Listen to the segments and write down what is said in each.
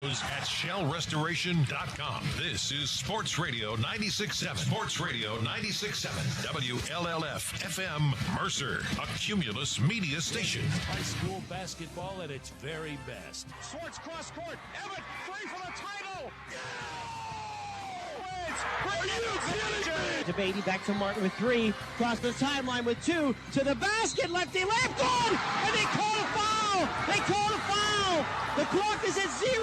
At shellrestoration.com. This is Sports Radio 96.7. Sports Radio 96.7. WLLF FM Mercer, a Cumulus media station. High school basketball at its very best. Swartz cross court. Everett free for the title. DeBatey back to Martin with three. Cross the timeline with two. To the basket. Lefty left. Good! And they call a foul! They call a foul! The clock is at 0.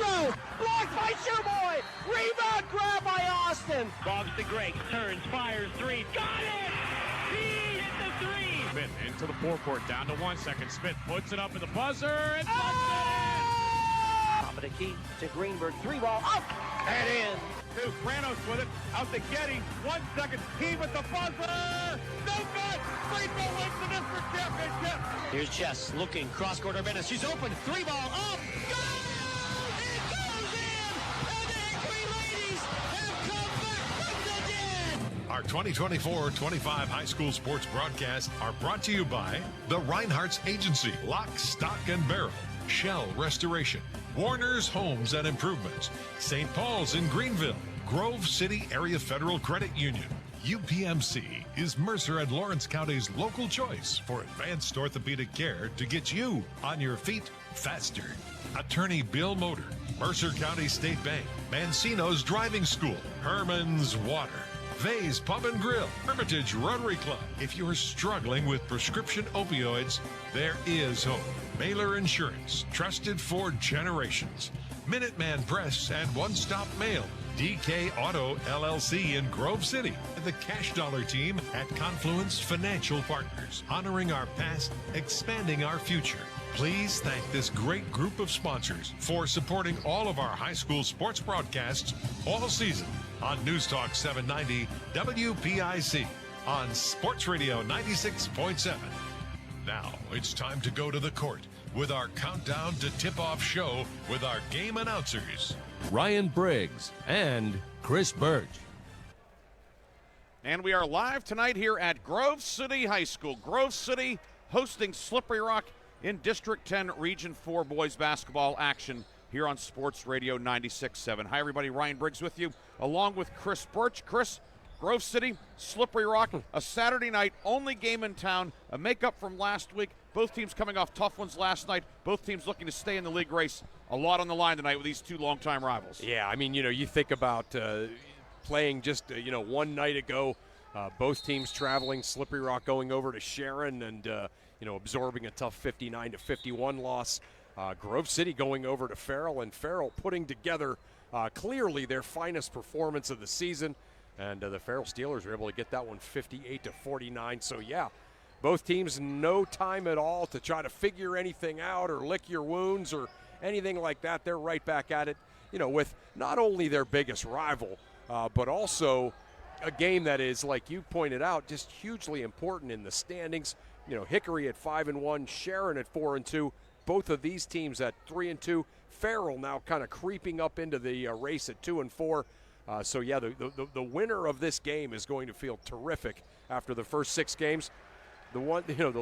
Blocked by Shoeboy. Rebound grab by Austin. Bobs to Greg. Turns. Fires. Three. Got it! He hit the three. Smith into the forecourt. Down to 1 second. Smith puts it up at the buzzer and puts Top of the key to Greenberg. 3-ball up and in. Two. Pranos with it. Out to Getty. 1 second. He with the buzzer. No good. Free throw wins the district championship. Here's Jess looking. Cross court Urbana. She's open. 3-ball up. Goal! It goes in! And the Hickory ladies have come back from the dead! Our 2024-25 high school sports broadcasts are brought to you by the Reinhardt's Agency, Lock, Stock, and Barrel, Shell Restoration, Warner's Homes and Improvements, St. Paul's in Greenville, Grove City Area Federal Credit Union. UPMC is Mercer and Lawrence County's local choice for advanced orthopedic care to get you on your feet faster. Attorney Bill Motor, Mercer County State Bank, Mancino's Driving School, Herman's Water, Vay's Pub and Grill, Hermitage Rotary Club. If you're struggling with prescription opioids, there is hope. Mailer Insurance, trusted for generations. Minuteman Press and One Stop Mail. DK Auto LLC in Grove City. And the Cash Dollar team at Confluence Financial Partners. Honoring our past, expanding our future. Please thank this great group of sponsors for supporting all of our high school sports broadcasts all season on News Talk 790 WPIC on Sports Radio 96.7. Now it's time to go to the court with our countdown to tip-off show with our game announcers, Ryan Briggs and Chris Birch. And we are live tonight here at Grove City High School. Grove City hosting Slippery Rock in District 10 Region 4 boys basketball action here on Sports Radio 96.7. Hi, everybody. Ryan Briggs with you, along with Chris Birch. Chris, Grove City, Slippery Rock, a Saturday night, only game in town, a makeup from last week. Both teams coming off tough ones last night. Both teams looking to stay in the league race. A lot on the line tonight with these two longtime rivals. Yeah, I mean, you think about playing just, one night ago, both teams traveling, Slippery Rock going over to Sharon and, absorbing a tough 59-51 loss. Grove City going over to Farrell, and Farrell putting together clearly their finest performance of the season. And the Farrell Steelers were able to get that one 58-49. So, yeah, both teams no time at all to try to figure anything out or lick your wounds or anything like that. They're right back at it, with not only their biggest rival, but also a game that is, like you pointed out, just hugely important in the standings. Hickory at 5-1, Sharon at 4-2. Both of these teams at 3-2. Farrell now kind of creeping up into the race at 2-4. So, yeah, the winner of this game is going to feel terrific after the first 6 games. The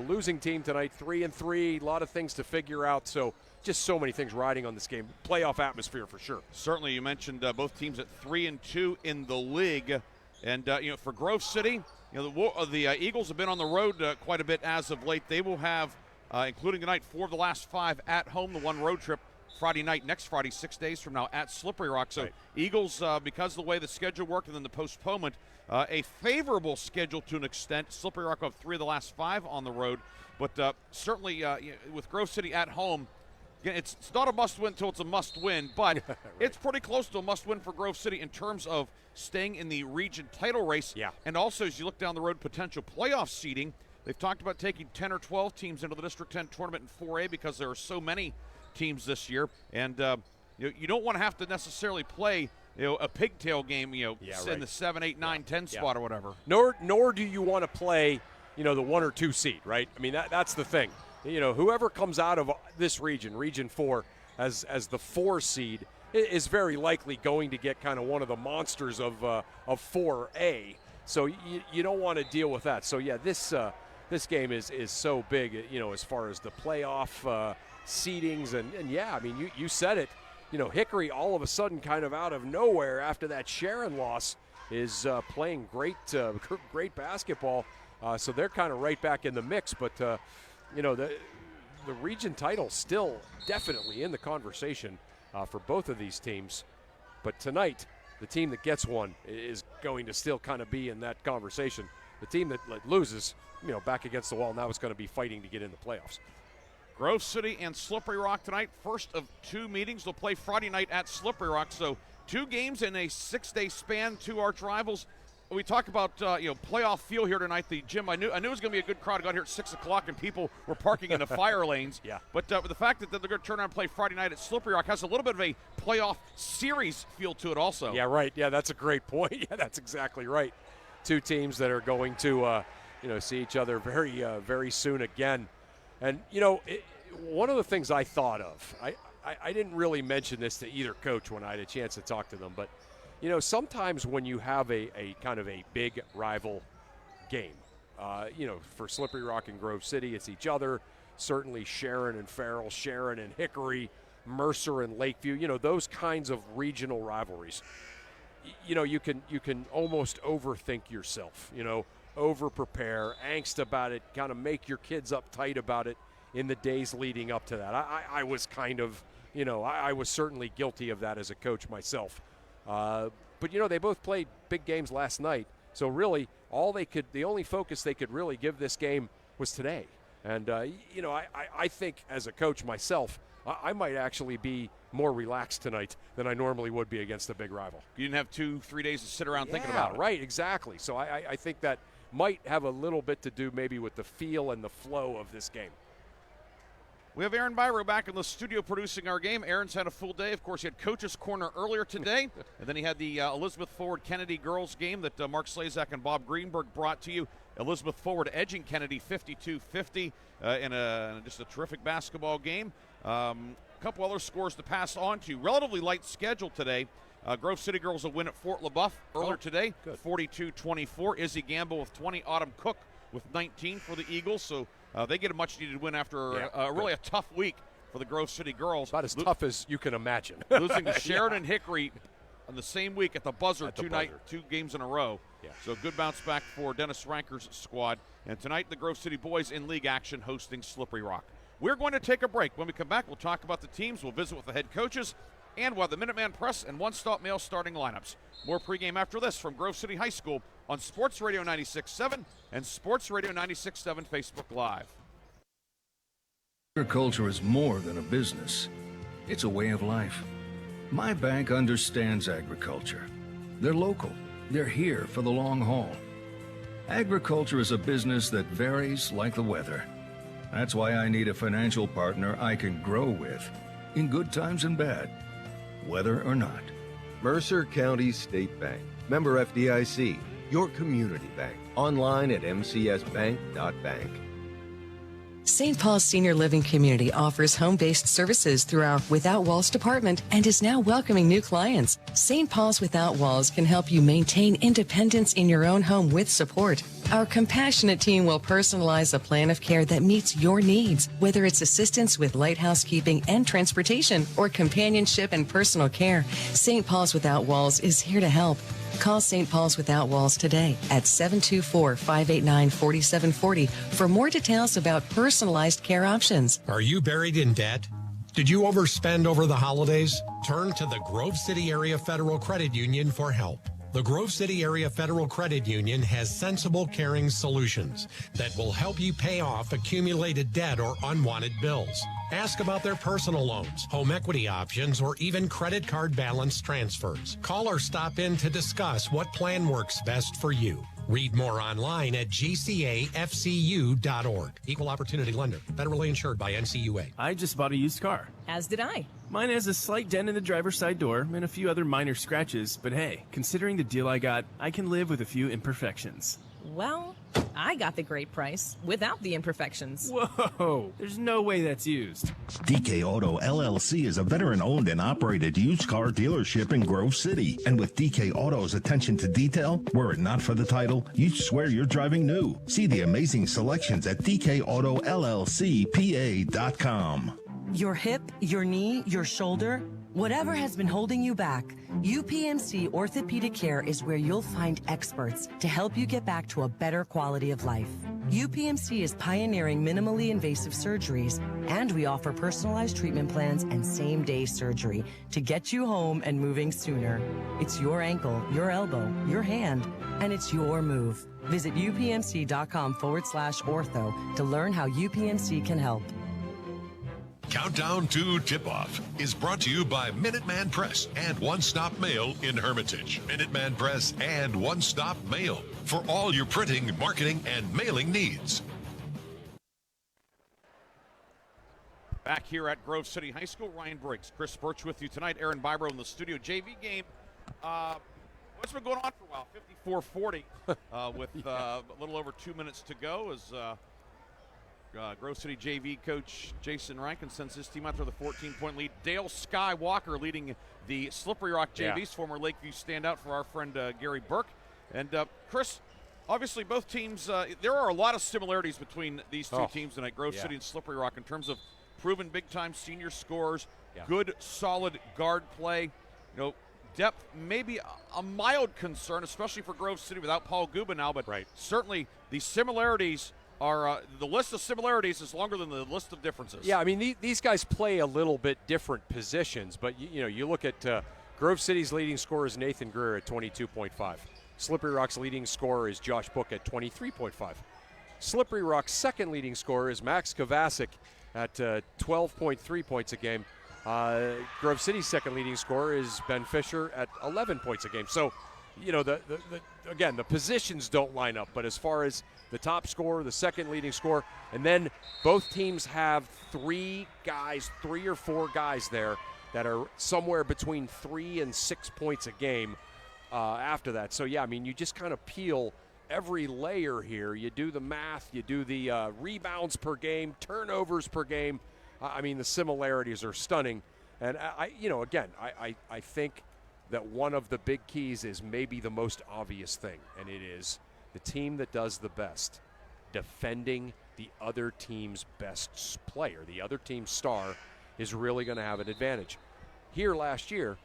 losing team tonight, 3-3, a lot of things to figure out. So, just so many things riding on this game. Playoff atmosphere for sure. Certainly, you mentioned both teams at 3-2 in the league. And, for Grove City, the Eagles have been on the road quite a bit as of late. They will have, including tonight, 4 of the last 5 at home, the one road trip Friday night, next Friday, 6 days from now at Slippery Rock. So, right. Eagles, because of the way the schedule worked and then the postponement, a favorable schedule to an extent. Slippery Rock have 3 of the last 5 on the road. But certainly with Grove City at home, it's not a must-win until it's a must-win, but right. It's pretty close to a must-win for Grove City in terms of staying in the region title race. Yeah. And also, as you look down the road, potential playoff seeding. They've talked about taking 10 or 12 teams into the District 10 tournament in 4A because there are so many teams this year. And you don't want to have to necessarily play a pigtail game, in the 7, 8, 9, 10 spot or whatever. Nor do you want to play, the 1 or 2 seed, right? I mean, that's the thing. Whoever comes out of this region, Region 4, as the 4 seed, is very likely going to get kind of one of the monsters of 4A. So you don't want to deal with that. So, yeah, this game is so big, as far as the playoff seedings. And yeah, I mean, you said it. Hickory all of a sudden kind of out of nowhere after that Sharon loss is playing great basketball. So they're kind of right back in the mix. But, the region title still definitely in the conversation for both of these teams. But tonight, the team that gets one is going to still kind of be in that conversation. The team that loses, back against the wall, now is going to be fighting to get in the playoffs. Grove City and Slippery Rock tonight, first of 2 meetings. They'll play Friday night at Slippery Rock. So 2 games in a 6-day span, 2 arch rivals. We talk about playoff feel here tonight. The gym, I knew it was going to be a good crowd. I got here at 6 o'clock and people were parking in the fire lanes. Yeah. But the fact that they're going to turn around and play Friday night at Slippery Rock has a little bit of a playoff series feel to it also. Yeah, right. Yeah, that's a great point. Yeah, that's exactly right. 2 teams that are going to see each other very very soon again. And one of the things I thought of, I didn't really mention this to either coach when I had a chance to talk to them, but sometimes when you have a kind of a big rival game, for Slippery Rock and Grove City, it's each other. Certainly Sharon and Farrell, Sharon and Hickory, Mercer and Lakeview, those kinds of regional rivalries. You can almost overthink yourself, over-prepare, angst about it, kind of make your kids uptight about it in the days leading up to that. I was kind of, I was certainly guilty of that as a coach myself. But they both played big games last night. So really, the only focus they could really give this game was today. And, I think as a coach myself, I might actually be more relaxed tonight than I normally would be against a big rival. You didn't have 2-3 days to sit around thinking about it. Right, exactly. So I think that might have a little bit to do maybe with the feel and the flow of this game. We have Aaron Byro back in the studio producing our game. Aaron's had a full day. Of course, he had Coach's Corner earlier today, and then he had the Elizabeth Forward Kennedy girls game that Mark Slazak and Bob Greenberg brought to you. Elizabeth Forward edging Kennedy 52-50 in just a terrific basketball game. A couple other scores to pass on to. Relatively light schedule today. Grove City girls will win at Fort LaBeouf earlier today, 42-24. Izzy Gamble with 20, Autumn Cook with 19 for the Eagles. So they get a much-needed win after really a tough week for the Grove City girls. About as tough as you can imagine. Losing to Sheridan and Hickory on the same week at the buzzer, 2 games in a row. Yeah. So good bounce back for Dennis Ranker's squad. And tonight, the Grove City boys in league action hosting Slippery Rock. We're going to take a break. When we come back, we'll talk about the teams. We'll visit with the head coaches and we'll have the Minuteman Press and one-stop mail starting lineups. More pregame after this from Grove City High School on Sports Radio 96.7 and Sports Radio 96.7 Facebook Live. Agriculture is more than a business. It's a way of life. My bank understands agriculture. They're local. They're here for the long haul. Agriculture is a business that varies like the weather. That's why I need a financial partner I can grow with, in good times and bad, whether or not. Mercer County State Bank. Member FDIC. Your community bank. Online at mcsbank.bank. St. Paul's Senior Living Community offers home-based services through our Without Walls department and is now welcoming new clients. St. Paul's Without Walls can help you maintain independence in your own home with support. Our compassionate team will personalize a plan of care that meets your needs, whether it's assistance with light housekeeping and transportation or companionship and personal care. St. Paul's Without Walls is here to help. Call St. Paul's Without Walls today at 724-589-4740 for more details about personalized care options. Are you buried in debt? Did you overspend over the holidays? Turn to the Grove City Area Federal Credit Union for help. The Grove City Area Federal Credit Union has sensible, caring solutions that will help you pay off accumulated debt or unwanted bills. Ask about their personal loans, home equity options, or even credit card balance transfers. Call or stop in to discuss what plan works best for you. Read more online at gcafcu.org. Equal Opportunity Lender. Federally insured by NCUA. I just bought a used car. As did I. Mine has a slight dent in the driver's side door and a few other minor scratches, but hey, considering the deal I got, I can live with a few imperfections. Well, I got the great price without the imperfections. Whoa, there's no way that's used. DK Auto LLC is a veteran-owned and operated used car dealership in Grove City. And with DK Auto's attention to detail, were it not for the title, you'd swear you're driving new. See the amazing selections at DKAutoLLCPA.com. Your hip, your knee, your shoulder. Whatever has been holding you back, UPMC Orthopedic Care is where you'll find experts to help you get back to a better quality of life. UPMC is pioneering minimally invasive surgeries, and we offer personalized treatment plans and same-day surgery to get you home and moving sooner. It's your ankle, your elbow, your hand, and it's your move. Visit upmc.com/ortho to learn how UPMC can help. Countdown to Tip-Off is brought to you by Minuteman Press and One Stop Mail in Hermitage. Minuteman Press and One Stop Mail for all your printing, marketing, and mailing needs. Back here at Grove City High School, Ryan Briggs, Chris Birch with you tonight. Aaron Bibro in the studio. JV game. What's been going on for a while? 54-40 with a little over 2 minutes to go as Grove City JV coach Jason Rankin sends his team out for the 14-point lead. Dale Skywalker leading the Slippery Rock JV's former Lakeview standout for our friend Gary Burke. And Chris, obviously both teams, there are a lot of similarities between these two teams tonight, Grove City and Slippery Rock, in terms of proven big-time senior scorers, good, solid guard play. You know, depth maybe a mild concern, especially for Grove City without Paul Guba now, but certainly the similarities are the list of similarities is longer than the list of differences. Yeah, I mean, these guys play a little bit different positions, but, you look at Grove City's leading scorer is Nathan Greer at 22.5. Slippery Rock's leading scorer is Josh Book at 23.5. Slippery Rock's second leading scorer is Max Kovacic at 12.3 points a game. Grove City's second leading scorer is Ben Fisher at 11 points a game. So, again, the positions don't line up, but as far as the top scorer, the second leading scorer, and then both teams have three or four guys there that are somewhere between 3 and 6 points a game after that. So, yeah, I mean, you just kind of peel every layer here. You do the math, you do the rebounds per game, turnovers per game. I mean, the similarities are stunning. And, I think that one of the big keys is maybe the most obvious thing, and it is the team that does the best defending the other team's best player. The other team's star is really going to have an advantage. Here last year,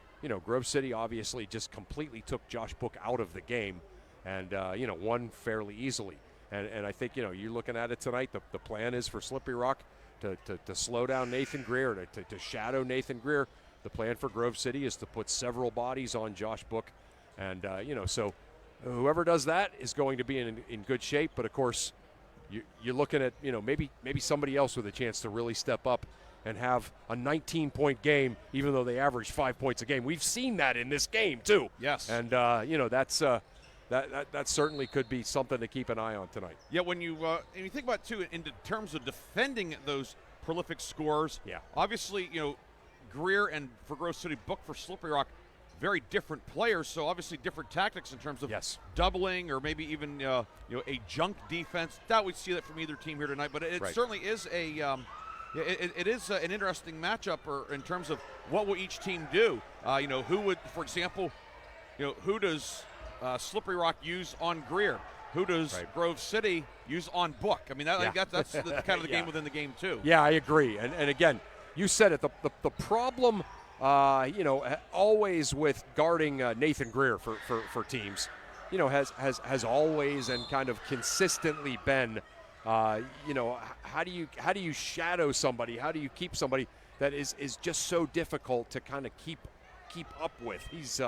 Grove City obviously just completely took Josh Book out of the game and, won fairly easily. And I think, you're looking at it tonight, the plan is for Slippery Rock to slow down Nathan Greer, to shadow Nathan Greer. The plan for Grove City is to put several bodies on Josh Book. And, so whoever does that is going to be in good shape. But, of course, you're looking at, maybe somebody else with a chance to really step up and have a 19-point game, even though they average 5 points a game. We've seen that in this game, too. Yes. And, that's that certainly could be something to keep an eye on tonight. Yeah, when you think about, too, in terms of defending those prolific scorers, obviously, Greer and for Grove City, Book for Slippery Rock, very different players, so obviously different tactics in terms of doubling or maybe even a junk defense. That we'd see that from either team here tonight, but it certainly is it is an interesting matchup in terms of what will each team do. Who would, for example, who does Slippery Rock use on Greer? Who does Grove City use on Book? I mean, that's kind of the game within the game too. Yeah, I agree. And again, you said it. The problem, always with guarding Nathan Greer for teams, has always and kind of consistently been, how do you shadow somebody? How do you keep somebody that is just so difficult to kind of keep up with? He's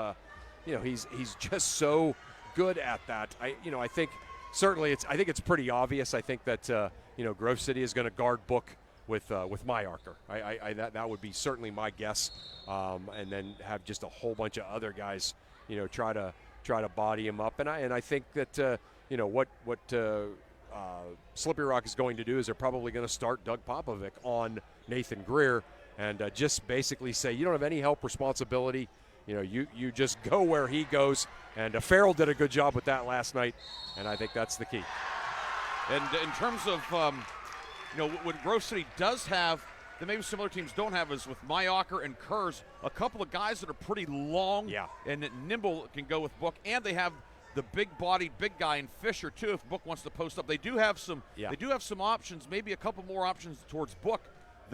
just so good at that. I think certainly I think it's pretty obvious. I think that Grove City is going to guard Book with Myarker. That would be certainly my guess, and then have just a whole bunch of other guys, try to body him up. And I think that what Slippery Rock is going to do is they're probably going to start Doug Popovic on Nathan Greer and just basically say, you don't have any help responsibility. You just go where he goes. And Farrell did a good job with that last night, and I think that's the key. And in terms of, what Grove City does have that maybe similar teams don't have is with Myarker and Kurz, a couple of guys that are pretty long and nimble can go with Book, and they have the big-bodied big guy in Fisher too. If Book wants to post up, they do have some. They do have some options, maybe a couple more options towards Book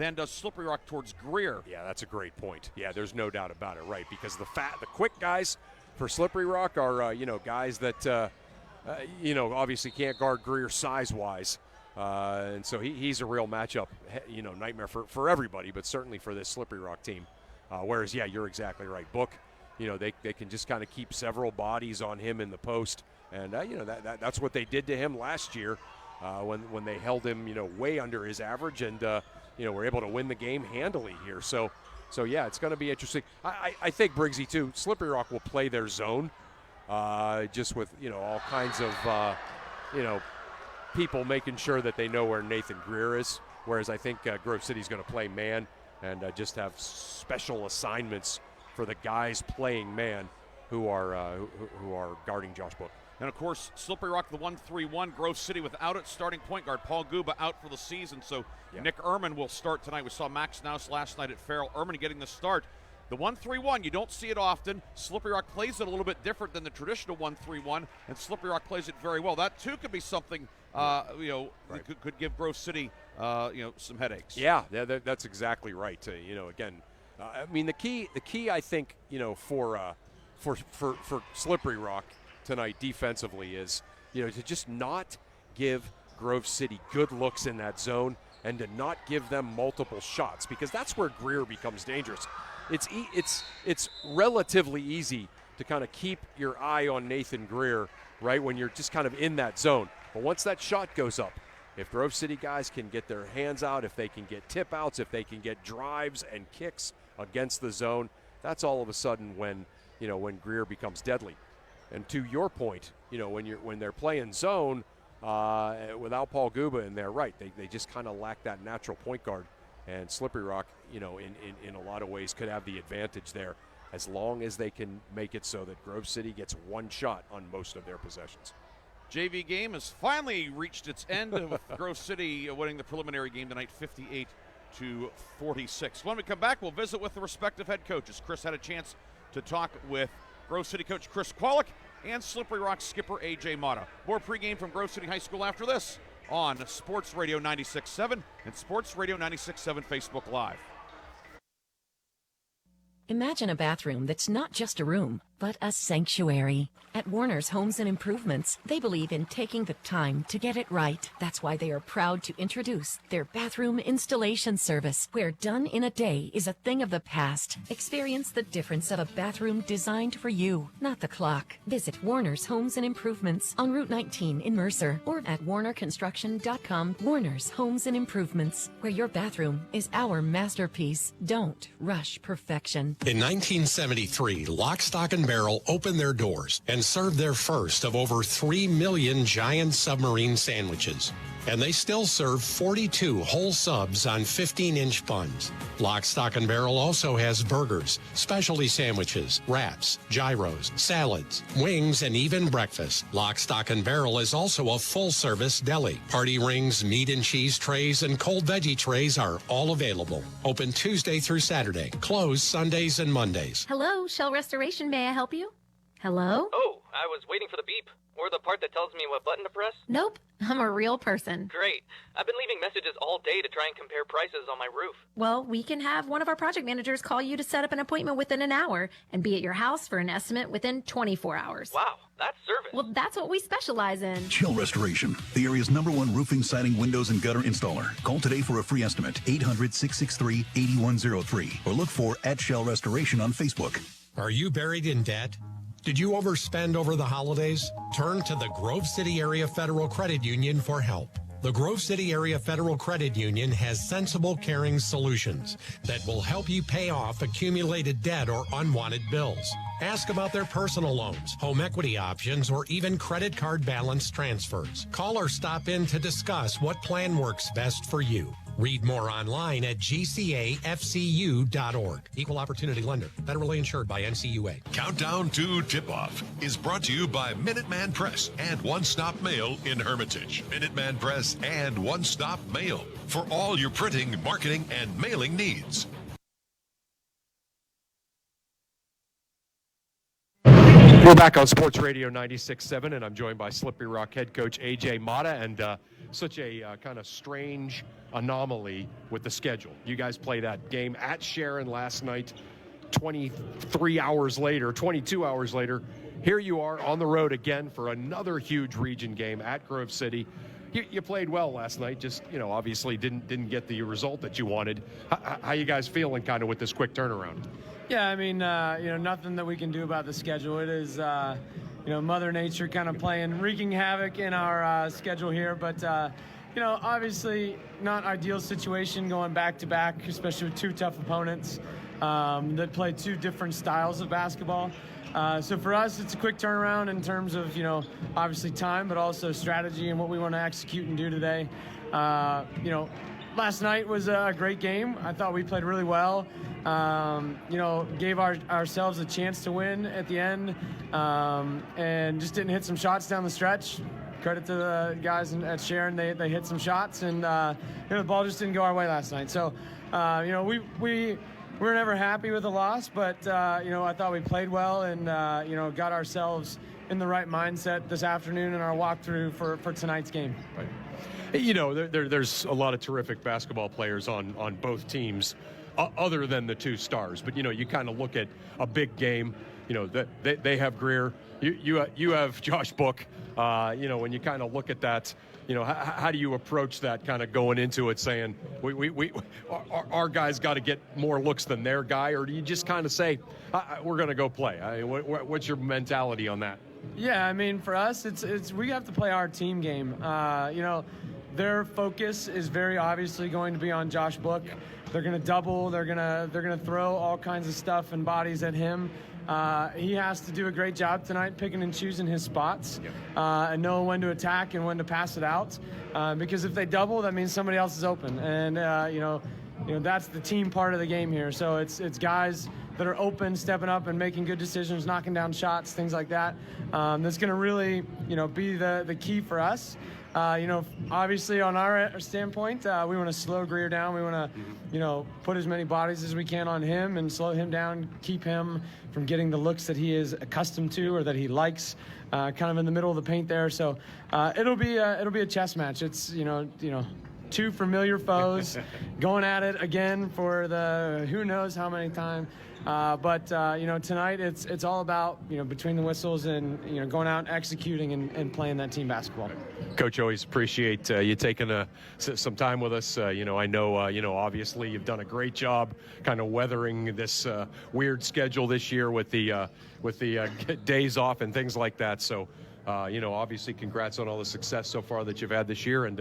than does Slippery Rock towards Greer. Yeah, that's a great point. Yeah, there's no doubt about it, right? Because the quick guys for Slippery Rock are, guys that, obviously can't guard Greer size-wise. And so he's a real matchup, nightmare for everybody, but certainly for this Slippery Rock team. Whereas, yeah, you're exactly right. Book, they can just kind of keep several bodies on him in the post. And, that's what they did to him last year when they held him, way under his average and, were able to win the game handily here. So yeah, it's going to be interesting. I think, Briggsy, too, Slippery Rock will play their zone just with, all kinds of, people making sure that they know where Nathan Greer is, whereas I think Grove City's going to play man and just have special assignments for the guys playing man who are guarding Josh Book. And, of course, Slippery Rock, the 1-3-1. Grove City without its starting point guard. Paul Guba out for the season, so Nick Ehrman will start tonight. We saw Max Naus last night at Farrell. Ehrman getting the start. The 1-3-1, you don't see it often. Slippery Rock plays it a little bit different than the traditional 1-3-1, and Slippery Rock plays it very well. That, too, could be something, could give Grove City, some headaches. Yeah, that's exactly right. The key, I think, for Slippery Rock tonight defensively is, to just not give Grove City good looks in that zone and to not give them multiple shots, because that's where Greer becomes dangerous. It's relatively easy to kind of keep your eye on Nathan Greer, right, when you're just kind of in that zone. But once that shot goes up, if Grove City guys can get their hands out, if they can get tip outs, if they can get drives and kicks against the zone, that's all of a sudden when Greer becomes deadly. And to your point, when they're playing zone without Paul Guba in there, right, they just kind of lack that natural point guard. And Slippery Rock, in a lot of ways could have the advantage there as long as they can make it so that Grove City gets one shot on most of their possessions. JV game has finally reached its end with Grove City winning the preliminary game tonight 58-46. When we come back, we'll visit with the respective head coaches. Chris had a chance to talk with Grove City coach Chris Kwolek and Slippery Rock skipper A.J. Mata. More pregame from Grove City High School after this on Sports Radio 96.7 and Sports Radio 96.7 Facebook Live. Imagine a bathroom that's not just a room, but a sanctuary. At Warner's Homes and Improvements, they believe in taking the time to get it right. That's why they are proud to introduce their bathroom installation service, where done in a day is a thing of the past. Experience the difference of a bathroom designed for you, not the clock. Visit Warner's Homes and Improvements on Route 19 in Mercer or at warnerconstruction.com. Warner's Homes and Improvements, where your bathroom is our masterpiece. Don't rush perfection. In 1973, Lock, Stock, and Barrel opened their doors and served their first of over 3 million giant submarine sandwiches. And they still serve 42 whole subs on 15-inch buns. Lock, Stock, and Barrel also has burgers, specialty sandwiches, wraps, gyros, salads, wings, and even breakfast. Lock, Stock, and Barrel is also a full-service deli. Party rings, meat and cheese trays, and cold veggie trays are all available. Open Tuesday through Saturday. Closed Sundays and Mondays. Hello, Shell Restoration. May I help you? Hello? Oh, I was waiting for the beep. Or the part that tells me what button to press. Nope, I'm a real person. Great. I've been leaving messages all day to try and compare prices on my roof. Well, we can have one of our project managers call you to set up an appointment within an hour and be at your house for an estimate within 24 hours. Wow, that's service. Well, that's what we specialize in. Shell Restoration, the area's #1 roofing, siding, windows, and gutter installer. Call today for a free estimate, 800-663-8103, or look for @Shell Restoration on Facebook. Are you buried in debt? Did you overspend over the holidays? Turn to the Grove City Area Federal Credit Union for help. The Grove City Area Federal Credit Union has sensible, caring solutions that will help you pay off accumulated debt or unwanted bills. Ask about their personal loans, home equity options, or even credit card balance transfers. Call or stop in to discuss what plan works best for you. Read more online at gcafcu.org. Equal Opportunity Lender. Federally insured by NCUA. Countdown to Tip-Off is brought to you by Minuteman Press and One Stop Mail in Hermitage. Minuteman Press and One Stop Mail for all your printing, marketing, and mailing needs. We're back on Sports Radio 96.7, and I'm joined by Slippery Rock head coach A.J. Mata, and such a kind of strange anomaly with the schedule. You guys play that game at Sharon last night, 22 hours later. Here you are on the road again for another huge region game at Grove City. You played well last night, just, obviously didn't get the result that you wanted. How you guys feeling kind of with this quick turnaround? Yeah, I mean, nothing that we can do about the schedule. It is, Mother Nature kind of wreaking havoc in our schedule here. But, obviously not ideal situation going back-to-back, especially with two tough opponents that play two different styles of basketball. So for us, it's a quick turnaround in terms of, obviously time, but also strategy and what we want to execute and do today. Last night was a great game. I thought we played really well. Gave ourselves a chance to win at the end, and just didn't hit some shots down the stretch. Credit to the guys at Sharon. They hit some shots, and the ball just didn't go our way last night. So, we were never happy with the loss, but, I thought we played well and, got ourselves in the right mindset this afternoon in our walkthrough for tonight's game. Right. There's a lot of terrific basketball players on both teams other than the two stars. But, you kind of look at a big game, they have Greer. You have Josh Book. When you kind of look at that, how do you approach that kind of going into it saying our guys got to get more looks than their guy? Or do you just kind of say, we're going to go play? I mean, what's your mentality on that? Yeah, I mean, for us, it's we have to play our team game. Their focus is very obviously going to be on Josh Book. They're going to double. They're going to throw all kinds of stuff and bodies at him. He has to do a great job tonight picking and choosing his spots and knowing when to attack and when to pass it out. Because if they double, that means somebody else is open. And, that's the team part of the game here. So it's guys that are open, stepping up and making good decisions, knocking down shots, things like that. That's going to really, be the key for us. Obviously on our standpoint, we want to slow Greer down. We want to, put as many bodies as we can on him and slow him down, keep him from getting the looks that he is accustomed to or that he likes, kind of in the middle of the paint there. So it'll be a chess match. It's two familiar foes going at it again for the who knows how many times. But tonight it's all about, between the whistles and, going out and executing and playing that team basketball. Coach, always appreciate you taking some time with us. I know, obviously you've done a great job kind of weathering this weird schedule this year with the days off and things like that. So, obviously congrats on all the success so far that you've had this year, and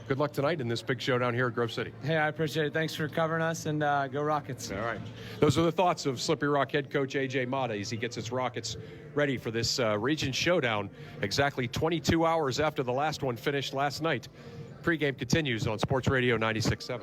good luck tonight in this big showdown here at Grove City. Hey, I appreciate it. Thanks for covering us, and go Rockets. All right. Those are the thoughts of Slippery Rock head coach A.J. Mata as he gets his Rockets ready for this region showdown exactly 22 hours after the last one finished last night. Pregame continues on Sports Radio 96.7.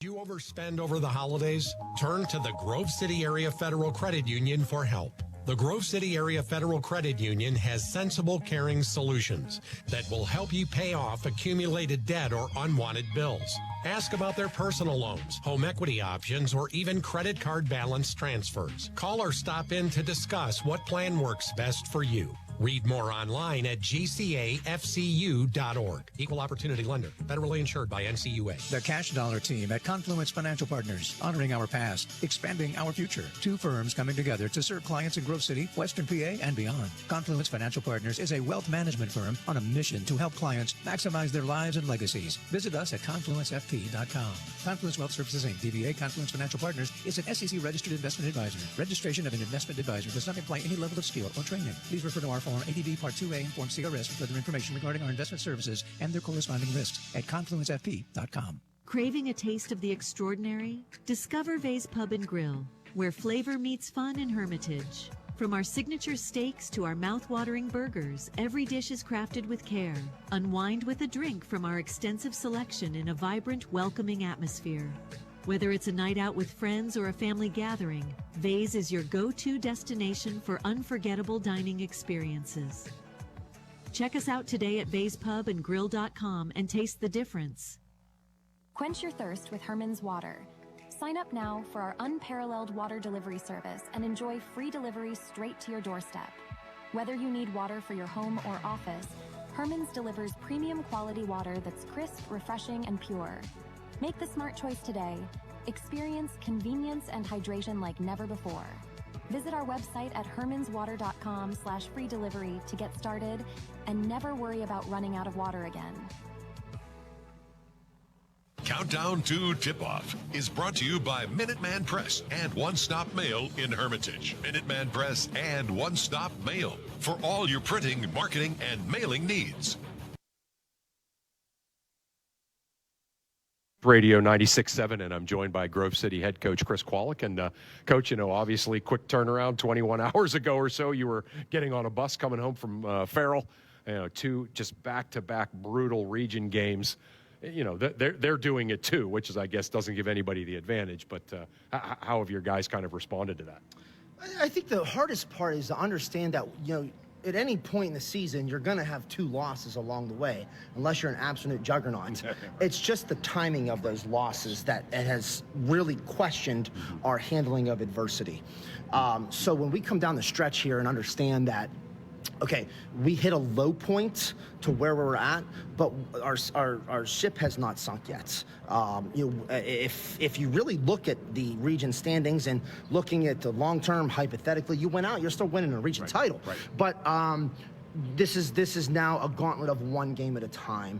You overspend over the holidays? Turn to the Grove City Area Federal Credit Union for help. The Grove City Area Federal Credit Union has sensible, caring solutions that will help you pay off accumulated debt or unwanted bills. Ask about their personal loans, home equity options, or even credit card balance transfers. Call or stop in to discuss what plan works best for you. Read more online at gcafcu.org. Equal Opportunity Lender. Federally insured by NCUA. The Cash Dollar team at Confluence Financial Partners. Honoring our past, expanding our future. Two firms coming together to serve clients in Grove City, Western PA, and beyond. Confluence Financial Partners is a wealth management firm on a mission to help clients maximize their lives and legacies. Visit us at confluencefp.com. Confluence Wealth Services, Inc., DBA Confluence Financial Partners, is an SEC-registered investment advisor. Registration of an investment advisor does not imply any level of skill or training. Please refer to our Form ADV Part 2A and Form CRS for further information regarding our investment services and their corresponding risks at confluencefp.com. Craving a taste of the extraordinary? Discover Vay's Pub and Grill, where flavor meets fun in Hermitage. From our signature steaks to our mouth-watering burgers, every dish is crafted with care. Unwind with a drink from our extensive selection in a vibrant, welcoming atmosphere. Whether it's a night out with friends or a family gathering, Vay's is your go-to destination for unforgettable dining experiences. Check us out today at vayspubandgrill.com and taste the difference. Quench your thirst with Herman's Water. Sign up now for our unparalleled water delivery service and enjoy free delivery straight to your doorstep. Whether you need water for your home or office, Herman's delivers premium quality water that's crisp, refreshing, and pure. Make the smart choice today. Experience convenience and hydration like never before. Visit our website at hermanswater.com/free delivery to get started and never worry about running out of water again. Countdown to Tip-Off is brought to you by Minuteman Press and One Stop Mail in Hermitage. Minuteman Press and One Stop Mail for all your printing, marketing, and mailing needs. Radio 96.7, and I'm joined by Grove City head coach Chris Kwolek. And Coach, obviously quick turnaround. 21 hours ago or so, you were getting on a bus coming home from Farrell. Two just back-to-back brutal region games. They're doing it too, which is, I guess, doesn't give anybody the advantage. But how have your guys kind of responded to that? I think the hardest part is to understand that, at any point in the season, you're going to have 2 losses along the way, unless you're an absolute juggernaut. It's just the timing of those losses that it has really questioned our handling of adversity. So when we come down the stretch here and understand that, okay, we hit a low point to where we're at, but our ship has not sunk yet. If you really look at the region standings and looking at the long term, hypothetically, you went out, you're still winning a region title. But this is now a gauntlet of one game at a time.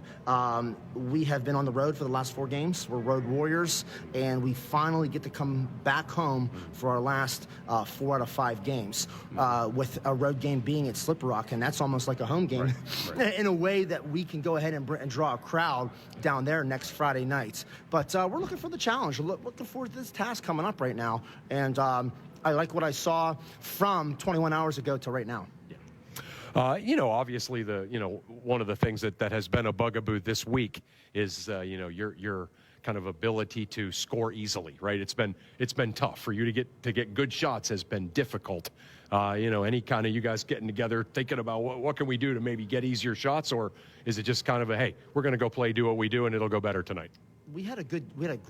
We have been on the road for the last 4 games. We're road warriors, and we finally get to come back home for our last 4 out of 5 games, with a road game being at Slippery Rock, and that's almost like a home game in a way that we can go ahead and draw a crowd down there next Friday night. But we're looking for the challenge. Looking forward to this task coming up right now, and I like what I saw from 21 hours ago to right now. Obviously one of the things that has been a bugaboo this week is, your kind of ability to score easily, right? It's been tough for you to get good shots has been difficult. Any kind of you guys getting together, thinking about what can we do to maybe get easier shots, or is it just kind of hey, we're going to go play, do what we do, and it'll go better tonight? We had a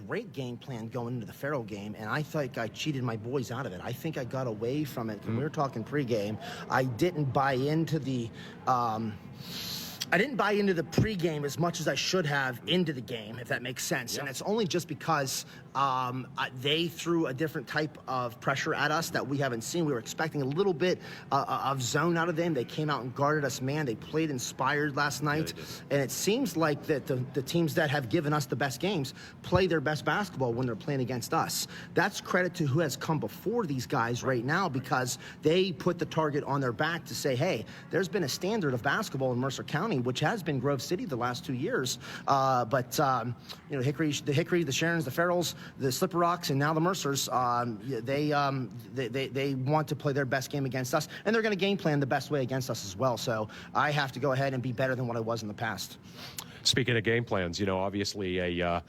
great game plan going into the Farrell game, and I think I cheated my boys out of it. I think I got away from it. When we were talking pregame, I didn't buy into the pregame as much as I should have into the game, if that makes sense. And it's only just because they threw a different type of pressure at us that we haven't seen. We were expecting a little bit of zone out of them. They came out and guarded us, man. They played inspired last night. And it seems like that the teams that have given us the best games play their best basketball when they're playing against us. That's credit to who has come before these guys right now, because they put the target on their back to say, hey, there's been a standard of basketball in Mercer County, which has been Grove City the last 2 years. But Hickory, the Sharons, the Farrells, the Slippery Rocks, and now the Mercers, they want to play their best game against us, and they're going to game plan the best way against us as well. So I have to go ahead and be better than what I was in the past. Speaking of game plans, obviously a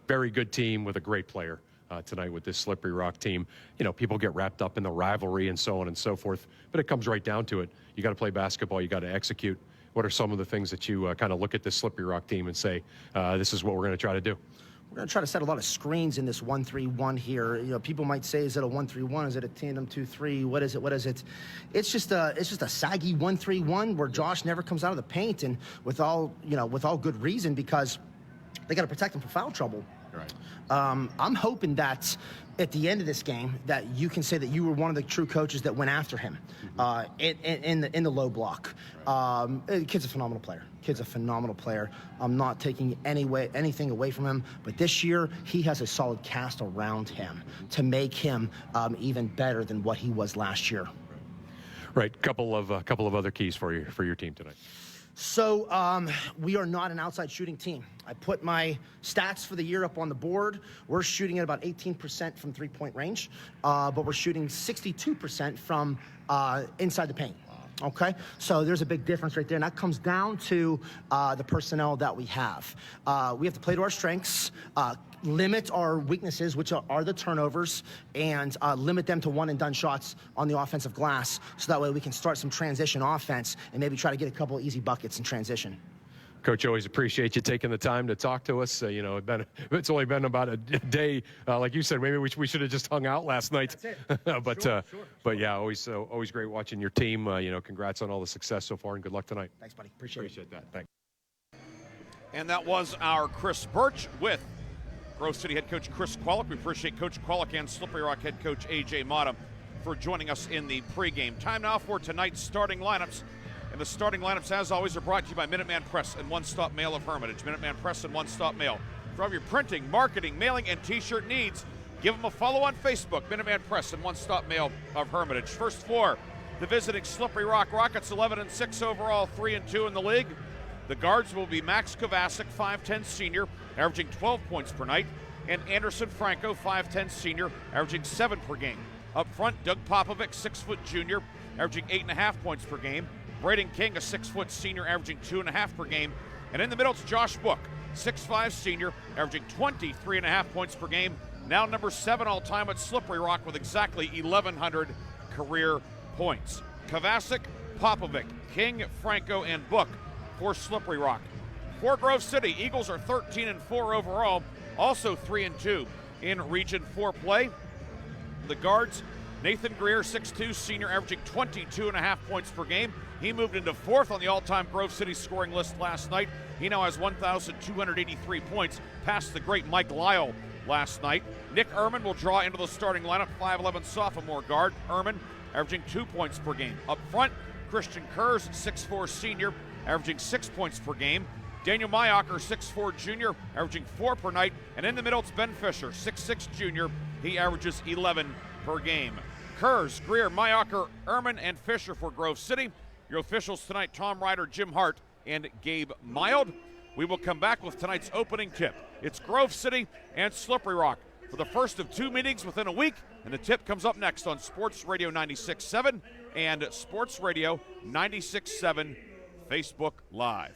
very good team with a great player. Tonight with this Slippery Rock team. People get wrapped up in the rivalry and so on and so forth, but it comes right down to it. You got to play basketball. You got to execute. What are some of the things that you kind of look at this Slippery Rock team and say, this is what we're going to try to do? We're going to try to set a lot of screens in this 1-3-1 here. People might say, is it a 1-3-1? Is it a tandem 2-3? What is it? It's just a saggy 1-3-1 where Josh never comes out of the paint, and with all good reason, because they got to protect him from foul trouble. Right. I'm hoping that at the end of this game that you can say that you were one of the true coaches that went after him in the low block. Kid's a phenomenal player. I'm not taking anything away from him, but this year he has a solid cast around him to make him even better than what he was last year. Right. Couple of other keys for your team tonight. So we are not an outside shooting team. I put my stats for the year up on the board. We're shooting at about 18% from three-point range, but we're shooting 62% from inside the paint. Okay, so there's a big difference right there, and that comes down to the personnel that we have. We have to play to our strengths, limit our weaknesses, which are the turnovers, and limit them to one-and-done shots on the offensive glass, so that way we can start some transition offense and maybe try to get a couple of easy buckets in transition. Coach, always appreciate you taking the time to talk to us. It's only been about a day. Like you said, maybe we should have just hung out last night. But yeah, always great watching your team. Congrats on all the success so far, and good luck tonight. Thanks, buddy. Appreciate that. Thanks. And that was our Chris Birch with Grove City head coach Chris Kwolek. We appreciate Coach Kwolek and Slippery Rock head coach A.J. Mata for joining us in the pregame. Time now for tonight's starting lineups. And the starting lineups, as always, are brought to you by Minuteman Press and One Stop Mail of Hermitage. Minuteman Press and One Stop Mail. For all your printing, marketing, mailing, and t-shirt needs, give them a follow on Facebook, Minuteman Press and One Stop Mail of Hermitage. First floor, the visiting Slippery Rock Rockets, 11-6 overall, 3-2 in the league. The guards will be Max Kovacic, 5'10 senior, averaging 12 points per night, and Anderson Franco, 5'10 senior, averaging 7 per game. Up front, Doug Popovic, 6' junior, averaging 8.5 points per game. Braden King, a 6' senior, averaging 2.5 per game. And in the middle, it's Josh Book, 6'5 senior, averaging 23.5 points per game. Now number 7 all-time at Slippery Rock with exactly 1,100 career points. Kovacic, Popovic, King, Franco, and Book for Slippery Rock. For Grove City, Eagles are 13-4 overall, also 3-2 in Region 4 play. The guards, Nathan Greer, 6'2 senior, averaging 22.5 points per game. He moved into 4th on the all-time Grove City scoring list last night. He now has 1,283 points, past the great Mike Lyle last night. Nick Ehrman will draw into the starting lineup, 5'11 sophomore guard. Ehrman averaging 2 points per game. Up front, Christian Kurz, 6'4 senior, averaging 6 points per game. Daniel Mayacher, 6'4 junior, averaging 4 per night. And in the middle, it's Ben Fisher, 6'6 junior. He averages 11 per game. Kurz, Greer, Mayacher, Ehrman, and Fisher for Grove City. Your officials tonight, Tom Ryder, Jim Hart, and Gabe Mild. We will come back with tonight's opening tip. It's Grove City and Slippery Rock for the first of 2 meetings within a week, and the tip comes up next on Sports Radio 96.7 and Sports Radio 96.7 Facebook Live.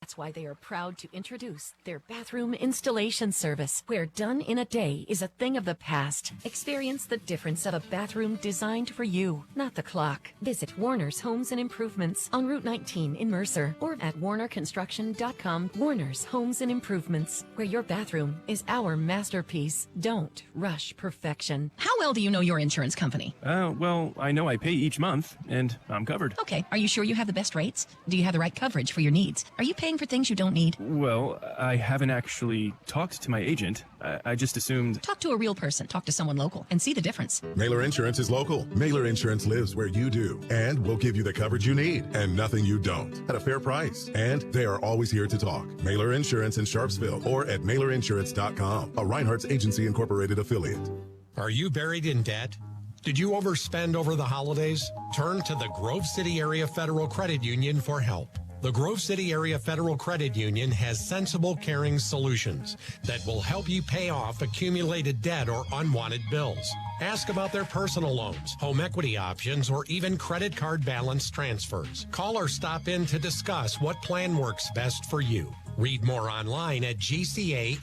That's why they are proud to introduce their bathroom installation service, where done in a day is a thing of the past. Experience the difference of a bathroom designed for you, not the clock. Visit Warner's Homes and Improvements on Route 19 in Mercer or at warnerconstruction.com. Warner's Homes and Improvements, where your bathroom is our masterpiece. Don't rush perfection. How well do you know your insurance company? Well, I know I pay each month, and I'm covered. Okay, are you sure you have the best rates? Do you have the right coverage for your needs? Are you paying for things you don't need? Well, I haven't actually talked to my agent. I just assumed... Talk to a real person. Talk to someone local and see the difference. Mailer Insurance is local. Mailer Insurance lives where you do. And we'll give you the coverage you need and nothing you don't at a fair price. And they are always here to talk. Mailer Insurance in Sharpsville or at mailerinsurance.com, a Reinhardt's Agency Incorporated affiliate. Are you buried in debt? Did you overspend over the holidays? Turn to the Grove City Area Federal Credit Union for help. The Grove City Area Federal Credit Union has sensible, caring solutions that will help you pay off accumulated debt or unwanted bills. Ask about their personal loans, home equity options, or even credit card balance transfers. Call or stop in to discuss what plan works best for you. Read more online at gcafcu.org.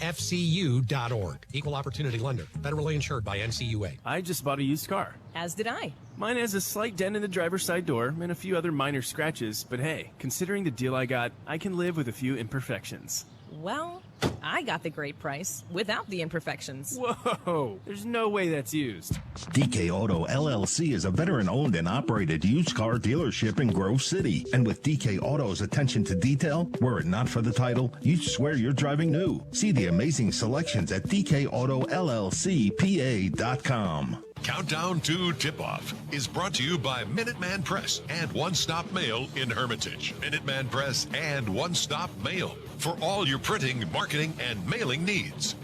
Equal Opportunity Lender. Federally insured by NCUA. I just bought a used car. As did I. Mine has a slight dent in the driver's side door and a few other minor scratches, but hey, considering the deal I got, I can live with a few imperfections. Well, I got the great price without the imperfections. Whoa, there's no way that's used. DK Auto LLC is a veteran-owned and operated used car dealership in Grove City. And with DK Auto's attention to detail, were it not for the title, you'd swear you're driving new. See the amazing selections at DKAutoLLCPA.com. Countdown to Tip-Off is brought to you by Minuteman Press and One Stop Mail in Hermitage. Minuteman Press and One Stop Mail for all your printing, marketing, and mailing needs.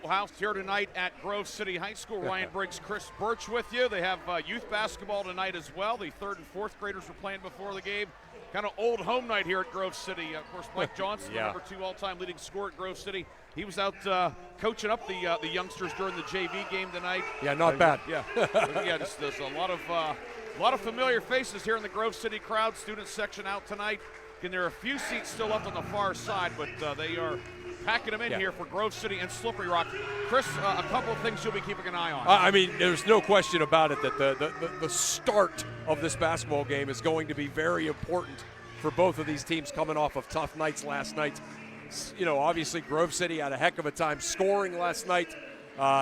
House here tonight at Grove City High School. Ryan Briggs, Chris Birch with you. They have youth basketball tonight as well. The 3rd and 4th graders were playing before the game. Kind of old home night here at Grove City. Of course, Mike Johnson, the number 2 all-time leading scorer at Grove City. He was out coaching up the youngsters during the JV game tonight. Yeah, not bad. Yeah, just there's a lot of familiar faces here in the Grove City crowd. Student section out tonight. Again, there are a few seats still left on the far side, but they are packing them in here for Grove City and Slippery Rock. Chris, a couple of things you'll be keeping an eye on. I mean, there's no question about it that the start of this basketball game is going to be very important for both of these teams coming off of tough nights last night. You know, obviously Grove City had a heck of a time scoring last night,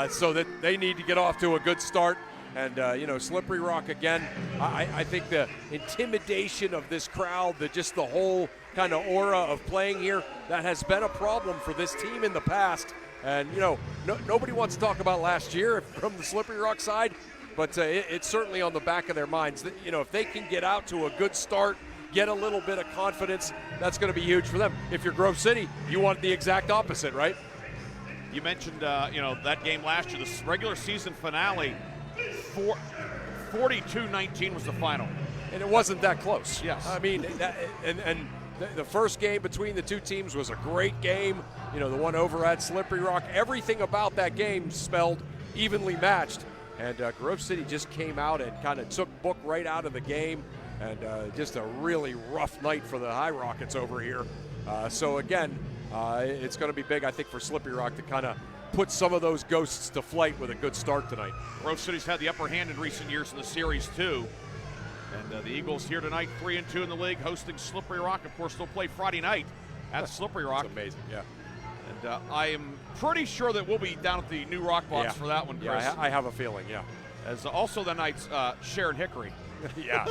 so that they need to get off to a good start. And, you know, Slippery Rock, again, I think the intimidation of this crowd, just the whole kind of aura of playing here, that has been a problem for this team in the past. And, you know, nobody wants to talk about last year from the Slippery Rock side, but it's certainly on the back of their minds. That, you know, if they can get out to a good start, get a little bit of confidence, that's going to be huge for them. If you're Grove City, you want the exact opposite, right? You mentioned, you know, that game last year, the regular season finale, 42-19 was the final. And it wasn't that close. Yes. I mean, the first game between the two teams was a great game. You know, the one over at Slippery Rock, everything about that game spelled evenly matched. And Grove City just came out and kind of took Book right out of the game. And just a really rough night for the High Rockets over here. So again, it's going to be big, I think, for Slippery Rock to kind of put some of those ghosts to flight with a good start tonight. Grove City's had the upper hand in recent years in the series, too. And the Eagles here tonight, 3-2 in the league, hosting Slippery Rock. Of course, they'll play Friday night at Slippery Rock. That's amazing, yeah. And I am pretty sure that we'll be down at the new Rock Box for that one, Chris. Yeah, I have a feeling, yeah. As also the night's Sharon Hickory. Yeah,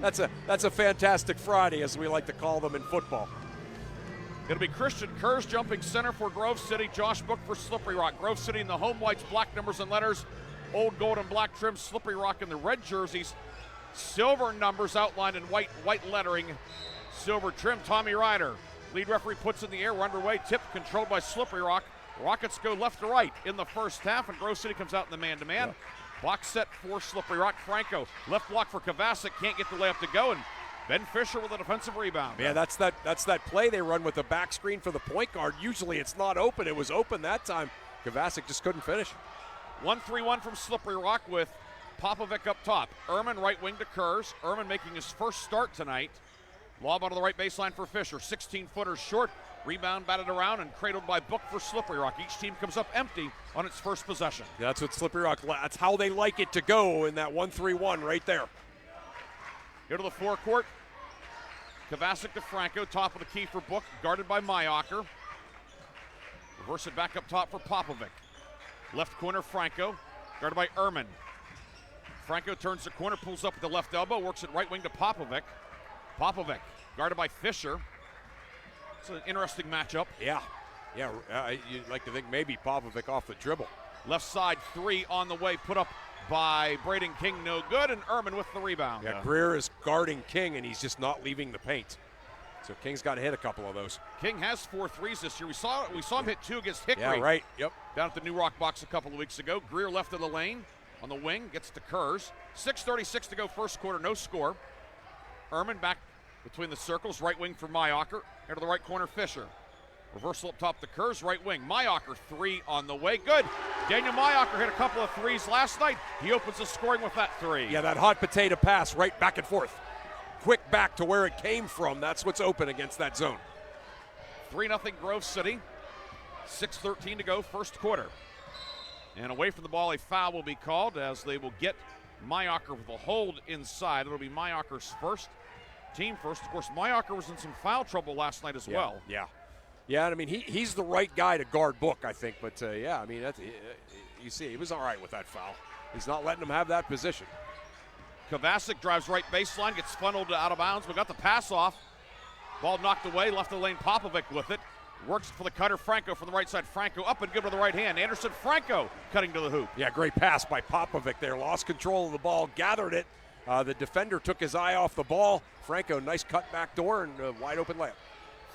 that's a fantastic Friday, as we like to call them in football. It'll be Christian Kurz jumping center for Grove City, Josh Book for Slippery Rock. Grove City in the home whites, black numbers and letters, old gold and black trim. Slippery Rock in the red jerseys, silver numbers outlined in white lettering, silver trim. Tommy Ryder, lead referee, puts in the air. We're underway. Tip controlled by Slippery Rock. Rockets go left to right in the first half, and Grove City comes out in the man-to-man. Yeah. Box set for Slippery Rock. Franco, left block for Kovacic, can't get the layup to go, and Ben Fisher with a defensive rebound. Yeah, that's that play they run with the back screen for the point guard. Usually it's not open. It was open that time. Kovacic just couldn't finish. 1-3-1 from Slippery Rock with Popovic up top. Ehrman right wing to Kurz. Ehrman making his first start tonight. Lob onto the right baseline for Fisher. 16-footer short. Rebound batted around and cradled by Book for Slippery Rock. Each team comes up empty on its first possession. Yeah, that's what Slippery Rock, that's how they like it to go in that 1-3-1 right there. Here to the forecourt. Kovacic to Franco, top of the key for Book, guarded by Mayacher. Reverse it back up top for Popovic. Left corner, Franco, guarded by Ehrman. Franco turns the corner, pulls up with the left elbow, works it right wing to Popovic. Popovic, guarded by Fisher. It's an interesting matchup. Yeah, you'd like to think maybe Popovic off the dribble. Left side three on the way, put up by Braden King, no good, and Ehrman with the rebound. Yeah, Greer is guarding King, and he's just not leaving the paint. So King's got to hit a couple of those. King has 4 threes this year. We saw him hit 2 against Hickory. Yeah, right. Yep. Down at the New Rock Box a couple of weeks ago. Greer left of the lane on the wing, gets to Kurz. 6:36 to go first quarter, no score. Ehrman back between the circles, right wing for Mayacher. Here to the right corner, Fisher. Reversal up top to Kurz, right wing. Mayacher, 3 on the way. Good. Daniel Mayacher hit a couple of threes last night. He opens the scoring with that 3. Yeah, that hot potato pass right back and forth. Quick back to where it came from. That's what's open against that zone. 3-0 Grove City. 6:13 to go, first quarter. And away from the ball, a foul will be called as they will get Mayacher with a hold inside. It'll be Mayacher's first, team first. Of course, Mayacher was in some foul trouble last night as well. Yeah, I mean, he's the right guy to guard Book, I think. But, yeah, I mean, you see, he was all right with that foul. He's not letting him have that position. Kovacic drives right baseline, gets funneled out of bounds, but got the pass off. Ball knocked away, left the lane, Popovic with it. Works for the cutter, Franco from the right side. Franco up and good with the right hand. Anderson Franco cutting to the hoop. Yeah, great pass by Popovic there. Lost control of the ball, gathered it. The defender took his eye off the ball. Franco, nice cut back door and a wide open layup.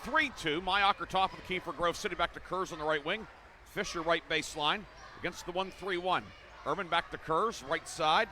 3-2, Mayacher top of the key for Grove City, back to Kurz on the right wing. Fisher right baseline against the 1-3-1. Ehrman back to Kurz, right side.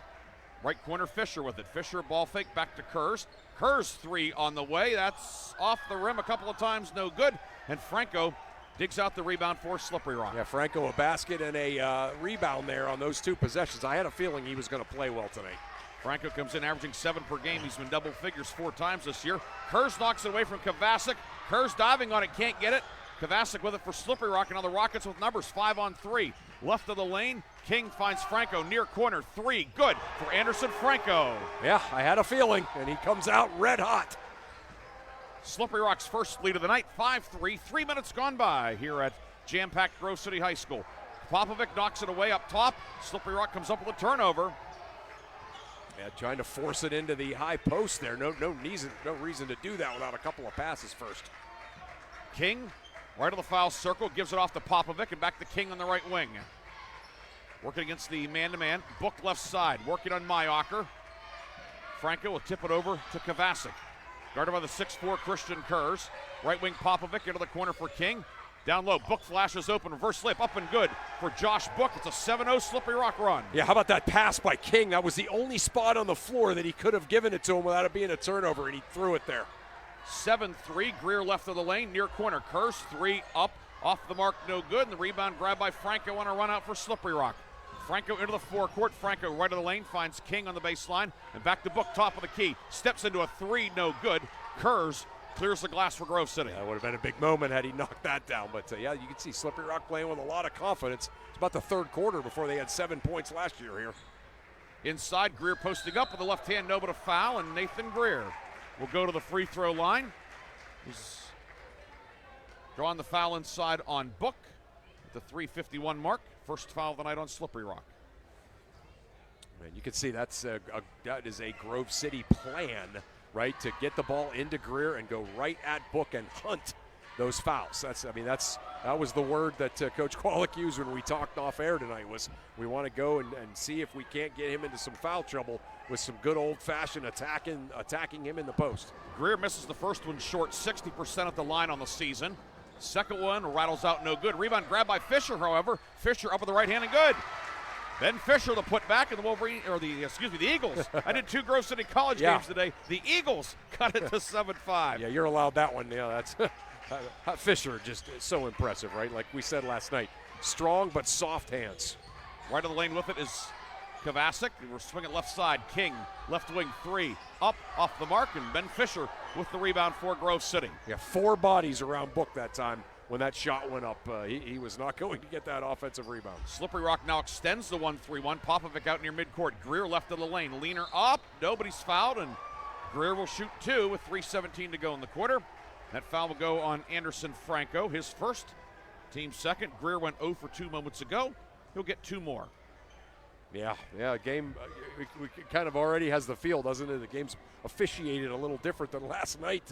Right corner, Fisher with it. Fisher, ball fake, back to Kurz. Kurz 3 on the way. That's off the rim a couple of times, no good. And Franco digs out the rebound for Slippery Rock. Yeah, Franco a basket and a rebound there on those 2 possessions. I had a feeling he was going to play well tonight. Franco comes in averaging 7 per game. He's been double figures 4 times this year. Kurz knocks it away from Kovacic. Kurz diving on it, can't get it. Kovacic with it for Slippery Rock, and now the Rockets with numbers 5-on-3. Left of the lane, King finds Franco near corner. 3, good for Anderson Franco. Yeah, I had a feeling, and he comes out red hot. Slippery Rock's first lead of the night, 5-3. 3 minutes gone by here at jam-packed Grove City High School. Popovic knocks it away up top. Slippery Rock comes up with a turnover. Yeah, trying to force it into the high post there. No reason to do that without a couple of passes first. King, right of the foul circle, gives it off to Popovic, and back to King on the right wing. Working against the man-to-man. Book left side, working on Mayocker. Franco will tip it over to Kovacic. Guarded by the 6'4" Christian Kurz. Right wing Popovic into the corner for King. Down low, Book flashes open, reverse slip, up and good for Josh Book. It's a 7-0 Slippery Rock run. Yeah, how about that pass by King? That was the only spot on the floor that he could have given it to him without it being a turnover, and he threw it there. 7-3, Greer left of the lane, near corner. Kurz, 3 up, off the mark, no good. And the rebound grabbed by Franco on a run out for Slippery Rock. Franco into the forecourt. Franco right of the lane, finds King on the baseline, and back to Book, top of the key. Steps into a 3, no good. Kurz clears the glass for Grove City. That would have been a big moment had he knocked that down. But yeah, you can see Slippery Rock playing with a lot of confidence. It's about the third quarter before they had 7 points last year here. Inside, Greer posting up with the left hand, no but a foul, and Nathan Greer will go to the free throw line. He's drawing the foul inside on Book at the 3:51 mark. First foul of the night on Slippery Rock. Man, you can see that is a Grove City plan, right, to get the ball into Greer and go right at Book and hunt those fouls. That was the word that Coach Kwolek used when we talked off air tonight, was we want to go and see if we can't get him into some foul trouble with some good old-fashioned attacking him in the post. Greer misses the first one short, 60% at the line on the season. Second one rattles out, no good. Rebound grabbed by Fisher, however. Fisher up with the right hand and good. Then Fisher, the putback, and the Eagles. I did 2 Grove City College games today. The Eagles cut it to 7-5. Yeah, you're allowed that one. Yeah, that's Fisher, just so impressive, right? Like we said last night, strong but soft hands. Right of the lane with it is Kovacic. We're swinging left side. King, left wing 3, up off the mark, and Ben Fisher with the rebound for Grove City. Yeah, 4 bodies around Book that time. When that shot went up, he was not going to get that offensive rebound. Slippery Rock now extends the 1-3-1. Popovic out near midcourt. Greer left of the lane. Leaner up. Nobody's fouled, and Greer will shoot 2 with 3:17 to go in the quarter. That foul will go on Anderson Franco, his first, team second. Greer went 0 for 2 moments ago. He'll get 2 more. Yeah, game we kind of already has the feel, doesn't it? The game's officiated a little different than last night.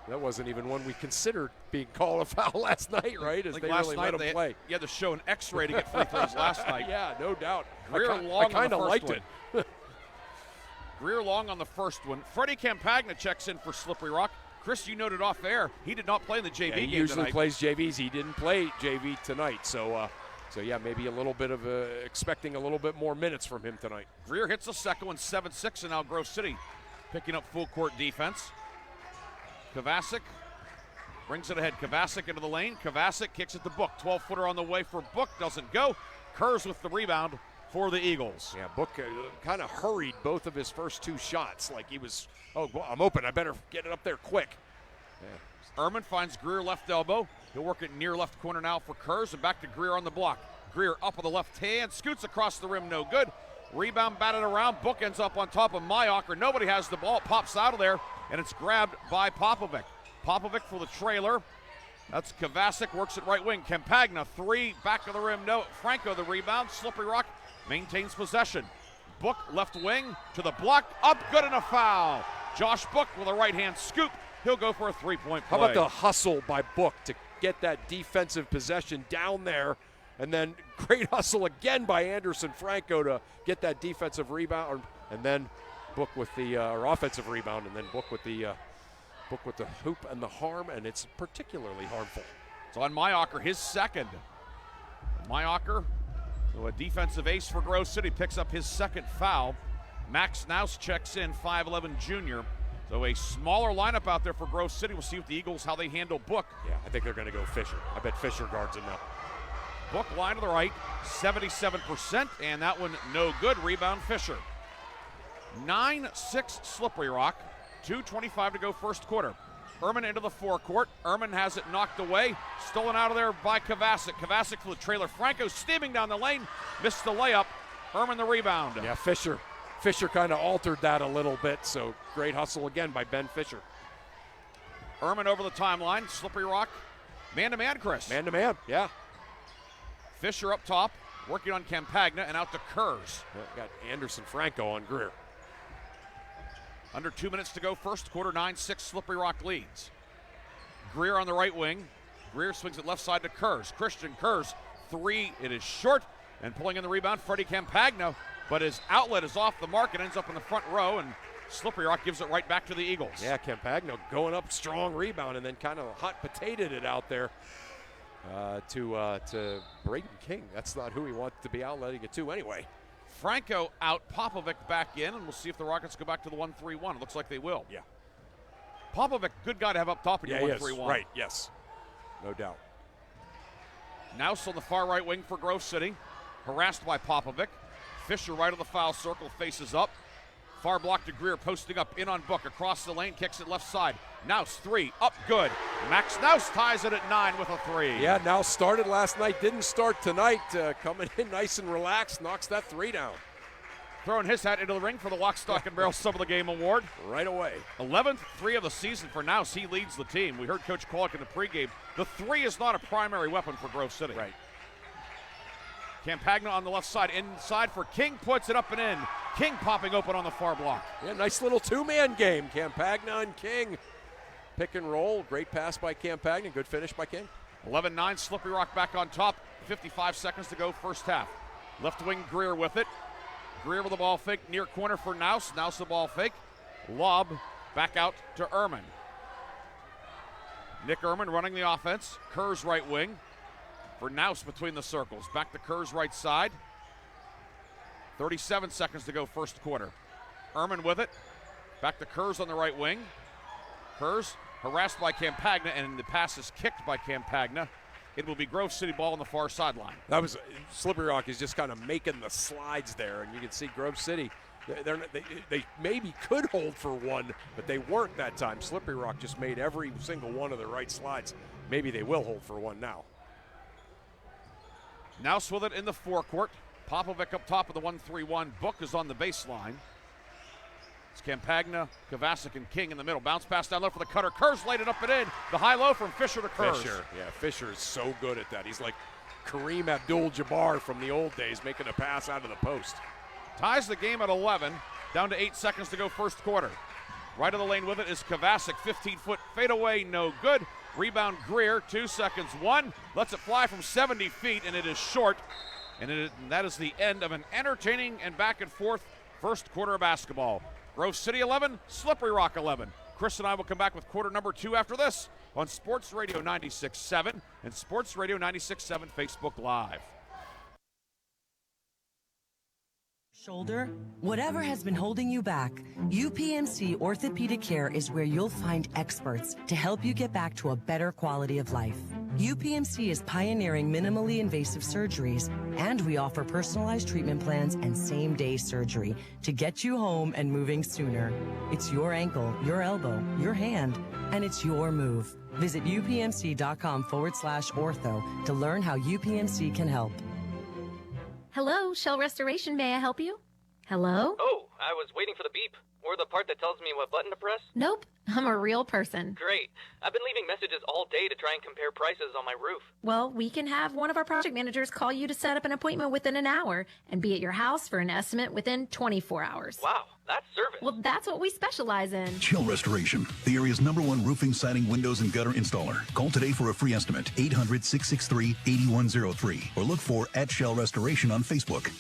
That wasn't even one we considered being called a foul last night, right? As they really let him play. You had to show an X-ray to get free throws last night. Yeah, no doubt. I kind of liked it. Greer long on the first one. Freddie Campagna checks in for Slippery Rock. Chris, you noted off air, he did not play in the JV game he usually tonight. Plays JVs. He didn't play JV tonight, so yeah, maybe a little bit of expecting a little bit more minutes from him tonight. Greer hits the second one, 7-6, and now Grove City picking up full court defense. Kovacic brings it ahead. Kovacic into the lane. Kovacic kicks it to Book. 12-footer on the way for Book. Doesn't go. Kurz with the rebound for the Eagles. Yeah, Book kind of hurried both of his first 2 shots. Like he was, I'm open. I better get it up there quick. Yeah. Ehrman finds Greer left elbow. He'll work it near left corner now for Kurz, and back to Greer on the block. Greer up with the left hand. Scoots across the rim. No good. Rebound batted around. Book ends up on top of Mayocker. Nobody has the ball. It pops out of there, and it's grabbed by Popovic. Popovic for the trailer. That's Kovacic, works it right wing. Campagna, 3, back of the rim, no. Franco the rebound. Slippery Rock maintains possession. Book left wing to the block. Up, good, and a foul. Josh Book with a right-hand scoop. He'll go for a 3-point play. How about the hustle by Book to get that defensive possession down there? And then great hustle again by Anderson Franco to get that defensive rebound, and then Book with the offensive rebound, and then Book with the hoop and the harm, and it's particularly harmful. So on Mayocker, his second. Mayocker, a defensive ace for Grove City, picks up his second foul. Max Naus checks in, 5'11" junior. So a smaller lineup out there for Grove City. We'll see with the Eagles how they handle Book. Yeah, I think they're going to go Fisher. I bet Fisher guards him now. Book line to the right, 77%, and that one no good. Rebound Fisher. 9-6 Slippery Rock. 2:25 to go first quarter. Ehrman into the forecourt. Ehrman has it knocked away. Stolen out of there by Kovacic. Kovacic for the trailer. Franco steaming down the lane. Missed the layup. Ehrman the rebound. Yeah, Fisher kind of altered that a little bit, so great hustle again by Ben Fisher. Ehrman over the timeline. Slippery Rock. Man-to-man, Chris. Man-to-man, yeah. Fisher up top, working on Campagna, and out to Kurz. Got Anderson Franco on Greer. Under 2 minutes to go first quarter, 9-6 Slippery Rock leads. Greer on the right wing. Greer swings it left side to Kurz. Christian Kurz, three, it is short, and pulling in the rebound, Freddie Campagna, but his outlet is off the mark and ends up in the front row, and Slippery Rock gives it right back to the Eagles. Yeah, Campagna going up, strong rebound, and then kind of hot potatoed it out there to Braden King. That's not who he wanted to be outletting it to anyway. Franco out, Popovic back in, and we'll see if the Rockets go back to the 1-3-1. It looks like they will. Yeah. Popovic, good guy to have up top in your 1-3-1. Right, yes. No doubt. Nouse on the far right wing for Grove City. Harassed by Popovic. Fisher right of the foul circle, faces up. Far block to Greer, posting up, in on Book, across the lane, kicks it left side. Nouse, three, up good. Max Nouse ties it at 9 with a three. Yeah, Nouse started last night, didn't start tonight. Coming in nice and relaxed, knocks that three down. Throwing his hat into the ring for the Lock, Stock, and Barrel Sub of the Game award. Right away. 11th three of the season for Nouse. He leads the team. We heard Coach Kolek in the pregame. The three is not a primary weapon for Grove City. Right. Campagna on the left side, inside for King, puts it up and in. King popping open on the far block. Yeah, nice little two-man game. Campagna and King. Pick and roll, great pass by Campagna, good finish by King. 11-9, Slippery Rock back on top. 55 seconds to go first half. Left wing Greer with it. Greer with the ball fake, near corner for Nouse. Nouse the ball fake. Lob back out to Ehrman. Nick Ehrman running the offense. Kurz right wing. For Nouse between the circles. Back to Kurz right side. 37 seconds to go first quarter. Ehrman with it. Back to Kurz on the right wing. Kurz harassed by Campagna, and the pass is kicked by Campagna. It will be Grove City ball on the far sideline. That was Slippery Rock is just kind of making the slides there, and you can see Grove City. They maybe could hold for one, but they weren't that time. Slippery Rock just made every single one of the right slides. Maybe they will hold for one now. Nouse with it in the forecourt. Popovic up top of the 1-3-1. Book is on the baseline. It's Campagna, Kovacic, and King in the middle. Bounce pass down low for the cutter. Kurz laid it up and in. The high-low from Fisher to Kurz. Fisher is so good at that. He's like Kareem Abdul-Jabbar from the old days, making a pass out of the post. Ties the game at 11. Down to 8 seconds to go first quarter. Right of the lane with it is Kovacic. 15-foot fadeaway, no good. Rebound Greer, 2 seconds, one. Lets it fly from 70 feet, and it is short. And that is the end of an entertaining and back and forth first quarter of basketball. Grove City 11, Slippery Rock 11. Chris and I will come back with quarter number 2 after this on Sports Radio 96.7 and Sports Radio 96.7 Facebook Live. Shoulder? Whatever has been holding you back, UPMC Orthopedic Care is where you'll find experts to help you get back to a better quality of life. UPMC is pioneering minimally invasive surgeries, and we offer personalized treatment plans and same-day surgery to get you home and moving sooner. It's your ankle, your elbow, your hand, and it's your move. Visit upmc.com/ortho to learn how UPMC can help. Hello, Shell Restoration. May I help you? Hello? Oh, I was waiting for the beep. Or the part that tells me what button to press. Nope, I'm a real person. Great. I've been leaving messages all day to try and compare prices on my roof. Well, we can have one of our project managers call you to set up an appointment within an hour and be at your house for an estimate within 24 hours. Wow, that's service. Well, that's what we specialize in. Shell Restoration, the area's #1 roofing, siding, windows, and gutter installer. Call today for a free estimate, 800-663-8103, or look for @Shell Restoration on Facebook.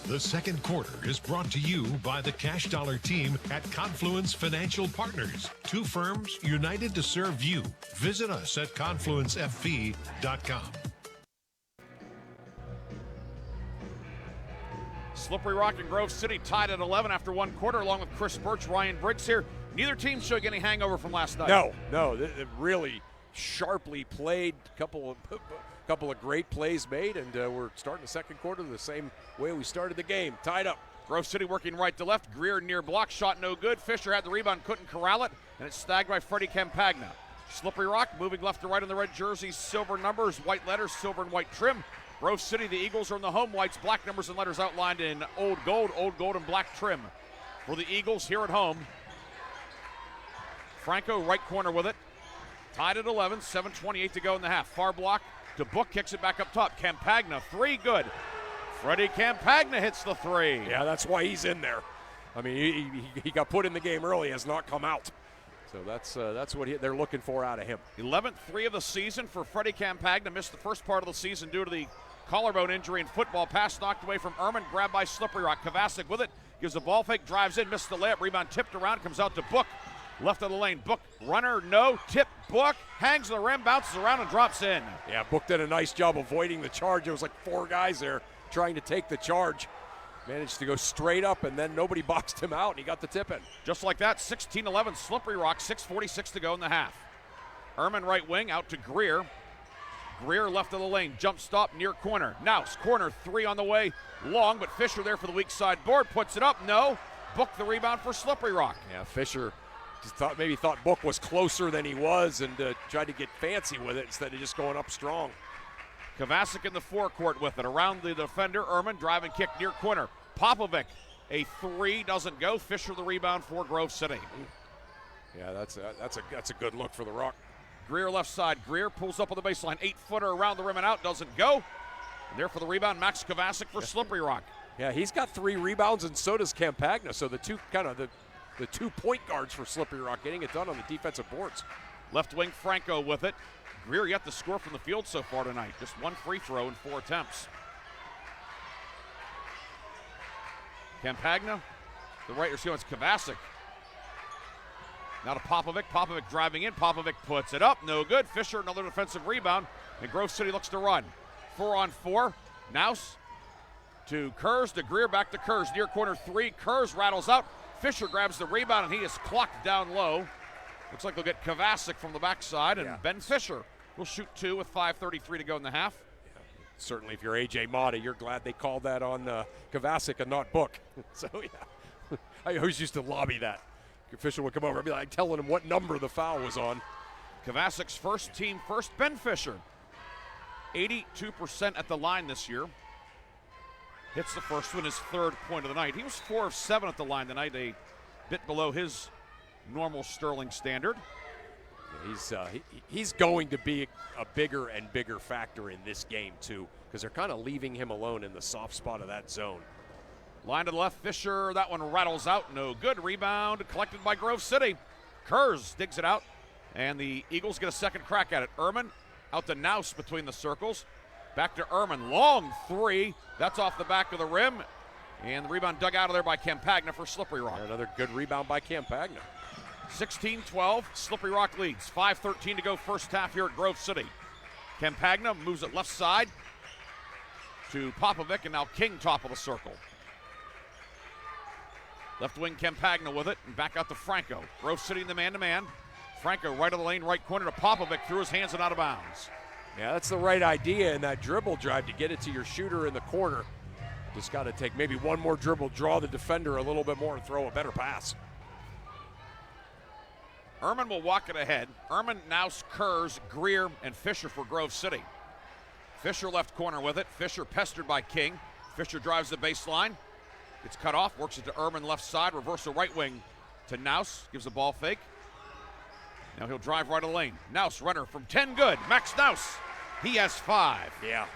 The second quarter is brought to you by the Cash Dollar team at Confluence Financial Partners. Two firms united to serve you. Visit us at confluencefp.com. Slippery Rock and Grove City tied at 11 after one quarter, along with Chris Birch, Ryan Briggs here. Neither team showing any hangover from last night. No, they really sharply played. Couple of great plays made, and we're starting the second quarter the same way we started the game. Tied up. Grove City working right to left. Greer near block, shot no good. Fisher had the rebound, couldn't corral it, and it's snagged by Freddie Campagna. Slippery Rock moving left to right on the red jerseys, silver numbers, white letters, silver and white trim. Grove City, the Eagles are in the home whites, black numbers and letters outlined in old gold and black trim. For the Eagles here at home, Franco right corner with it. Tied at 11, 7:28 to go in the half. Far block to Book, kicks it back up top. Campagna, three, good. Freddie Campagna hits the three. Yeah, that's why he's in there. I mean, he got put in the game early, has not come out. So that's what they're looking for out of him. 11th three of the season for Freddie Campagna. Missed the first part of the season due to the collarbone injury in football. Pass knocked away from Ehrman, grabbed by Slippery Rock. Kovacic with it, gives a ball fake, drives in, missed the layup. Rebound tipped around, comes out to Book. Left of the lane, Book, runner, no, tip, Book, hangs the rim, bounces around and drops in. Yeah, Book did a nice job avoiding the charge. There was like four guys there trying to take the charge. Managed to go straight up, and then nobody boxed him out, and he got the tip in. Just like that, 16-11, Slippery Rock, 6:46 to go in the half. Ehrman right wing, out to Greer. Greer left of the lane, jump stop, near corner. Nouse, corner three on the way, long, but Fisher there for the weak side board, puts it up, no. Book the rebound for Slippery Rock. Yeah, Fisher just thought Book was closer than he was, and tried to get fancy with it instead of just going up strong. Kovacic in the forecourt with it. Around the defender, Ehrman, drive and kick near corner. Popovic, a three, doesn't go. Fisher the rebound for Grove City. Yeah, that's a good look for the Rock. Greer left side. Greer pulls up on the baseline. 8-footer around the rim and out, doesn't go. And there for the rebound, Max Kovacic for Slippery Rock. Yeah, he's got 3 rebounds, and so does Campagna. So the two the 2 point guards for Slippery Rock getting it done on the defensive boards. Left wing Franco with it. Greer yet to score from the field so far tonight. Just 1 free throw in 4 attempts. Campagna, the right receiver, it's Kovacic. Now to Popovic. Popovic driving in. Popovic puts it up. No good. Fisher, another defensive rebound. And Grove City looks to run. 4-on-4. Nouse to Kurz, to Greer, back to Kurz. Near corner 3. Kurz rattles out. Fisher grabs the rebound, and he is clocked down low. Looks like they'll get Kovacic from the backside, and Ben Fisher will shoot 2 with 5:33 to go in the half. Yeah, certainly, if you're A.J. Mata, you're glad they called that on Kovacic and not Book. So, yeah, I always used to lobby that. Fisher would come over and be like telling him what number the foul was on. Kovacic's first team first, Ben Fisher. 82% at the line this year. Hits the first one, his 3rd point of the night. He was 4 of 7 at the line tonight, a bit below his normal Sterling standard. Yeah, he's going to be a bigger and bigger factor in this game too, because they're kind of leaving him alone in the soft spot of that zone. Line to the left, Fisher, that one rattles out, no good. Rebound collected by Grove City. Kurz digs it out, and the Eagles get a second crack at it. Ehrman out to Nouse between the circles. Back to Ehrman, long 3. That's off the back of the rim, and the rebound dug out of there by Campagna for Slippery Rock. And another good rebound by Campagna. 16-12, Slippery Rock leads. 5:13 to go first half here at Grove City. Campagna moves it left side to Popovic, and now King top of the circle. Left wing Campagna with it, and back out to Franco. Grove City in the man-to-man. Franco right of the lane, right corner to Popovic, through his hands and out of bounds. Yeah, that's the right idea in that dribble drive to get it to your shooter in the corner. Just got to take maybe one more dribble, draw the defender a little bit more, and throw a better pass. Ehrman will walk it ahead. Ehrman, Nouse, Kurz, Greer, and Fisher for Grove City. Fisher left corner with it. Fisher pestered by King. Fisher drives the baseline. Gets cut off, works it to Ehrman left side. Reversal right wing to Nouse. Gives a ball fake. Now he'll drive right of the lane. Nouse, runner from 10, good. Max Nouse, he has 5. Yeah,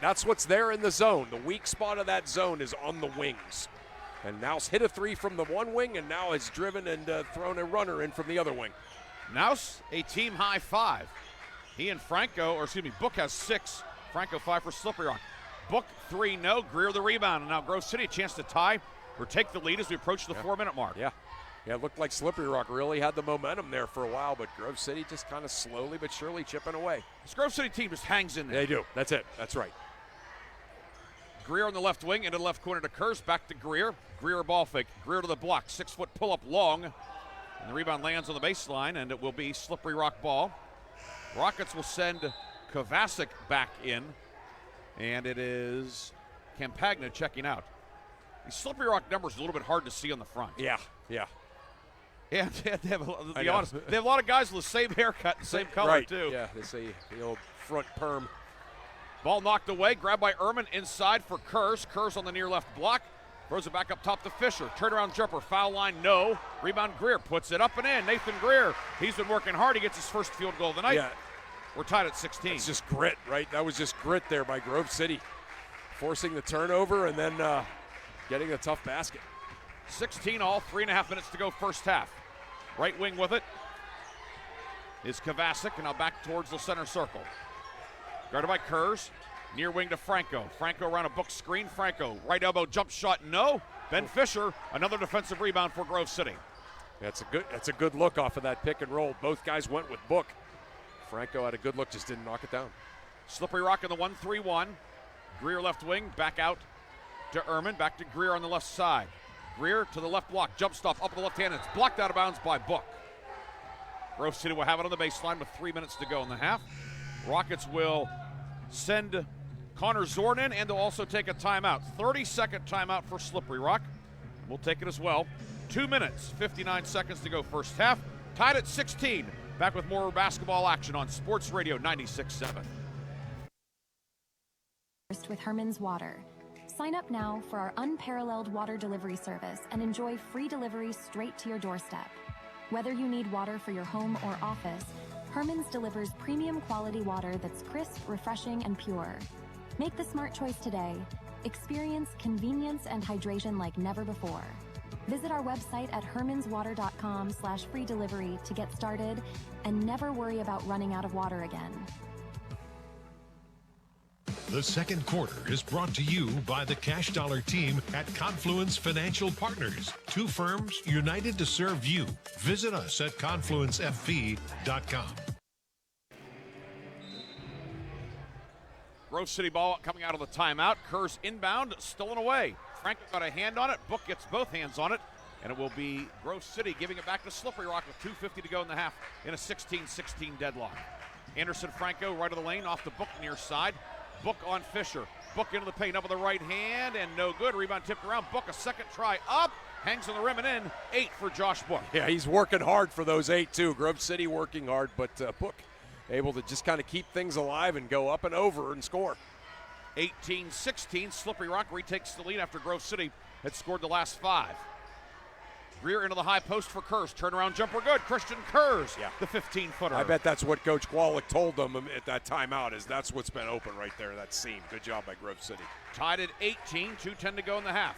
that's what's there in the zone. The weak spot of that zone is on the wings. And Nouse hit a 3 from the one wing, and now has driven and thrown a runner in from the other wing. Nouse, a team high 5. He and Book has 6. Franco 5 for Slippery Rock. Book 3, no. Greer the rebound, and now Grove City a chance to tie or take the lead as we approach the 4-minute mark. Yeah, it looked like Slippery Rock really had the momentum there for a while, but Grove City just kind of slowly but surely chipping away. This Grove City team just hangs in there. They do. That's it. That's right. Greer on the left wing, into the left corner to Kurz, back to Greer. Greer ball fake. Greer to the block. 6-foot pull-up long. And the rebound lands on the baseline, and it will be Slippery Rock ball. Rockets will send Kovacic back in, and it is Campagna checking out. The Slippery Rock numbers are a little bit hard to see on the front. Yeah. Yeah, they have, to be honest, they have a lot of guys with the same haircut and same color, right. too. Yeah, they say the old front perm. Ball knocked away, grabbed by Ehrman inside for Kurz. Kurz on the near left block. Throws it back up top to Fisher. Turnaround jumper, foul line, no. Rebound, Greer puts it up and in. Nathan Greer, he's been working hard. He gets his first field goal of the night. Yeah. We're tied at 16. It's just grit, right? That was just grit there by Grove City. Forcing the turnover and then getting a tough basket. 16 all, 3.5 minutes to go first half. Right wing with it is Kovacic, and now back towards the center circle. Guarded by Kurz. Near wing to Franco. Franco around a book screen. Franco, right elbow jump shot, no. Ben Fisher, another defensive rebound for Grove City. That's a good look off of that pick and roll. Both guys went with Book. Franco had a good look, just didn't knock it down. Slippery Rock in the 1-3-1. Greer left wing, back out to Ehrman. Back to Greer on the left side. Greer to the left block, jump stop up the left hand. It's blocked out of bounds by Book. Grove City will have it on the baseline with 3 minutes to go in the half. Rockets will send Connor Zorn in, and they'll also take a timeout. 30-second timeout for Slippery Rock. We'll take it as well. 2 minutes, 59 seconds to go first half. Tied at 16. Back with more basketball action on Sports Radio 96.7. With Herman's Water. Sign up now for our unparalleled water delivery service and enjoy free delivery straight to your doorstep. Whether you need water for your home or office, Herman's delivers premium quality water that's crisp, refreshing, and pure. Make the smart choice today. Experience convenience and hydration like never before. Visit our website at hermanswater.com/free delivery to get started and never worry about running out of water again. The second quarter is brought to you by the Cash Dollar team at Confluence Financial Partners. Two firms united to serve you. Visit us at confluencefp.com. Grove City ball coming out of the timeout. Kurz inbound, stolen away. Franco got a hand on it. Book gets both hands on it. And it will be Grove City giving it back to Slippery Rock with 2:50 to go in the half in a 16-16 deadlock. Anderson Franco right of the lane off the Book near side. Book on Fisher. Book into the paint up with the right hand and no good. Rebound tipped around. Book a second try up. Hangs on the rim and in. 8 for Josh Book. Yeah, he's working hard for those 8 too. Grove City working hard, but Book able to just kind of keep things alive and go up and over and score. 18-16. Slippery Rock retakes the lead after Grove City had scored the last 5. Greer into the high post for Kurz. Turnaround jumper good. Christian Kurz, the 15-footer. I bet that's what Coach Kwolek told them at that timeout, is that's what's been open right there, that seam. Good job by Grove City. Tied at 18, 2:10 to go in the half.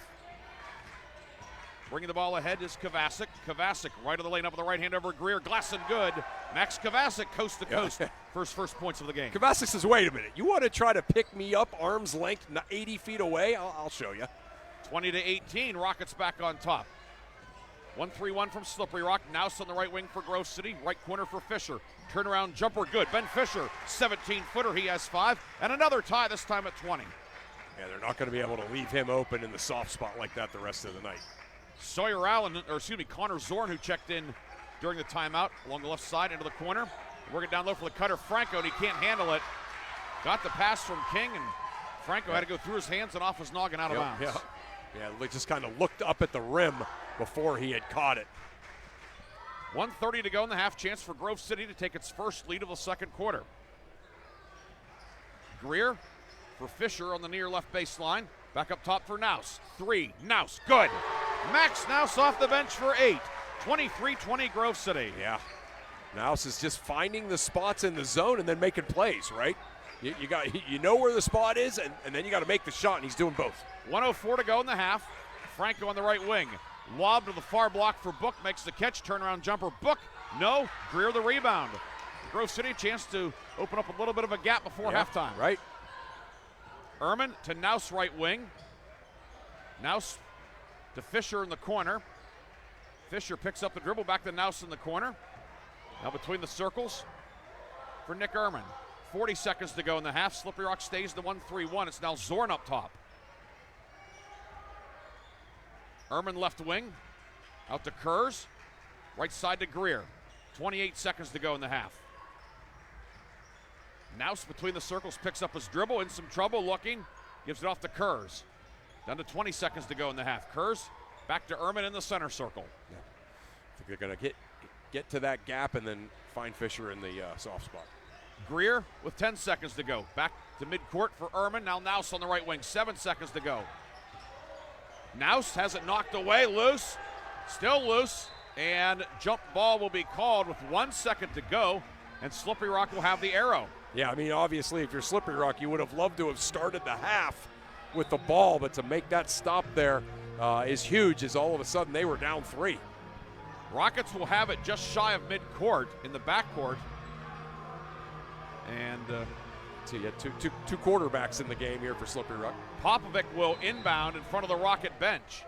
Bringing the ball ahead is Kovacic. Kovacic right of the lane up with the right hand over Greer. Glass and good. Max Kovacic coast to coast for his first points of the game. Kovacic says, wait a minute. You want to try to pick me up arm's length 80 feet away? I'll show you. 20-18. Rockets back on top. 1-3-1 from Slippery Rock. Nouse on the right wing for Grove City. Right corner for Fisher. Turnaround jumper good. Ben Fisher, 17-footer. He has 5. And another tie, this time at 20. Yeah, they're not going to be able to leave him open in the soft spot like that the rest of the night. Connor Zorn, who checked in during the timeout along the left side into the corner. Working down low for the cutter, Franco, and he can't handle it. Got the pass from King, and Franco had to go through his hands and off his noggin out of bounds. Yeah, just kind of looked up at the rim before he had caught it. 1:30 to go in the half. Chance for Grove City to take its first lead of the second quarter. Greer for Fisher on the near left baseline. Back up top for Nouse. 3, Nouse, good. Max Nouse off the bench for 8. 23-20 Grove City. Yeah, Nouse is just finding the spots in the zone and then making plays, right? You know where the spot is, and then you got to make the shot, and he's doing both. 1:04 to go in the half. Franco on the right wing. Lob to the far block for Book. Makes the catch. Turnaround jumper. Book. No. Greer the rebound. Grove City a chance to open up a little bit of a gap before halftime. Right. Ehrman to Nouse right wing. Nouse to Fisher in the corner. Fisher picks up the dribble. Back to Nouse in the corner. Now between the circles for Nick Ehrman. 40 seconds to go in the half. Slippery Rock stays the 1-3-1. It's now Zorn up top. Ehrman left wing. Out to Kurz. Right side to Greer. 28 seconds to go in the half. Nouse between the circles picks up his dribble. In some trouble looking. Gives it off to Kurz. Down to 20 seconds to go in the half. Kurz back to Ehrman in the center circle. Yeah. I think they're going to get to that gap and then find Fisher in the soft spot. Greer with 10 seconds to go. Back to midcourt for Ehrman. Now Naus on the right wing. 7 seconds to go. Naus has it knocked away. Loose. Still loose. And jump ball will be called with 1 second to go. And Slippery Rock will have the arrow. Yeah, I mean, obviously, if you're Slippery Rock, you would have loved to have started the half with the ball, but to make that stop there is huge, as all of a sudden they were down 3. Rockets will have it just shy of midcourt in the backcourt. And so you had two quarterbacks in the game here for Slippery Rock. Popovic will inbound in front of the Rocket bench.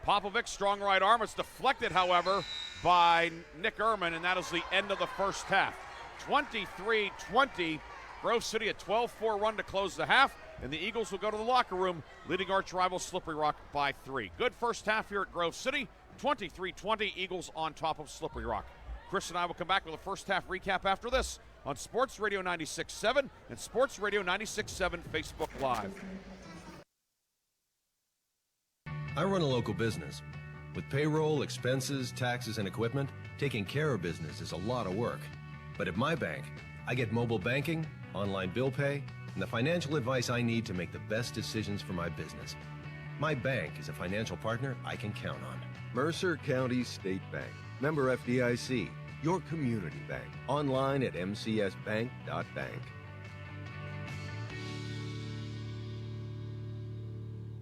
Popovic, strong right arm. It's deflected, however, by Nick Ehrman, and that is the end of the first half. 23-20. Grove City a 12-4 run to close the half, and the Eagles will go to the locker room, leading arch rival Slippery Rock by 3. Good first half here at Grove City. 23-20, Eagles on top of Slippery Rock. Chris and I will come back with a first half recap after this on Sports Radio 96.7 and Sports Radio 96.7 Facebook Live. I run a local business. With payroll, expenses, taxes, and equipment, taking care of business is a lot of work. But at my bank, I get mobile banking, online bill pay, and the financial advice I need to make the best decisions for my business. My bank is a financial partner I can count on. Mercer County State Bank. Member FDIC. Your community bank. Online at mcsbank.bank.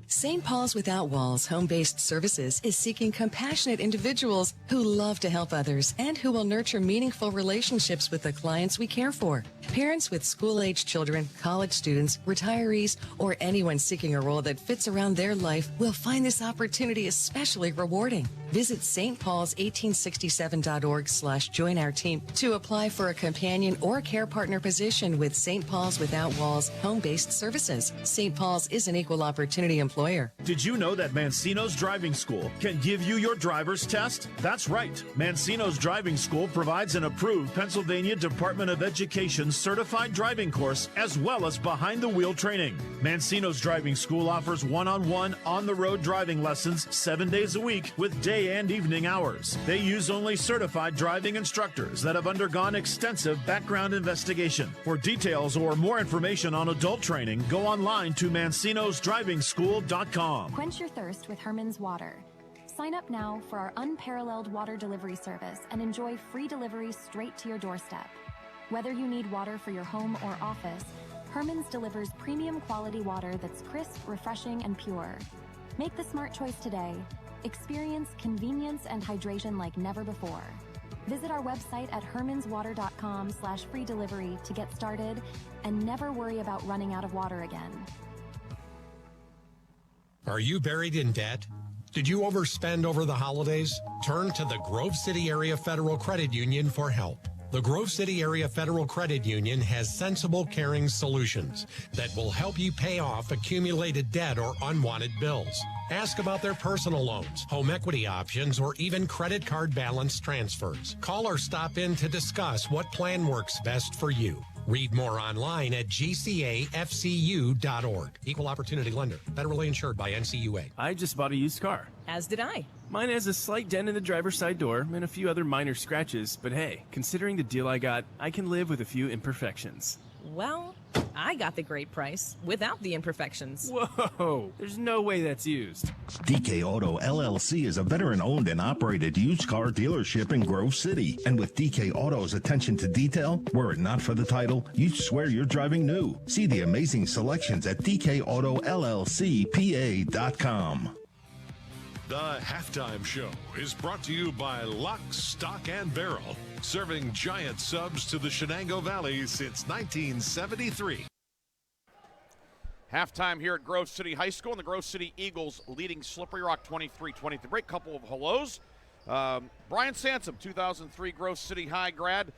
St. Paul's Without Walls Home-Based Services is seeking compassionate individuals who love to help others and who will nurture meaningful relationships with the clients we care for. Parents with school-age children, college students, retirees, or anyone seeking a role that fits around their life will find this opportunity especially rewarding. Visit stpaul's1867.org/join our team to apply for a companion or care partner position with St. Paul's Without Walls Home-Based Services. St. Paul's is an equal opportunity employer. Did you know that Mancino's Driving School can give you your driver's test? That's right. Mancino's Driving School provides an approved Pennsylvania Department of Education certified driving course as well as behind-the-wheel training. Mancino's Driving School offers one-on-one, on-the-road driving lessons 7 days a week with day and evening hours. They use only certified driving instructors that have undergone extensive background investigation. For details or more information on adult training, go online to mancinosdrivingschool.com. Quench your thirst with Herman's Water. Sign up now for our unparalleled water delivery service and enjoy free delivery straight to your doorstep. Whether you need water for your home or office, Herman's delivers premium quality water that's crisp, refreshing, and pure. Make the smart choice today. Experience convenience and hydration like never before. Visit our website at hermanswater.com/free delivery to get started and never worry about running out of water again. Are you buried in debt? Did you overspend over the holidays? Turn to the Grove City Area Federal Credit Union for help. The Grove City Area Federal Credit Union has sensible, caring solutions that will help you pay off accumulated debt or unwanted bills. Ask about their personal loans, home equity options, or even credit card balance transfers. Call or stop in to discuss what plan works best for you. Read more online at gcafcu.org. Equal Opportunity Lender. Federally insured by NCUA. I just bought a used car. As did I. Mine has a slight dent in the driver's side door and a few other minor scratches, but hey, considering the deal I got, I can live with a few imperfections. Well, I got the great price without the imperfections. Whoa, there's no way that's used. DK Auto LLC is a veteran-owned and operated used car dealership in Grove City. And with DK Auto's attention to detail, were it not for the title, you'd swear you're driving new. See the amazing selections at DKAutoLLCPA.com. The Halftime Show is brought to you by Lock, Stock, and Barrel, serving giant subs to the Shenango Valley since 1973. Halftime here at Grove City High School, and the Grove City Eagles leading Slippery Rock 23-23. Couple of hellos. Brian Sansom, 2003 Grove City High grad,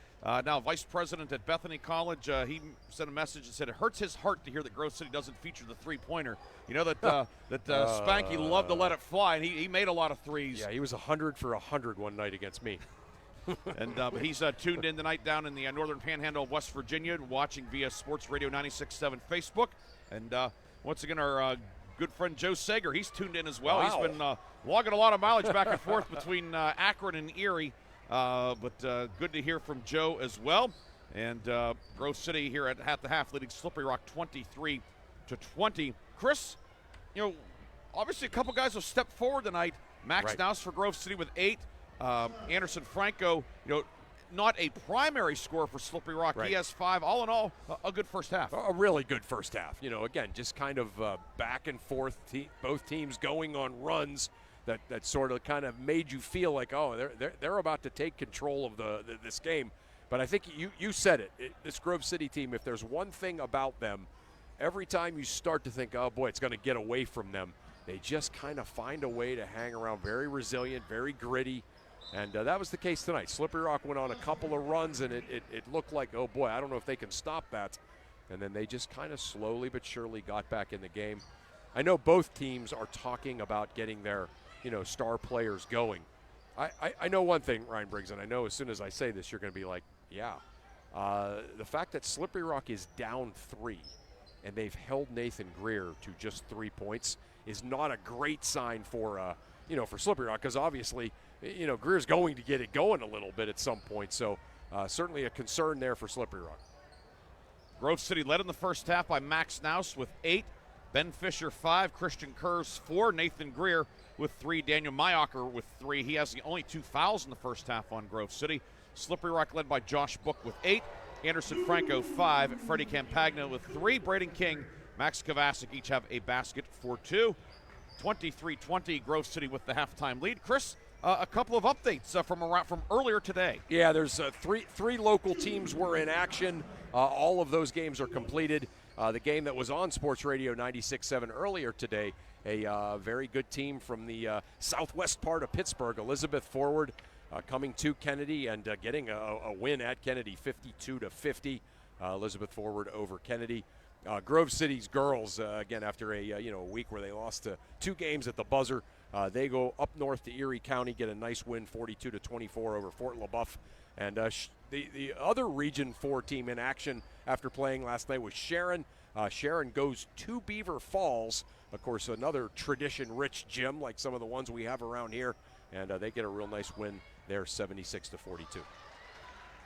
now vice president at Bethany College. He sent a message and said it hurts his heart to hear that Grove City doesn't feature the three-pointer. You know that Spanky loved to let it fly, and he made a lot of threes. Yeah, he was 100 for 100 one night against me. And he's tuned in tonight down in the northern panhandle of West Virginia, watching via Sports Radio 96.7 Facebook. And once again, our good friend Joe Sager. He's tuned in as well. Wow. He's been logging a lot of mileage back and forth between Akron and Erie. But good to hear from Joe as well. And Grove City here at the half leading Slippery Rock 23-20. Chris, obviously a couple guys have stepped forward tonight. Max Naus for Grove City with 8. Anderson Franco, not a primary scorer for Slippery Rock. Right. He has 5. All in all, a good first half. A really good first half. Again, just kind of back and forth, both teams going on runs that sort of kind of made you feel like, oh, they're about to take control of this game. But I think you said it. This Grove City team, if there's one thing about them, every time you start to think, oh, boy, it's going to get away from them, they just kind of find a way to hang around. Very resilient, very gritty. And that was the case tonight. Slippery Rock went on a couple of runs, and it looked like, oh, boy, I don't know if they can stop that. And then they just kind of slowly but surely got back in the game. I know both teams are talking about getting their, star players going. I know one thing, Ryan Briggs, and I know as soon as I say this, you're going to be like, yeah. The fact that Slippery Rock is down 3 and they've held Nathan Greer to just 3 points is not a great sign for, for Slippery Rock, because obviously, Greer's going to get it going a little bit at some point. So certainly a concern there for Slippery Rock. Grove City led in the first half by Max Naus with 8. Ben Fisher 5, Christian Kurz 4, Nathan Greer with 3, Daniel Mayocker with 3. He has the only 2 fouls in the first half on Grove City. Slippery Rock led by Josh Book with 8, Anderson Franco 5, Freddie Campagna with 3, Braden King, Max Kovacic each have a basket for 2. 23-20, Grove City with the halftime lead. Chris, a couple of updates from earlier today. Yeah, there's three local teams were in action. All of those games are completed. The game that was on Sports Radio 96.7 earlier today, a very good team from the southwest part of Pittsburgh, Elizabeth Forward, coming to Kennedy and getting a win at Kennedy, 52-50. Elizabeth Forward over Kennedy. Grove City's girls, again, after a week where they lost 2 games at the buzzer, they go up north to Erie County, get a nice win, 42-24 over Fort LaBeouf. And the other Region 4 team in action after playing last night was Sharon. Sharon goes to Beaver Falls, of course, another tradition-rich gym like some of the ones we have around here, and they get a real nice win there, 76-42.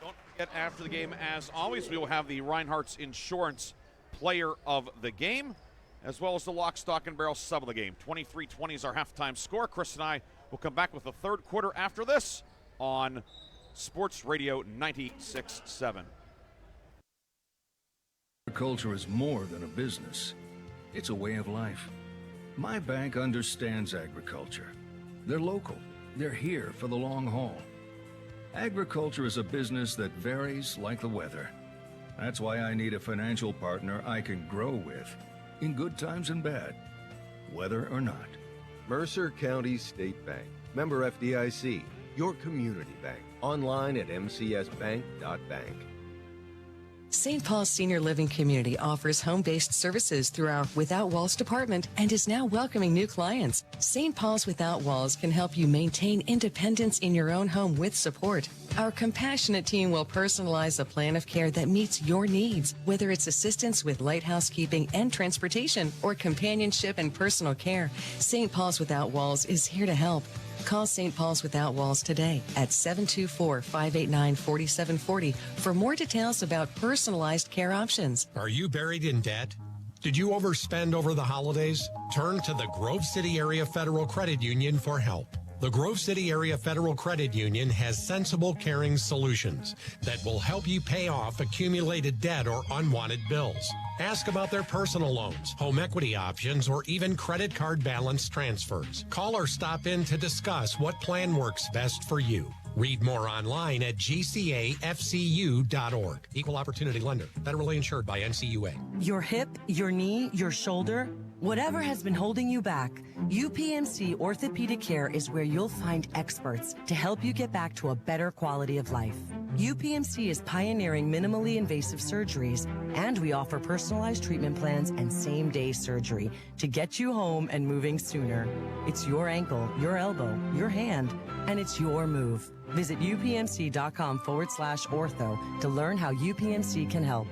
Don't forget, after the game, as always, we will have the Reinhardt's Insurance Player of the Game, as well as the Lock, Stock, and Barrel sub of the game. 23-20 is our halftime score. Chris and I will come back with the third quarter after this on Sports Radio 96.7. Agriculture is more than a business. It's a way of life. My bank understands agriculture. They're local. They're here for the long haul. Agriculture is a business that varies like the weather. That's why I need a financial partner I can grow with, in good times and bad, whether or not. Mercer County State Bank. Member FDIC. Your community bank. Online at mcsbank.bank. St. Paul's Senior Living Community offers home-based services through our Without Walls department and is now welcoming new clients. St. Paul's Without Walls can help you maintain independence in your own home with support. Our compassionate team will personalize a plan of care that meets your needs, whether it's assistance with light housekeeping and transportation or companionship and personal care. St. Paul's Without Walls is here to help. Call St. Paul's Without Walls today at 724-589-4740 for more details about personalized care options. Are you buried in debt? Did you overspend over the holidays? Turn to the Grove City Area Federal Credit Union for help. The Grove City Area Federal Credit Union has sensible, caring solutions that will help you pay off accumulated debt or unwanted bills. Ask about their personal loans, home equity options, or even credit card balance transfers. Call or stop in to discuss what plan works best for you. Read more online at gcafcu.org. Equal Opportunity Lender. Federally insured by NCUA. Your hip, your knee, your shoulder, whatever has been holding you back, UPMC Orthopedic Care is where you'll find experts to help you get back to a better quality of life. UPMC is pioneering minimally invasive surgeries, and we offer personalized treatment plans and same-day surgery to get you home and moving sooner. It's your ankle, your elbow, your hand, and it's your move. Visit upmc.com/ortho to learn how UPMC can help.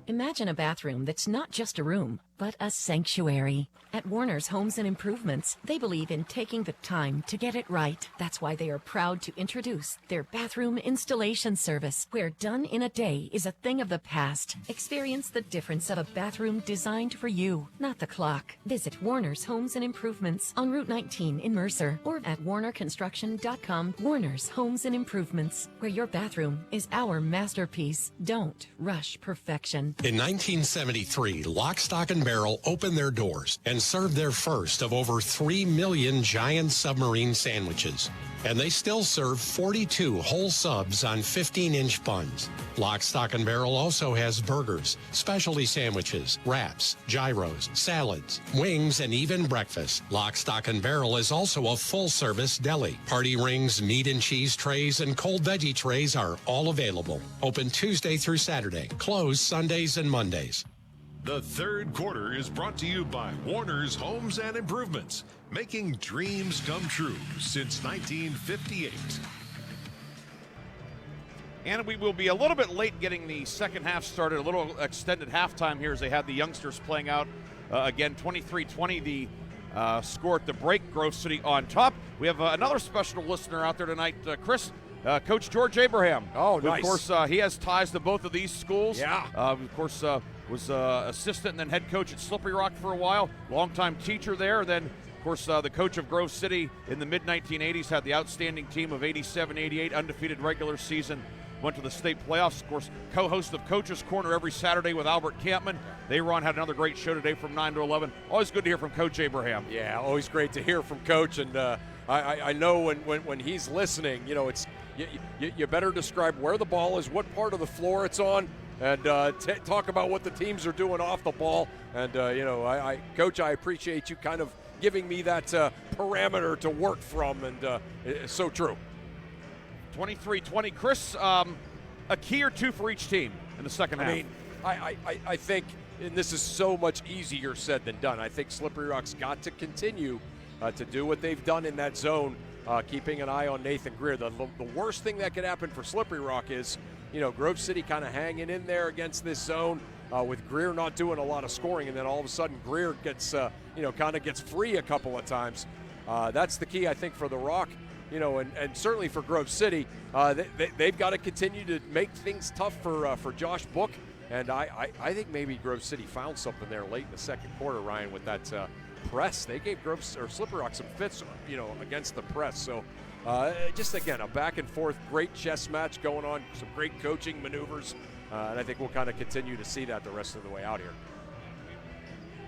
Imagine a bathroom that's not just a room, but a sanctuary. At Warner's Homes and Improvements, they believe in taking the time to get it right. That's why they are proud to introduce their bathroom installation service, where done in a day is a thing of the past. Experience the difference of a bathroom designed for you, not the clock. Visit Warner's Homes and Improvements on Route 19 in Mercer or at warnerconstruction.com. Warner's Homes and Improvements, where your bathroom is our masterpiece. Don't rush perfection. In 1973, Lock, Stock, and Barrel opened their doors and served their first of over 3 million giant submarine sandwiches. And they still serve 42 whole subs on 15-inch buns. Lock, Stock, and Barrel also has burgers, specialty sandwiches, wraps, gyros, salads, wings, and even breakfast. Lock, Stock, and Barrel is also a full-service deli. Party rings, meat and cheese trays, and cold veggie trays are all available. Open Tuesday through Saturday. Closed Sundays and Mondays. The third quarter is brought to you by Warner's Homes and Improvements, making dreams come true since 1958. And we will be a little bit late getting the second half started, a little extended halftime here as they had the youngsters playing out. Again, 23-20, the score at the break, Grove City on top. We have another special listener out there tonight, Chris. Coach George Abraham. Oh, nice. Of course, he has ties to both of these schools. Yeah. Of course, was assistant and then head coach at Slippery Rock for a while, longtime teacher there. Then, of course, the coach of Grove City in the mid-1980s, had the outstanding team of 87-88, undefeated regular season, went to the state playoffs. Of course, co-host of Coach's Corner every Saturday with Albert Campman. They had another great show today from 9 to 11. Always good to hear from Coach Abraham. Yeah, always great to hear from Coach. And I know when he's listening, you know, it's you better describe where the ball is, what part of the floor it's on, and talk about what the teams are doing off the ball. And, Coach, I appreciate you kind of giving me that parameter to work from, and it's so true. 23-20. Chris, a key or two for each team in the second half. I mean, I think, and this is so much easier said than done, I think Slippery Rock's got to continue to do what they've done in that zone, keeping an eye on Nathan Greer. The worst thing that could happen for Slippery Rock is, Grove City kind of hanging in there against this zone with Greer not doing a lot of scoring, and then all of a sudden Greer gets, kind of gets free a couple of times. That's the key, I think, for the Rock, and certainly for Grove City. They've got to continue to make things tough for Josh Book, and I think maybe Grove City found something there late in the second quarter, Ryan, with that press. They gave Slippery Rock some fits, against the press. So just again, a back and forth, great chess match going on, some great coaching maneuvers, and I think we'll kind of continue to see that the rest of the way out here.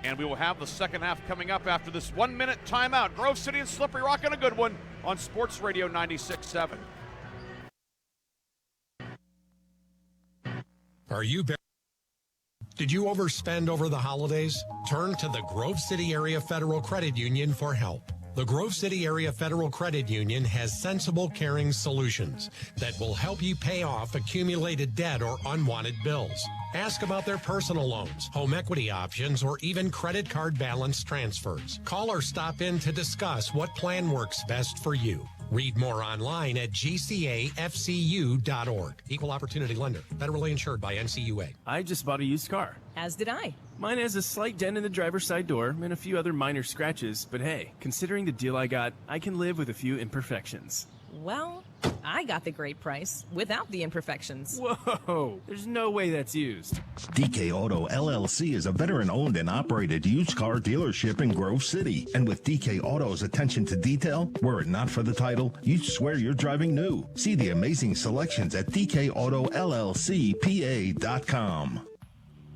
And we will have the second half coming up after this 1 minute timeout. Grove City and Slippery Rock in a good one on Sports Radio 96.7. Are you Did you overspend over the holidays? Turn to the Grove City Area Federal Credit Union for help. The Grove City Area Federal Credit Union has sensible, caring solutions that will help you pay off accumulated debt or unwanted bills. Ask about their personal loans, home equity options, or even credit card balance transfers. Call or stop in to discuss what plan works best for you. Read more online at gcafcu.org. Equal Opportunity Lender. Federally insured by NCUA. I just bought a used car. As did I. Mine has a slight dent in the driver's side door and a few other minor scratches, but hey, considering the deal I got, I can live with a few imperfections. Well, I got the great price without the imperfections. Whoa, there's no way that's used. DK Auto LLC is a veteran-owned and operated used car dealership in Grove City. And with DK Auto's attention to detail, were it not for the title, you'd swear you're driving new. See the amazing selections at DKAutoLLCPA.com.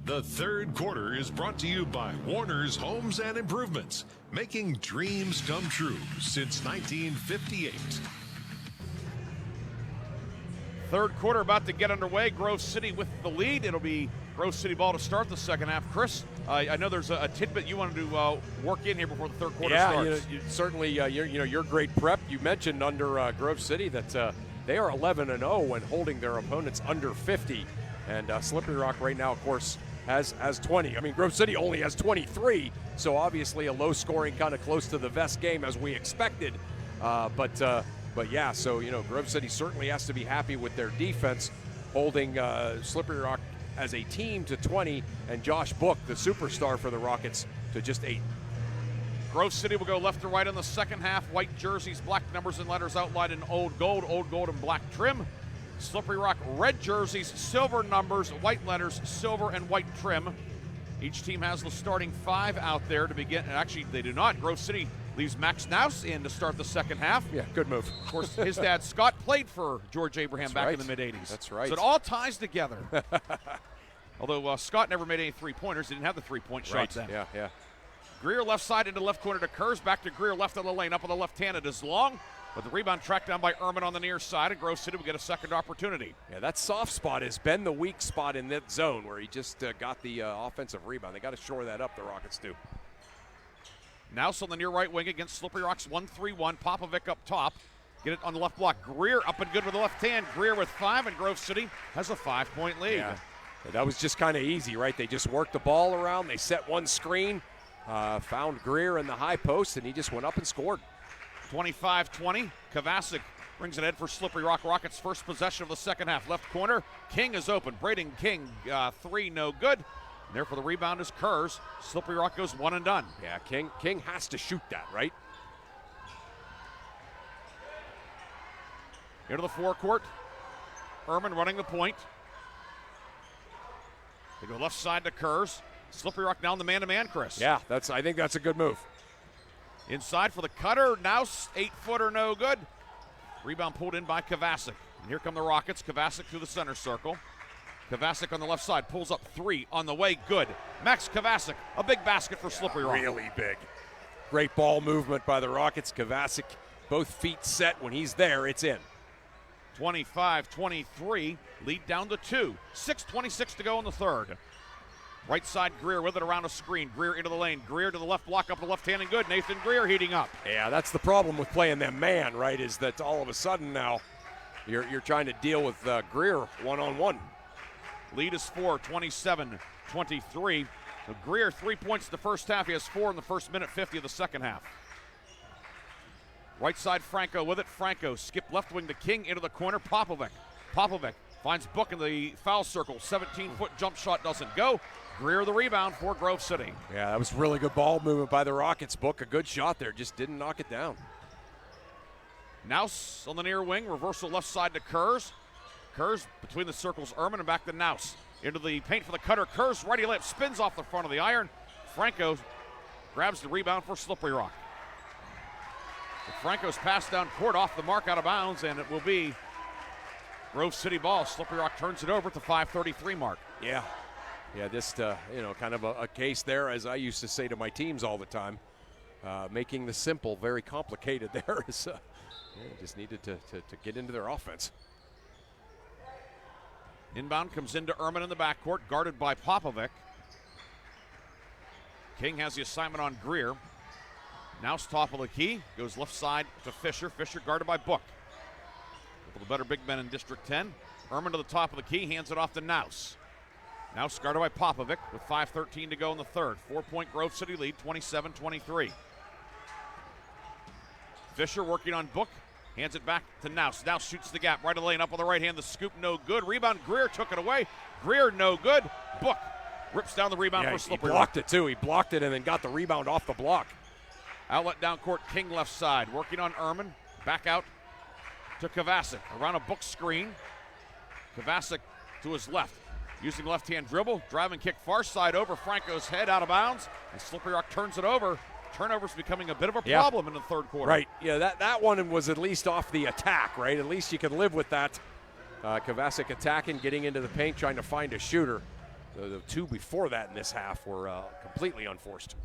The third quarter is brought to you by Warner's Homes and Improvements, making dreams come true since 1958. Third quarter about to get underway. Grove City with the lead. It'll be Grove City ball to start the second half. Chris, I know there's a tidbit you wanted to work in here before the third quarter starts. Yeah, certainly your great prep. You mentioned under Grove City that they are 11-0 when holding their opponents under 50. And Slippery Rock right now, of course, has 20. I mean, Grove City only has 23, so obviously a low-scoring, kind of close to the vest game as we expected. But yeah, so, Grove City certainly has to be happy with their defense, holding Slippery Rock as a team to 20, and Josh Book, the superstar for the Rockets, to just 8. Grove City will go left to right in the second half. White jerseys, black numbers and letters outlined in old gold and black trim. Slippery Rock, red jerseys, silver numbers, white letters, silver and white trim. Each team has the starting 5 out there to begin. And actually, they do not. Grove City leaves Max Naus in to start the second half. Yeah, good move. Of course, his dad, Scott, played for George Abraham back in the mid-'80s. That's right. So it all ties together. Although Scott never made any three-pointers. He didn't have the three-point shots then. Yeah. Greer left side into left corner to Kurz. Back to Greer left of the lane. Up on the left hand. It is long. But the rebound tracked down by Ehrman on the near side. And Grove City will get a second opportunity. Yeah, that soft spot has been the weak spot in that zone where he just got the offensive rebound. They got to shore that up, the Rockets do. Naus on the near right wing against Slippery Rocks 1-3-1. Popovic up top. Get it on the left block. Greer up and good with the left hand. Greer with 5, and Grove City has a 5-point lead. Yeah. That was just kind of easy, right? They just worked the ball around. They set one screen, found Greer in the high post, and he just went up and scored. 25-20. Kovacic brings it in for Slippery Rock. Rockets' first possession of the second half. Left corner. King is open. Braden King, 3, no good. And there for the rebound is Kurz. Slippery Rock goes one and done. Yeah, King has to shoot that, right? Into the forecourt. Ehrman running the point. They go left side to Kurz. Slippery Rock down the man-to-man, Chris. Yeah, I think that's a good move. Inside for the cutter. Naus, 8-footer, no good. Rebound pulled in by Kovacic. And here come the Rockets. Kovacic through the center circle. Kovacic on the left side pulls up 3 on the way. Good. Max Kovacic, a big basket for Slippery Rock. Really big. Great ball movement by the Rockets. Kovacic, both feet set. When he's there, it's in. 25-23, lead down to 2. 6:26 to go in the third. Right side, Greer with it around a screen. Greer into the lane. Greer to the left block, up the left hand and good. Nathan Greer heating up. Yeah, that's the problem with playing them man, right, is that all of a sudden now you're trying to deal with Greer one-on-one. Lead is 4, 27-23. So Greer 3 points in the first half. He has 4 in the first minute 50 of the second half. Right side, Franco with it. Franco skip left wing to King into the corner. Popovic finds Book in the foul circle. 17-foot jump shot doesn't go. Greer the rebound for Grove City. Yeah, that was really good ball movement by the Rockets. Book, a good shot there, just didn't knock it down. Naus on the near wing. Reversal left side to Kurz. Kurz between the circles. Ehrman and back to Naus. Into the paint for the cutter. Kurz, righty lip, spins off the front of the iron. Franco grabs the rebound for Slippery Rock. Franco's pass down court off the mark out of bounds, and it will be Grove City ball. Slippery Rock turns it over at the 5:33 mark. Yeah, just kind of a case there, as I used to say to my teams all the time, making the simple very complicated there. Is just needed to get into their offense. Inbound comes into Ehrman in the backcourt, guarded by Popovic. King has the assignment on Greer. Naus top of the key, goes left side to Fisher. Fisher guarded by Book. A couple of better big men in District 10. Ehrman to the top of the key, hands it off to Naus. Naus guarded by Popovic with 5:13 to go in the third. 4-point Grove City lead, 27-23. Fisher working on Book, hands it back to Naus. Naus shoots the gap, right of the lane, up on the right hand, the scoop, no good. Rebound, Greer took it away. Greer, no good. Book rips down the rebound for Slippery Rock. He blocked it too. He blocked it and then got the rebound off the block. Outlet down court, King left side. Working on Ehrman. Back out to Kovacic. Around a Book screen. Kovacic to his left. Using left-hand dribble. Driving kick far side over Franco's head out of bounds. And Slippery Rock turns it over. Turnovers becoming a bit of a problem in the third quarter. Right. Yeah, that one was at least off the attack, right? At least you can live with that. Kovacic attacking, getting into the paint, trying to find a shooter. The 2 before that in this half were completely unforced.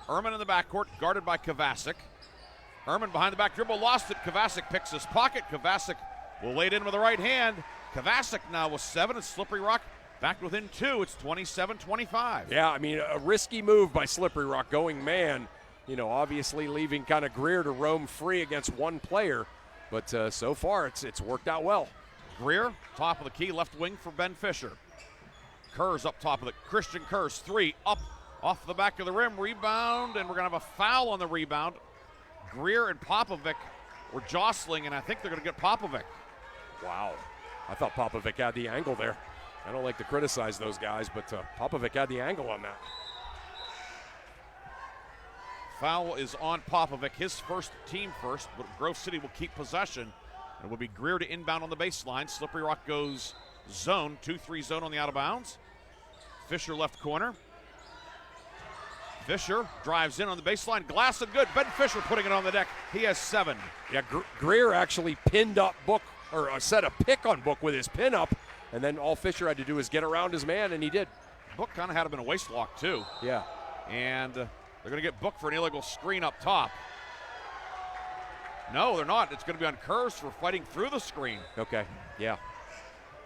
Ehrman in the backcourt, guarded by Kovacic. Ehrman behind the back dribble, lost it. Kovacic picks his pocket. Kovacic will lay it in with the right hand. Kovacic now with 7, and Slippery Rock back within 2. It's 27-25. Yeah, I mean, a risky move by Slippery Rock going man. Obviously leaving kind of Greer to roam free against one player. But so far, it's worked out well. Greer, top of the key, left wing for Ben Fisher. Kurz up top of it. Christian Kurz, 3, up. Off the back of the rim, rebound, and we're going to have a foul on the rebound. Greer and Popovic were jostling, and I think they're going to get Popovic. Wow. I thought Popovic had the angle there. I don't like to criticize those guys, but Popovic had the angle on that. Foul is on Popovic, his first, team first, but Grove City will keep possession. It will be Greer to inbound on the baseline. Slippery Rock goes zone, 2-3 zone on the out of bounds. Fisher left corner. Fisher drives in on the baseline. Glass and good. Ben Fisher putting it on the deck. He has 7. Yeah, Greer actually pinned up Book, or set a pick on Book with his pin up, and then all Fisher had to do is get around his man, and he did. Book kind of had him in a waist lock, too. Yeah. And they're going to get Book for an illegal screen up top. No, they're not. It's going to be on Kurz for fighting through the screen. Okay, yeah.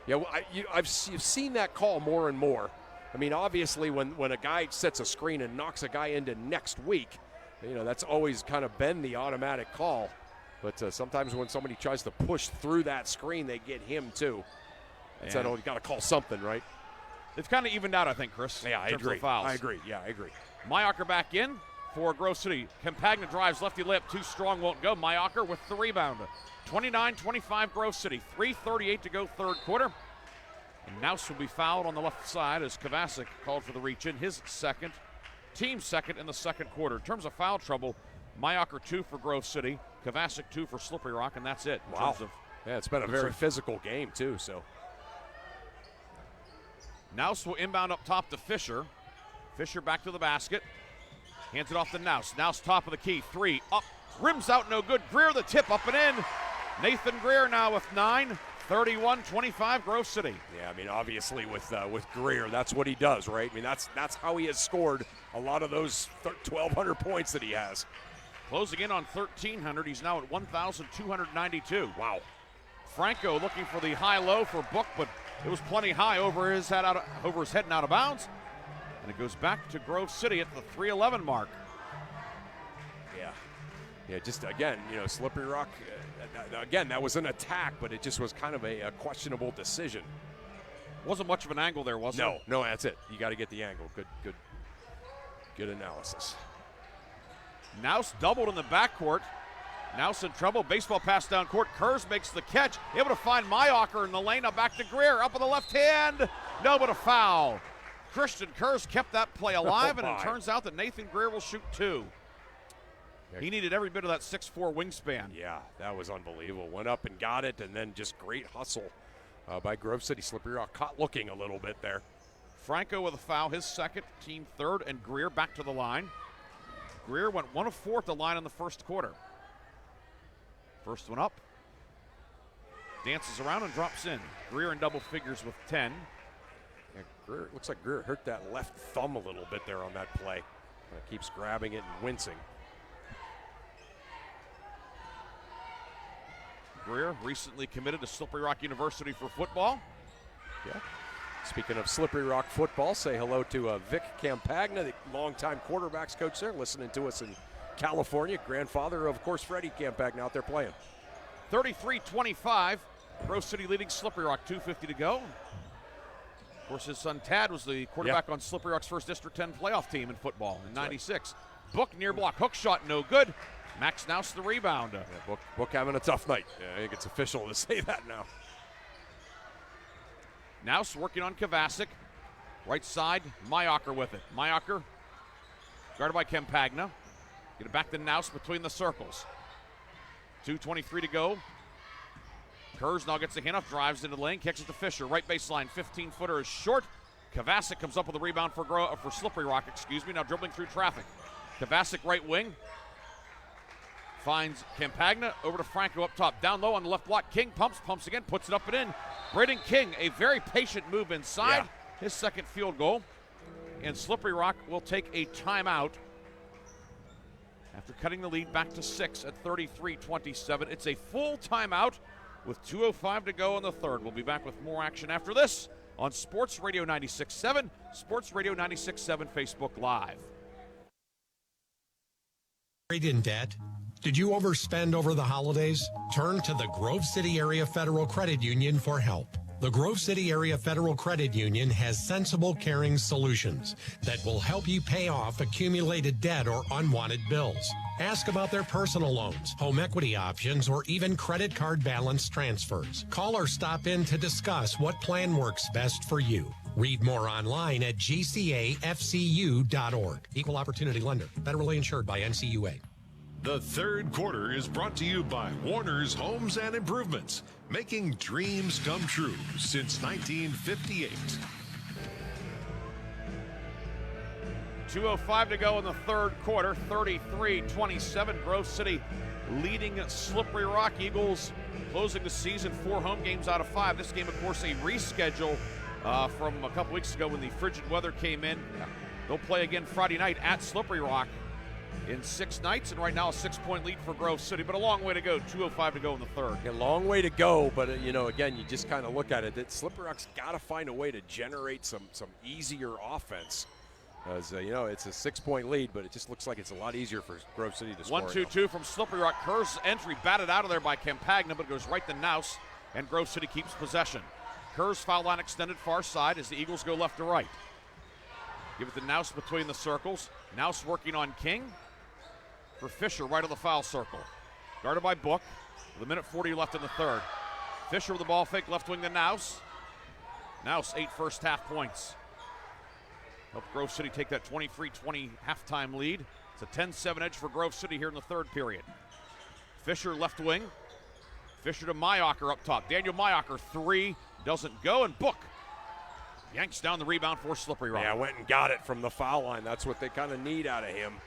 Yeah, well, you've seen that call more and more. I mean, obviously, when a guy sets a screen and knocks a guy into next week, that's always kind of been the automatic call. But sometimes when somebody tries to push through that screen, they get him too. So you got to call something, right? It's kind of evened out, I think, Chris. Yeah, I agree. I agree. Yeah, I agree. Mayacher back in for Grove City. Campagna drives lefty layup, too strong, won't go. Mayacher with the rebound. 29-25 Grove City. 3:38 to go third quarter. And Naus will be fouled on the left side as Kovacic called for the reach in. His second, team second in the second quarter. In terms of foul trouble, Mayacher 2 for Grove City, Kovacic 2 for Slippery Rock, and that's it. Wow. Yeah, it's been a very physical game too. So Naus will inbound up top to Fisher. Fisher back to the basket. Hands it off to Naus. Naus top of the key. 3 up. Rims out, no good. Greer the tip up and in. Nathan Greer now with 9. 31-25 Grove City. Yeah, I mean, obviously with Greer, that's what he does, right? I mean, that's how he has scored a lot of those 1,200 points that he has. Closing in on 1,300. He's now at 1,292. Wow. Franco looking for the high-low for Book, but it was plenty high over his head and out of bounds. And it goes back to Grove City at the 3:11 mark. Yeah, just again, Slippery Rock, again, that was an attack, but it just was kind of a questionable decision. Wasn't much of an angle there, was it? No, that's it. You got to get the angle. Good analysis. Naus doubled in the backcourt. Naus in trouble. Baseball pass down court. Kurz makes the catch. Able to find Mayacher in the lane. Now back to Greer. Up on the left hand. No, but a foul. Christian Kurz kept that play alive, and it turns out that Nathan Greer will shoot 2. He needed every bit of that 6'4 wingspan. Yeah, that was unbelievable. Went up and got it, and then just great hustle by Grove City. Slippery Rock caught looking a little bit there. Franco with a foul, his second, team third, and Greer back to the line. Greer went 1 of 4 at the line in the first quarter. First one up. Dances around and drops in. Greer in double figures with 10. Yeah, Greer, looks like Greer hurt that left thumb a little bit there on that play. Keeps grabbing it and wincing. Greer recently committed to Slippery Rock University for football. Yeah. Speaking of Slippery Rock football, say hello to Vic Campagna, the longtime quarterbacks coach there, listening to us in California. Grandfather, of course, Freddie Campagna out there playing. 33-25. Grove City leading Slippery Rock, 2:50 to go. Of course, his son Tad was the quarterback on Slippery Rock's first District 10 playoff team in football in '96. Right. Book near block, hook shot, no good. Max Naus the rebound. Yeah, Book having a tough night. Yeah, I think it's official to say that now. Naus working on Kovacic. Right side, Mayacher with it. Mayacher guarded by Campagna. Get it back to Naus between the circles. 2:23 to go. Kurz now gets the handoff, drives into the lane, kicks it to Fisher. Right baseline, 15-footer is short. Kovacic comes up with a rebound for Slippery Rock, now dribbling through traffic. Kovacic right wing. Finds Campagna, over to Franco up top. Down low on the left block. King pumps again, puts it up and in. Braden King, a very patient move inside. Yeah. His second field goal. And Slippery Rock will take a timeout after cutting the lead back to 6 at 33-27. It's a full timeout with 2:05 to go in the third. We'll be back with more action after this on Sports Radio 96.7, Sports Radio 96.7 Facebook Live. In debt? Did you overspend over the holidays? Turn to the Grove City Area Federal Credit Union for help. The Grove City Area Federal Credit Union has sensible, caring solutions that will help you pay off accumulated debt or unwanted bills. Ask about their personal loans, home equity options, or even credit card balance transfers. Call or stop in to discuss what plan works best for you. Read more online at gcafcu.org. Equal Opportunity Lender. Federally insured by NCUA. The third quarter is brought to you by Warner's Homes and Improvements, making dreams come true since 1958. 2:05 to go in the third quarter, 33-27. Grove City leading Slippery Rock. Eagles closing the season 4 home games out of 5. This game, of course, a reschedule from a couple weeks ago when the frigid weather came in. They'll play again Friday night at Slippery Rock in 6 nights, and right now a 6-point lead for Grove City, but a long way to go. 2:05 to go in the third. A long way to go, but again, you just kind of look at it. That Slippery Rock's got to find a way to generate some easier offense. As it's a 6-point lead, but it just looks like it's a lot easier for Grove City to score. 1-2-2 from Slippery Rock. Kerr's entry batted out of there by Campagna, but it goes right to Naus, and Grove City keeps possession. Kerr's foul line extended far side as the Eagles go left to right. Give it to Naus between the circles. Naus working on King. For Fisher right of the foul circle. Guarded by Book. With 1:40 left in the third. Fisher with the ball fake left wing to Naus. Naus 8 first half points. Helped Grove City take that 23-20 halftime lead. It's a 10-7 edge for Grove City here in the third period. Fisher left wing. Fisher to Mayacher up top. Daniel Mayacher 3 doesn't go, and Book yanks down the rebound for Slippery Rock. Yeah, went and got it from the foul line. That's what they kind of need out of him.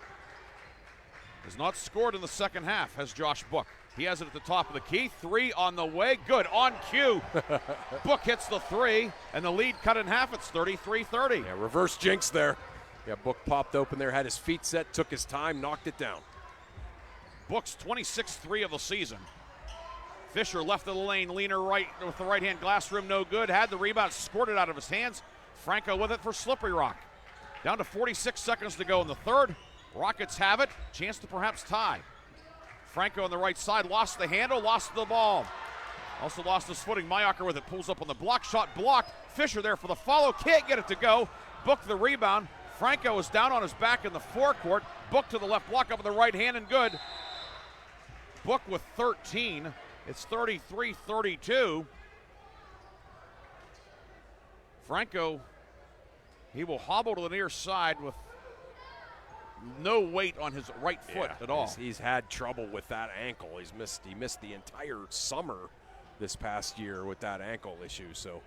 Has not scored in the second half, has Josh Book. He has it at the top of the key. 3 on the way. Good, on cue. Book hits the 3, and the lead cut in half. It's 33-30. Yeah, reverse jinx there. Yeah, Book popped open there, had his feet set, took his time, knocked it down. Book's 26-3 of the season. Fisher left of the lane, leaner right with the right-hand glass rim, no good. Had the rebound, scored it out of his hands. Franco with it for Slippery Rock. Down to 46 seconds to go in the third. Rockets have it, chance to perhaps tie. Franco on the right side, lost the handle, lost the ball. Also lost his footing. Mayacher with it, pulls up on the block, shot blocked. Fisher there for the follow, can't get it to go. Book the rebound. Franco is down on his back in the forecourt. Book to the left block up with the right hand and good. Book with 13. It's 33-32. Franco, he will hobble to the near side with no weight on his right foot at all. He's had trouble with that ankle. He missed the entire summer this past year with that ankle issue. So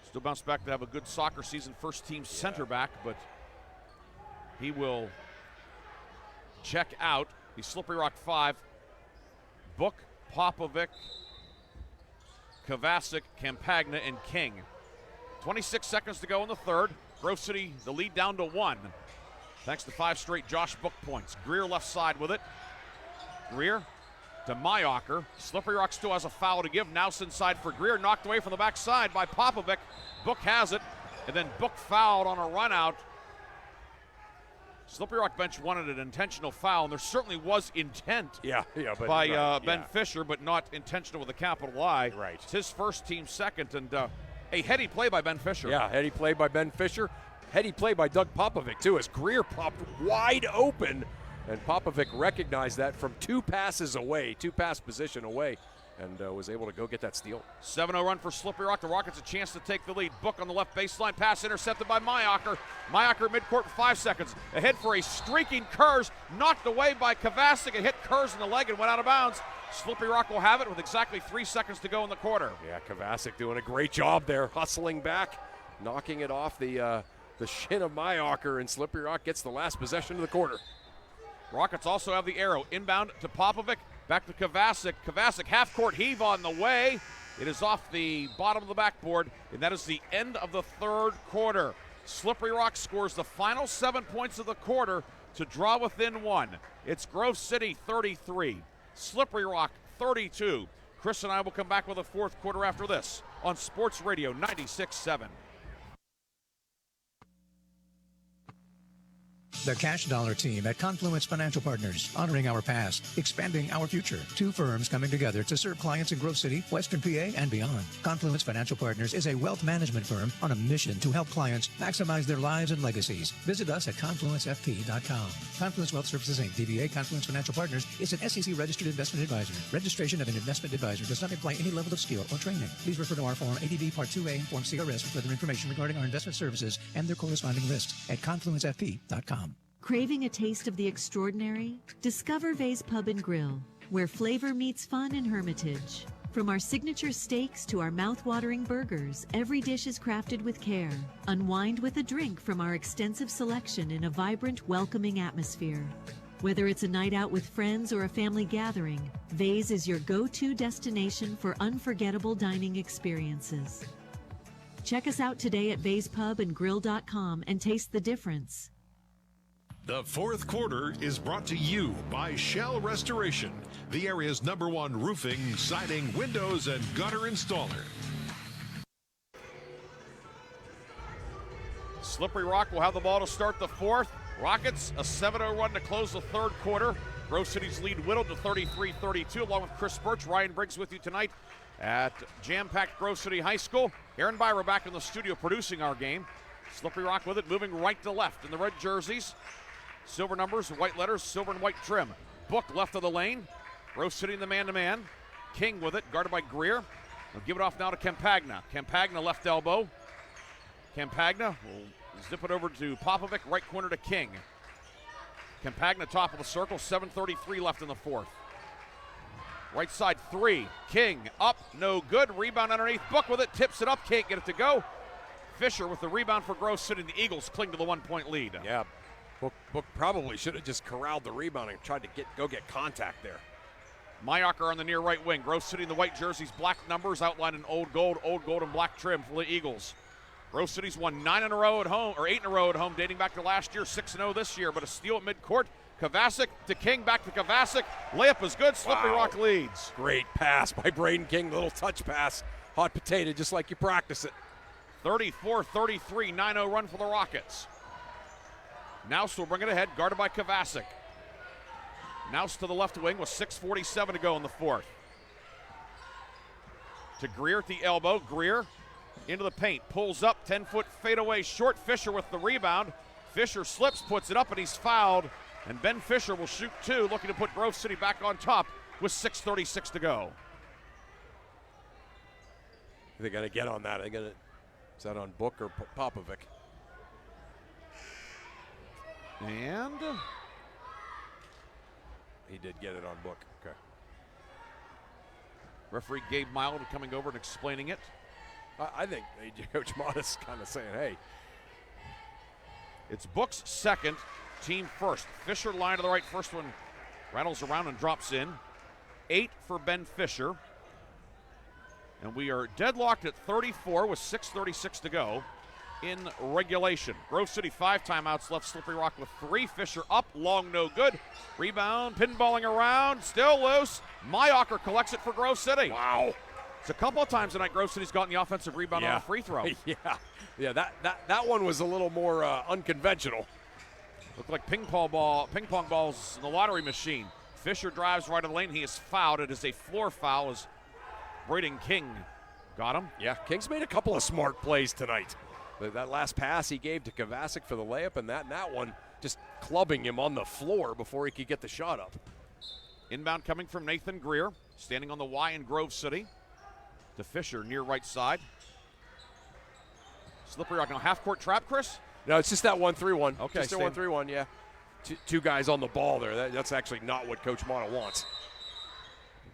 still bounced back to have a good soccer season, first team center back, but he will check out. The Slippery Rock 5. Book, Popovic, Kovacic, Campagna, and King. 26 seconds to go in the third. Grove City, the lead down to 1. Thanks to 5 straight Josh Book points. Greer left side with it. Greer to Mayacher. Slippery Rock still has a foul to give. Naus inside for Greer. Knocked away from the backside by Popovic. Book has it. And then Book fouled on a run out. Slippery Rock bench wanted an intentional foul, and there certainly was intent but by Ben Fisher, but not intentional with a capital I. Right. It's his first, team second, and a heady play by Ben Fisher. Yeah, heady play by Ben Fisher. Heady play by Doug Popovic, too, as Greer popped wide open. And Popovic recognized that from 2 passes away, 2-pass position away, and was able to go get that steal. 7-0 run for Slippery Rock. The Rockets a chance to take the lead. Book on the left baseline. Pass intercepted by Mayacher. Mayacher midcourt for 5 seconds. Ahead for a streaking Kurz. Knocked away by Kovacic. It hit Kurz in the leg and went out of bounds. Slippery Rock will have it with exactly 3 seconds to go in the quarter. Yeah, Kovacic doing a great job there, hustling back, knocking it off the shin of Mayacher, and Slippery Rock gets the last possession of the quarter. Rockets also have the arrow. Inbound to Popovic. Back to Kovacic. Kovacic half-court heave on the way. It is off the bottom of the backboard, and that is the end of the third quarter. Slippery Rock scores the final 7 points of the quarter to draw within 1. It's Grove City 33, Slippery Rock 32. Chris and I will come back with a fourth quarter after this on Sports Radio 96.7. The Cash Dollar team at Confluence Financial Partners, honoring our past, expanding our future. Two firms coming together to serve clients in Grove City, Western PA, and beyond. Confluence Financial Partners is a wealth management firm on a mission to help clients maximize their lives and legacies. Visit us at confluencefp.com. Confluence Wealth Services, Inc., DBA Confluence Financial Partners, is an SEC-registered investment advisor. Registration of an investment advisor does not imply any level of skill or training. Please refer to our Form ADV Part 2A and Form CRS for further information regarding our investment services and their corresponding lists at confluencefp.com. Craving a taste of the extraordinary? Discover Vay's Pub and Grill, where flavor meets fun in Hermitage. From our signature steaks to our mouth-watering burgers, every dish is crafted with care. Unwind with a drink from our extensive selection in a vibrant, welcoming atmosphere. Whether it's a night out with friends or a family gathering, Vay's is your go-to destination for unforgettable dining experiences. Check us out today at vayspubandgrill.com and taste the difference. The fourth quarter is brought to you by Shell Restoration, the area's #1 roofing, siding, windows, and gutter installer. Slippery Rock will have the ball to start the fourth. Rockets, a 7-0 run to close the third quarter. Grove City's lead whittled to 33-32, along with Chris Birch. Ryan Briggs with you tonight at jam-packed Grove City High School. Aaron Byra back in the studio producing our game. Slippery Rock with it, moving right to left in the red jerseys. Silver numbers, white letters, silver and white trim. Book left of the lane. Grove City in the man-to-man. King with it, guarded by Greer. They'll give it off now to Campagna. Campagna left elbow. Campagna will zip it over to Popovic, right corner to King. Campagna top of the circle, 7:33 left in the fourth. Right side three, King up, no good. Rebound underneath, Book with it, tips it up, can't get it to go. Fisher with the rebound for Grove City. The Eagles cling to the 1-point lead. Yeah, Book probably should have just corralled the rebound and tried to go get contact there. Mayocker on the near right wing. Grove City in the white jerseys, black numbers outlined in old gold and black trim for the Eagles. Grove City's won 9 in a row at home, or 8 in a row at home, dating back to last year, 6-0 this year, but a steal at midcourt. Kovacic to King, back to Kovacic. Layup is good, Slippery Rock leads. Great pass by Braden King, little touch pass. Hot potato, just like you practice it. 34-33, 9-0 run for the Rockets. Nouse will bring it ahead, guarded by Kovacic. Nouse to the left wing with 6:47 to go in the fourth. To Greer at the elbow. Greer into the paint, pulls up, 10-foot fadeaway short. Fisher with the rebound. Fisher slips, puts it up, and he's fouled. And Ben Fisher will shoot two, looking to put Grove City back on top with 6:36 to go. They're going to get on that. Is that on Book or Popovic? And he did get it on Book. Okay. Referee Gabe Mild coming over and explaining it. I think Coach Modest kind of saying, hey. It's Book's second, team first. Fisher line to the right, first one rattles around and drops in. 8 for Ben Fisher. And we are deadlocked at 34 with 6:36 to go in regulation. Grove City 5 timeouts left, Slippery Rock with 3. Fisher up, long no good. Rebound, pinballing around, still loose. Mayocker collects it for Grove City. Wow. It's a couple of times tonight Grove City's gotten the offensive rebound on a free throw. Yeah, that one was a little more unconventional. Looked like ping pong balls in the lottery machine. Fisher drives right of the lane. He is fouled. It is a floor foul as Braden King got him. Yeah, King's made a couple of smart plays tonight. That last pass he gave to Kovacic for the layup, and that one just clubbing him on the floor before he could get the shot up. Inbound coming from Nathan Greer, standing on the Y in Grove City. To Fisher, near right side. Slippery Rock now half-court trap, Chris? No, it's just that 1-3-1. Okay, just a 1-3-1, yeah. Two guys on the ball there. That's actually not what Coach Motta wants.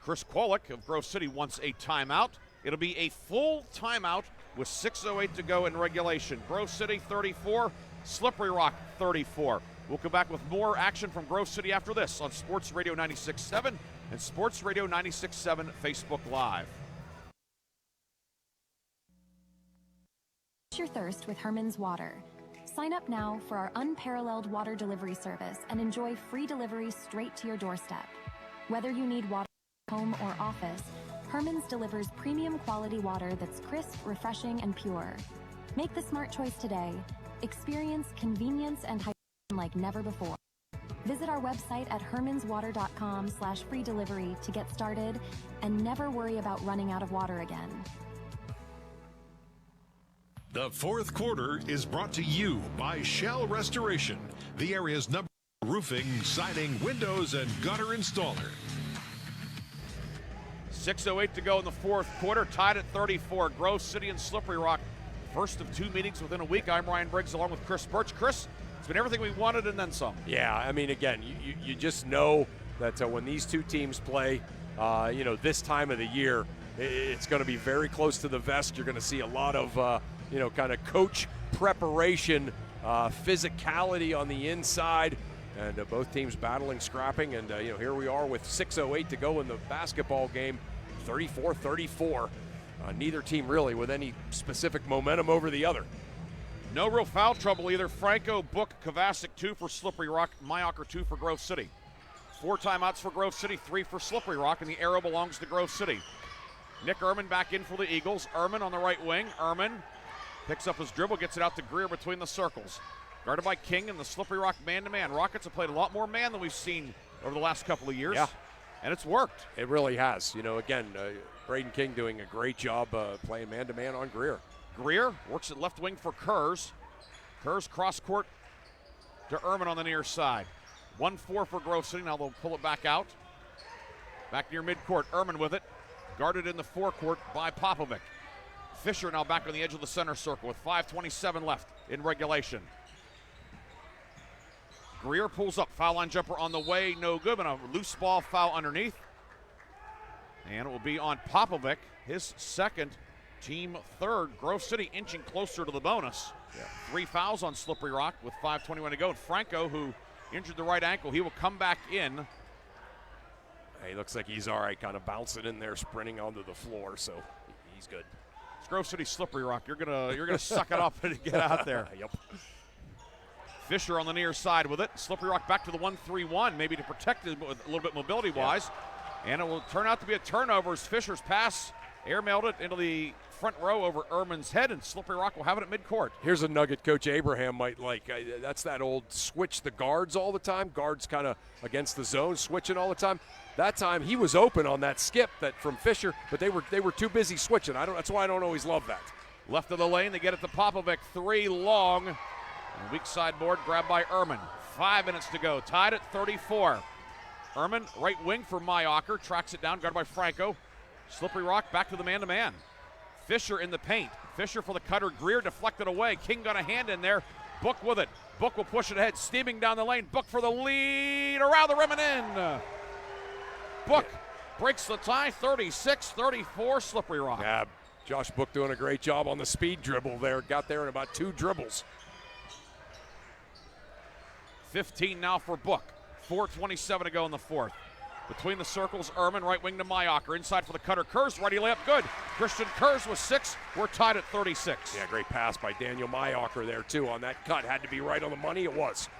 Chris Kwolek of Grove City wants a timeout. It'll be a full timeout with 6:08 to go in regulation. Grove City 34, Slippery Rock 34. We'll come back with more action from Grove City after this on Sports Radio 96.7 and Sports Radio 96.7 Facebook Live. Quench your thirst with Herman's Water. Sign up now for our unparalleled water delivery service and enjoy free delivery straight to your doorstep. Whether you need water at home or office, Herman's delivers premium quality water that's crisp, refreshing, and pure. Make the smart choice today. Experience convenience and hydration like never before. Visit our website at hermanswater.com/free delivery to get started and never worry about running out of water again. The fourth quarter is brought to you by Shell Restoration, the area's number one roofing, siding, windows, and gutter installer. 6:08 to go in the fourth quarter, tied at 34. Grove City and Slippery Rock, first of two meetings within a week. I'm Ryan Briggs along with Chris Birch. Chris, it's been everything we wanted and then some. Yeah, I mean, again, you just know that when these two teams play, this time of the year, it's going to be very close to the vest. You're going to see a lot of, kind of coach preparation, physicality on the inside, and both teams battling, scrapping, and here we are with 6:08 to go in the basketball game, 34-34. Neither team really with any specific momentum over the other. No real foul trouble either. Franco, Book, Kovacic, 2 for Slippery Rock, Mayocker, 2 for Grove City. 4 timeouts for Grove City, 3 for Slippery Rock, and the arrow belongs to Grove City. Nick Ehrman back in for the Eagles. Ehrman on the right wing. Ehrman picks up his dribble, gets it out to Greer between the circles. Guarded by King and the Slippery Rock man-to-man. Rockets have played a lot more man than we've seen over the last couple of years. Yeah. And it's worked. It really has. Braden King doing a great job playing man-to-man on Greer. Greer works at left wing for Kurz. Kurz cross court to Ehrman on the near side. 1-4 for Grove City. Now they'll pull it back out. Back near midcourt. Ehrman with it. Guarded in the forecourt by Popovic. Fisher now back on the edge of the center circle with 5:27 left in regulation. Greer pulls up. Foul line jumper on the way. No good, but a loose ball foul underneath. And it will be on Popovic, his second, team third. Grove City inching closer to the bonus. Yeah. 3 fouls on Slippery Rock with 5:21 to go. And Franco, who injured the right ankle, he will come back in. He looks like he's all right, kind of bouncing in there, sprinting onto the floor, so he's good. It's Grove City, Slippery Rock. You're gonna suck it up and get out there. Yep. Fisher on the near side with it. Slippery Rock back to the 1-3-1, maybe to protect it a little bit mobility-wise. Yeah. And it will turn out to be a turnover as Fisher's pass airmailed it into the front row over Ehrman's head, and Slippery Rock will have it at midcourt. Here's a nugget Coach Abraham might like. That's that old switch the guards all the time. Guards kind of against the zone, switching all the time. That time he was open on that skip from Fisher, but they were too busy switching. That's why I don't always love that. Left of the lane, they get it to Popovic. 3 long. And weak side board grabbed by Ehrman. 5 minutes to go. Tied at 34. Ehrman, right wing for Mayocker. Tracks it down, guarded by Franco. Slippery Rock back to the man-to-man. Fisher in the paint. Fisher for the cutter. Greer deflected away. King got a hand in there. Book with it. Book will push it ahead. Steaming down the lane. Book for the lead. Around the rim and in. Book breaks the tie. 36-34 Slippery Rock. Yeah, Josh Book doing a great job on the speed dribble there. Got there in about 2 dribbles. 15 now for Book. 4:27 to go in the fourth. Between the circles, Ehrman, right wing to Mayocker. Inside for the cutter. Kurz, righty layup, good. Christian Kurz with 6. We're tied at 36. Yeah, great pass by Daniel Mayocker there, too. On that cut, had to be right on the money. It was.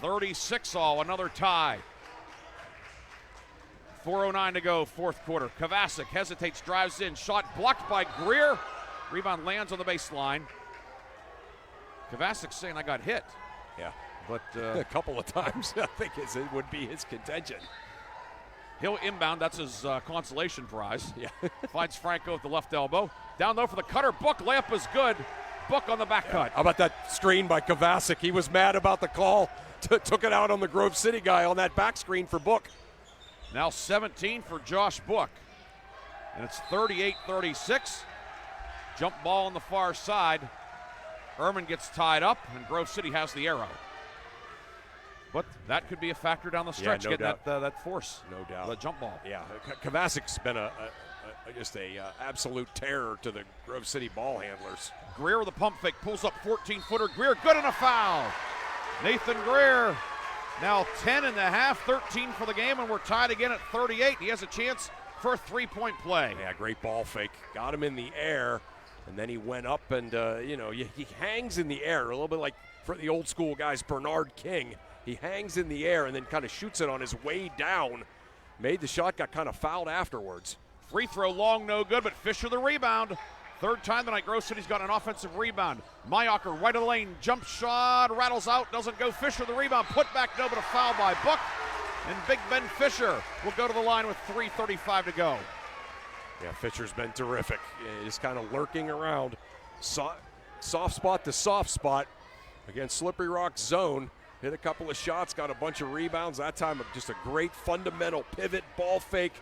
36 all, another tie. 4:09 to go, fourth quarter. Kovacic hesitates, drives in. Shot blocked by Greer. Rebound lands on the baseline. Kovacic saying, I got hit. Yeah. But a couple of times, I think it would be his contention. He'll inbound. That's his consolation prize. Yeah. Finds Franco at the left elbow. Down low for the cutter. Book. Layup is good. Book on the back cut. How about that screen by Kovacic? He was mad about the call. Took it out on the Grove City guy on that back screen for Book. Now 17 for Josh Book. And it's 38-36. Jump ball on the far side. Ehrman gets tied up, and Grove City has the arrow. But that could be a factor down the stretch, yeah, no getting doubt. that force. No doubt. The jump ball. Yeah, Kovacic's been just a absolute terror to the Grove City ball handlers. Greer with a pump fake, pulls up 14-footer. Greer, good and a foul. Nathan Greer, now 10.5, 13 for the game, and we're tied again at 38. He has a chance for a three-point play. Yeah, great ball fake. Got him in the air, and then he went up and, he hangs in the air, a little bit like for the old school guys, Bernard King. He hangs in the air and then kind of shoots it on his way down. Made the shot, got kind of fouled afterwards. Free throw long, no good, but Fisher the rebound. Third time tonight, Grove City's got an offensive rebound. Mayocker, right of the lane, jump shot, rattles out, doesn't go. Fisher, the rebound, put back, no, but a foul by Book. And Big Ben Fisher will go to the line with 3:35 to go. Yeah, Fisher's been terrific. Just kind of lurking around. Soft spot to soft spot against Slippery Rock zone. Hit a couple of shots, got a bunch of rebounds. That time, just a great fundamental pivot ball fake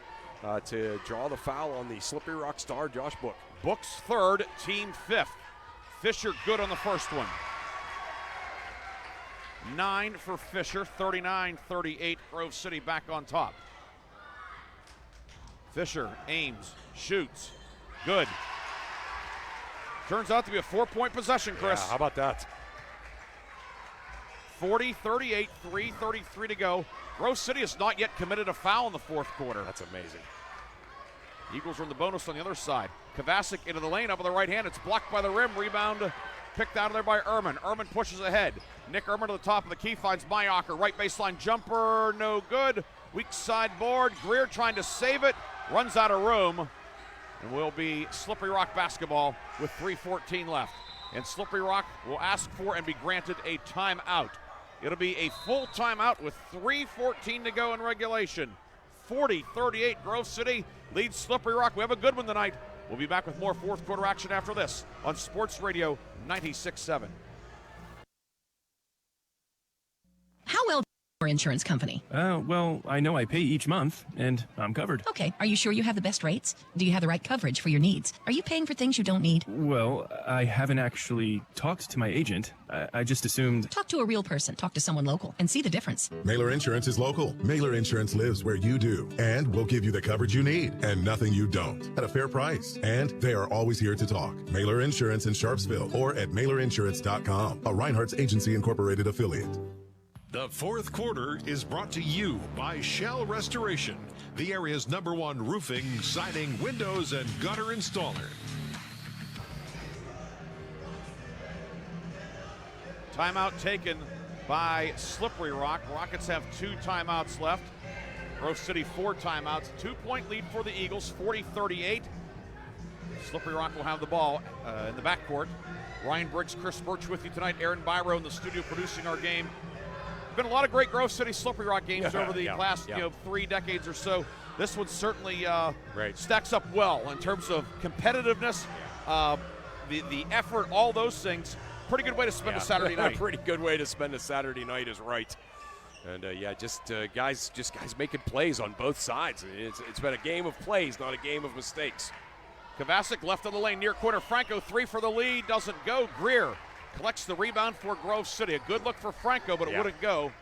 to draw the foul on the Slippery Rock star, Josh Book. Book's third, team fifth. Fisher good on the first one. 9 for Fisher, 39-38. Grove City back on top. Fisher aims, shoots, good. Turns out to be a 4-point possession, Chris. Yeah, how about that? 40-38, 3:33 to go. Grove City has not yet committed a foul in the fourth quarter. That's amazing. Eagles are in the bonus on the other side. Kovacic into the lane up on the right hand. It's blocked by the rim. Rebound picked out of there by Ehrman. Ehrman pushes ahead. Nick Ehrman to the top of the key, finds Mayocker. Right baseline jumper, no good. Weak side board. Greer trying to save it. Runs out of room. And will be Slippery Rock basketball with 3:14 left. And Slippery Rock will ask for and be granted a timeout. It'll be a full timeout with 3:14 to go in regulation. 40-38, Grove City leads Slippery Rock. We have a good one tonight. We'll be back with more fourth quarter action after this on Sports Radio 96.7. How well your insurance company? Well, I know I pay each month, and I'm covered. Okay, are you sure you have the best rates? Do you have the right coverage for your needs? Are you paying for things you don't need? Well, I haven't actually talked to my agent. I just assumed... Talk to a real person. Talk to someone local and see the difference. Mailer Insurance is local. Mailer Insurance lives where you do, and will give you the coverage you need and nothing you don't at a fair price. And they are always here to talk. Mailer Insurance in Sharpsville or at mailerinsurance.com, a Reinhardt's Agency Incorporated affiliate. The fourth quarter is brought to you by Shell Restoration, the area's #1 roofing, siding, windows, and gutter installer. Timeout taken by Slippery Rock. Rockets have 2 timeouts left. Grove City 4 timeouts. 2-point lead for the Eagles, 40-38. Slippery Rock will have the ball in the backcourt. Ryan Briggs, Chris Birch with you tonight. Aaron Byro in the studio producing our game. Been a lot of great Grove City Slippery Rock games over the last 3 decades or so. This one certainly stacks up well in terms of competitiveness, the effort, all those things. Pretty good way to spend a Saturday night. A pretty good way to spend a Saturday night is right. And guys making plays on both sides. It's been a game of plays, not a game of mistakes. Kovacic left of the lane, near corner. Franco 3 for the lead, doesn't go. Greer collects the rebound for Grove City. A good look for Franco, but it wouldn't go.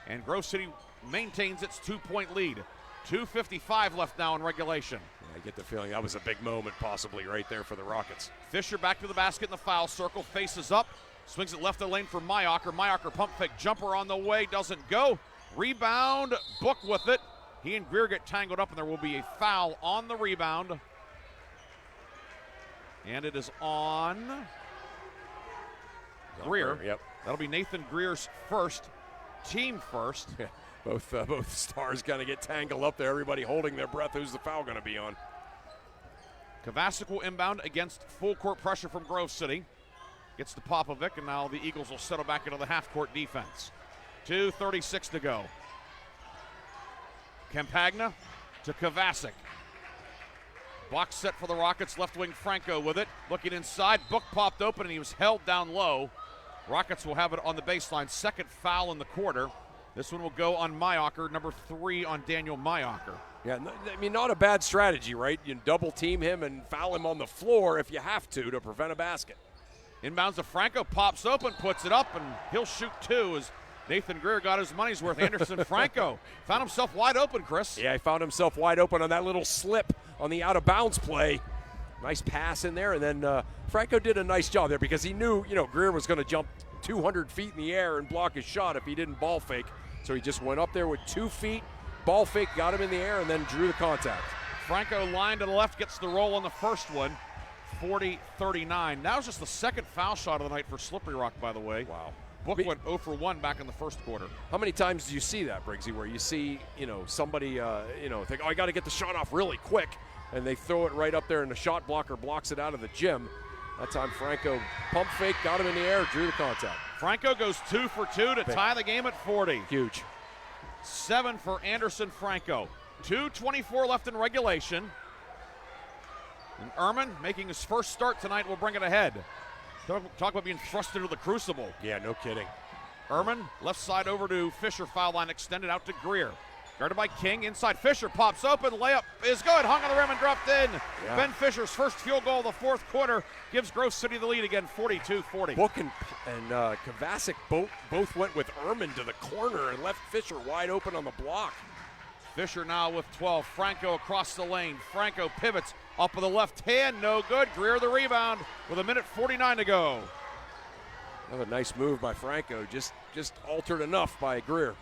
And Grove City maintains its 2-point lead. 2:55 left now in regulation. I get the feeling that was a big moment possibly right there for the Rockets. Fisher back to the basket in the foul circle, faces up, swings it left of the lane for Mayocker. Mayocker pump fake jumper on the way, doesn't go. Rebound, Book with it. He and Greer get tangled up, and there will be a foul on the rebound. And it is on Greer. Yep. That'll be Nathan Greer's first, team first. Both stars going to get tangled up there. Everybody holding their breath. Who's the foul going to be on? Kovacic will inbound against full court pressure from Grove City. Gets to Popovic, and now the Eagles will settle back into the half-court defense. 2:36 to go. Campagna to Kovacic. Box set for the Rockets, left wing Franco with it. Looking inside, Book popped open and he was held down low. Rockets will have it on the baseline. Second foul in the quarter. This one will go on Mayocker, number 3 on Daniel Mayocker. Yeah, I mean, not a bad strategy, right? You double team him and foul him on the floor if you have to prevent a basket. Inbounds to Franco, pops open, puts it up, and he'll shoot 2 as Nathan Greer got his money's worth. Anderson Franco found himself wide open, Chris. Yeah, he found himself wide open on that little slip on the out-of-bounds play. Nice pass in there, and then Franco did a nice job there because he knew, Greer was going to jump 200 feet in the air and block his shot if he didn't ball fake. So he just went up there with 2 feet, ball fake, got him in the air, and then drew the contact. Franco line to the left, gets the roll on the first one. 40-39. Now it's just the second foul shot of the night for Slippery Rock, by the way. Wow. Book went 0 for 1 back in the first quarter. How many times do you see that, Briggsy, where you see, somebody, think, I got to get the shot off really quick, and they throw it right up there, and the shot blocker blocks it out of the gym. That time Franco pump fake, got him in the air, drew the contact. Franco goes 2 for 2 to tie the game at 40. Huge. 7 for Anderson Franco. 2:24 left in regulation. And Ehrman making his first start tonight will bring it ahead. Talk about being thrust into the crucible. Yeah, no kidding. Ehrman, left side over to Fisher, foul line extended out to Greer. Guarded by King, inside Fisher, pops open, layup is good, hung on the rim and dropped in. Yeah. Ben Fisher's first field goal of the fourth quarter gives Grove City the lead again, 42-40. Book and Kovacic both went with Ehrman to the corner and left Fisher wide open on the block. Fisher now with 12, Franco across the lane. Franco pivots up with the left hand, no good. Greer the rebound with 1:49 to go. Another nice move by Franco, just altered enough by Greer.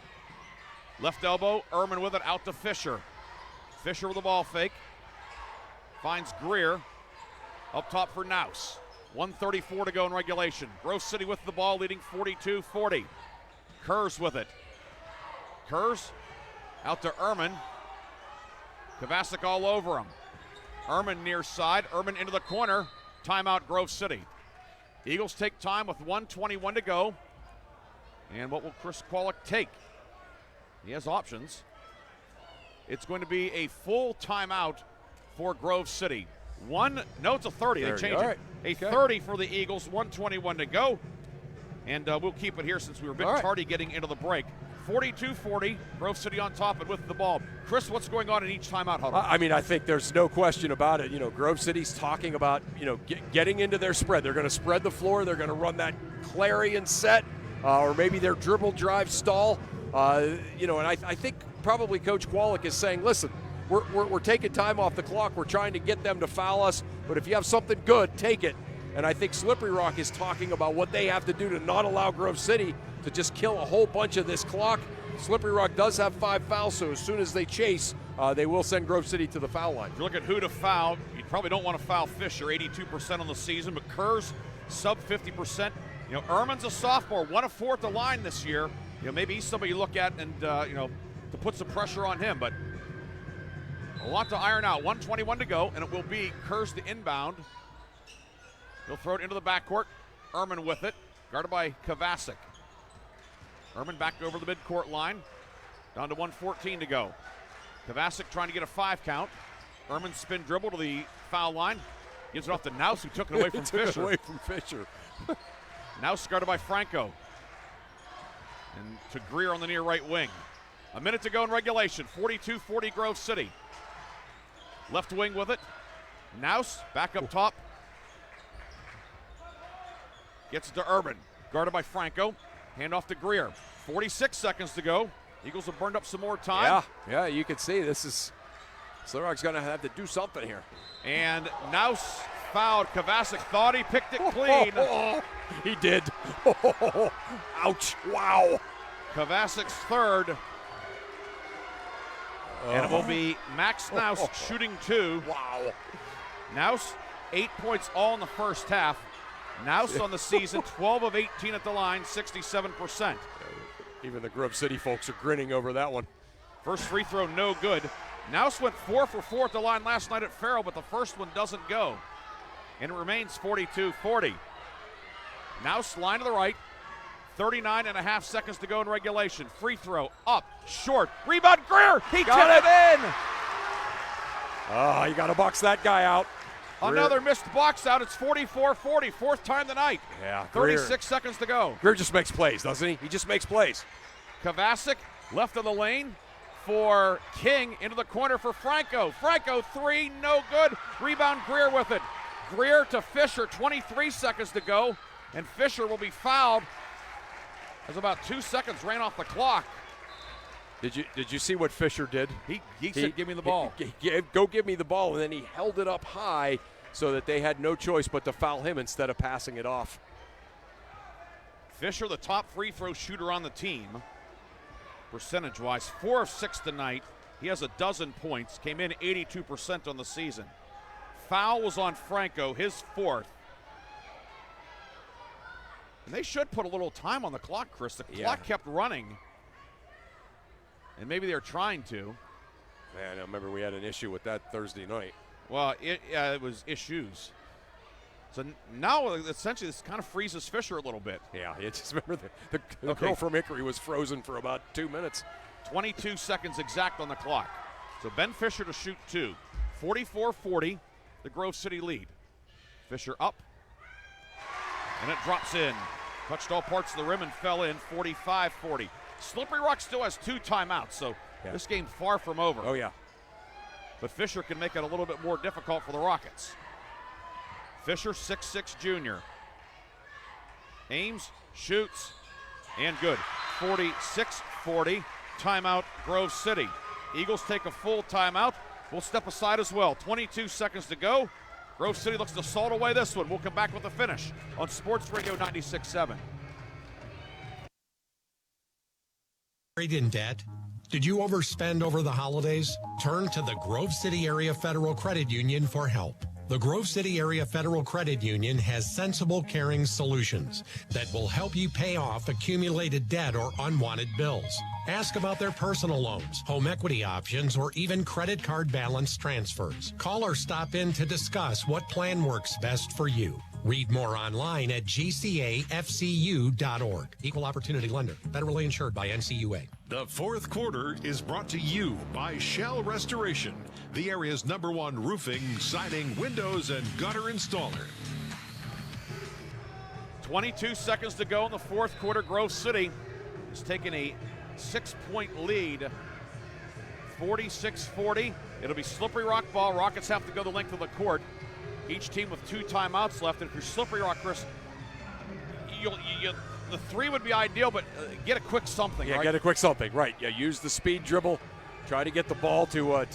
Left elbow, Ehrman with it, out to Fisher. Fisher with the ball fake. Finds Greer. Up top for Naus. 1:34 to go in regulation. Grove City with the ball, leading 42-40. Kurz with it. Kurz out to Ehrman. Kovacic all over him. Ehrman near side. Ehrman into the corner. Timeout, Grove City. Eagles take time with 1:21 to go. And what will Chris Kwolek take? He has options. It's going to be a full timeout for Grove City. It's a 30. They changed it. Right. A 30 for the Eagles, 1:21 to go. And we'll keep it here since we were a bit tardy getting into the break. 42-40, Grove City on top and with the ball. Chris, what's going on in each timeout huddle? I mean, I think there's no question about it. You know, Grove City's talking about, getting into their spread. They're going to spread the floor. They're going to run that Clarion set or maybe their dribble drive stall. And I think probably Coach Kwolek is saying, listen, we're taking time off the clock. We're trying to get them to foul us, but if you have something good, take it. And I think Slippery Rock is talking about what they have to do to not allow Grove City to just kill a whole bunch of this clock. Slippery Rock does have 5 fouls, so as soon as they chase, they will send Grove City to the foul line. If you look at who to foul, you probably don't want to foul Fisher, 82% on the season, but Kurz, sub 50%. Ehrman's a sophomore, 1 of 4 at the line this year. Maybe he's somebody you look at and, to put some pressure on him, but a lot to iron out. 1:21 to go, and it will be Kurz the inbound. He'll throw it into the backcourt. Ehrman with it, guarded by Kovacic. Ehrman back over the midcourt line, down to 1:14 to go. Kovacic trying to get a 5 count. Ehrman spin dribble to the foul line. Gives it off to Naus, who took it away from Fisher. Naus guarded by Franco. And to Greer on the near right wing. A minute to go in regulation. 42-40 Grove City. Left wing with it. Naus back up top. Gets it to Ehrman. Guarded by Franco. Hand off to Greer. 46 seconds to go. Eagles have burned up some more time. Yeah, you can see this is Slippery Rock's going to have to do something here. And Naus fouled. Kovacic thought he picked it clean. He did. Ouch. Wow. Kovacic's third. And it will be Max Naus shooting 2. Wow. Naus, 8 points all in the first half. Naus on the season, 12 of 18 at the line, 67%. Even the Grove City folks are grinning over that one. First free throw, no good. Naus went 4 for 4 at the line last night at Farrell, but the first one doesn't go. And it remains 42-40. Naus line to the right. 39.5 seconds to go in regulation. Free throw up, short. Rebound, Greer. He tipped it in. You got to box that guy out. Another missed box out. It's 44-40. Fourth time tonight. Yeah. 36 seconds to go. Greer just makes plays, doesn't he? He just makes plays. Kovacic left of the lane for King into the corner for Franco. Franco 3, no good. Rebound, Greer with it. Greer to Fisher, 23 seconds to go. And Fisher will be fouled. There's about 2 seconds ran off the clock. Did you see what Fisher did? He said, give me the ball. Go give me the ball, and then he held it up high so that they had no choice but to foul him instead of passing it off. Fisher, the top free throw shooter on the team. Percentage-wise, 4 of 6 tonight. He has 12 points, came in 82% on the season. Foul was on Franco, his 4th. And they should put a little time on the clock, Chris. The clock kept running. And maybe they're trying to. Man, I remember we had an issue with that Thursday night. Well, it was issues. So now, essentially, this kind of freezes Fisher a little bit. Yeah, you just remember the girl from Hickory was frozen for about 2 minutes. 22 seconds exact on the clock. So Ben Fisher to shoot 2. 44-40, the Grove City lead. Fisher up, and it drops in. Touched all parts of the rim and fell in, 45-40. Slippery Rock still has 2 timeouts, so this game far from over. Oh, yeah. But Fisher can make it a little bit more difficult for the Rockets. Fisher, 6'6" junior. Ames, shoots, and good. 46-40, timeout Grove City. Eagles take a full timeout. We'll step aside as well. 22 seconds to go. Grove City looks to salt away this one. We'll come back with the finish on Sports Radio 96.7. In debt? Did you overspend over the holidays? Turn to the Grove City Area Federal Credit Union for help. The Grove City Area Federal Credit Union has sensible, caring solutions that will help you pay off accumulated debt or unwanted bills. Ask about their personal loans, home equity options, or even credit card balance transfers. Call or stop in to discuss what plan works best for you. Read more online at gcafcu.org. Equal Opportunity Lender. Federally insured by NCUA. The fourth quarter is brought to you by Shell Restoration, the area's #1 roofing, siding, windows, and gutter installer. 22 seconds to go in the fourth quarter. Grove City has taken a 6-point lead, 46-40. It'll be Slippery Rock ball. Rockets have to go the length of the court. Each team with 2 timeouts left. And if you're Slippery Rock, Chris, the 3 would be ideal, but get a quick something. Yeah, right? Get a quick something. Right. Yeah, use the speed dribble. Try to get the ball to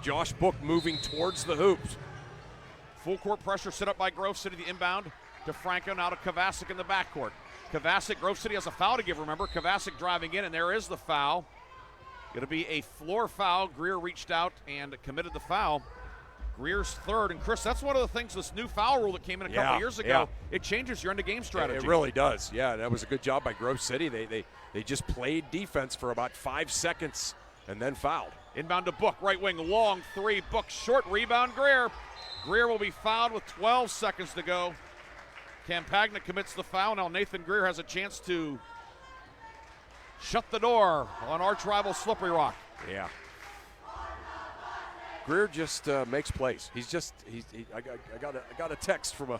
Josh Book moving towards the hoops. Full court pressure set up by Grove City. The inbound to Franco, now to Kovacic in the backcourt. Kovacic, Grove City has a foul to give, remember. Kovacic driving in, and there is the foul. Going to be a floor foul. Greer reached out and committed the foul. Greer's third. And, Chris, that's one of the things, this new foul rule that came in a couple years ago, it changes your end-of-game strategy. It really does. Yeah, that was a good job by Grove City. They just played defense for about 5 seconds and then fouled. Inbound to Book, right wing, long 3. Book, short rebound, Greer. Greer will be fouled with 12 seconds to go. Campagna commits the foul. Now Nathan Greer has a chance to shut the door on arch rival Slippery Rock. Yeah. Greer just makes plays. I got a text from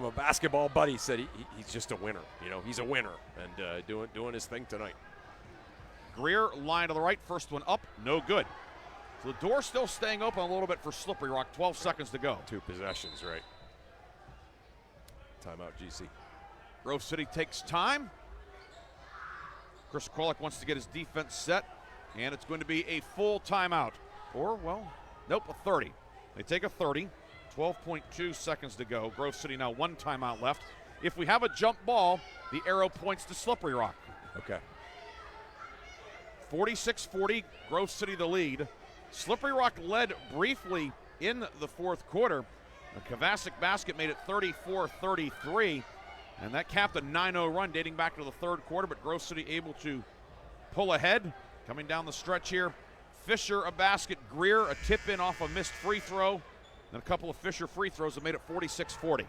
a basketball buddy. Said he's just a winner. You know, he's a winner and doing his thing tonight. Greer line to the right, first one up, no good. So the door still staying open a little bit for Slippery Rock. 12 seconds to go. 2 possessions, right? Timeout, GC. Grove City takes time. Chris Krolick wants to get his defense set, and it's going to be a full timeout. Or, well, nope, a 30. They take a 30. 12.2 seconds to go. Grove City now 1 timeout left. If we have a jump ball, the arrow points to Slippery Rock. Okay. 46-40, Grove City the lead. Slippery Rock led briefly in the fourth quarter. The Kovacic basket made it 34-33, and that capped a 9-0 run dating back to the third quarter, but Grove City able to pull ahead. Coming down the stretch here, Fisher a basket, Greer a tip in off a missed free throw, and a couple of Fisher free throws that made it 46-40.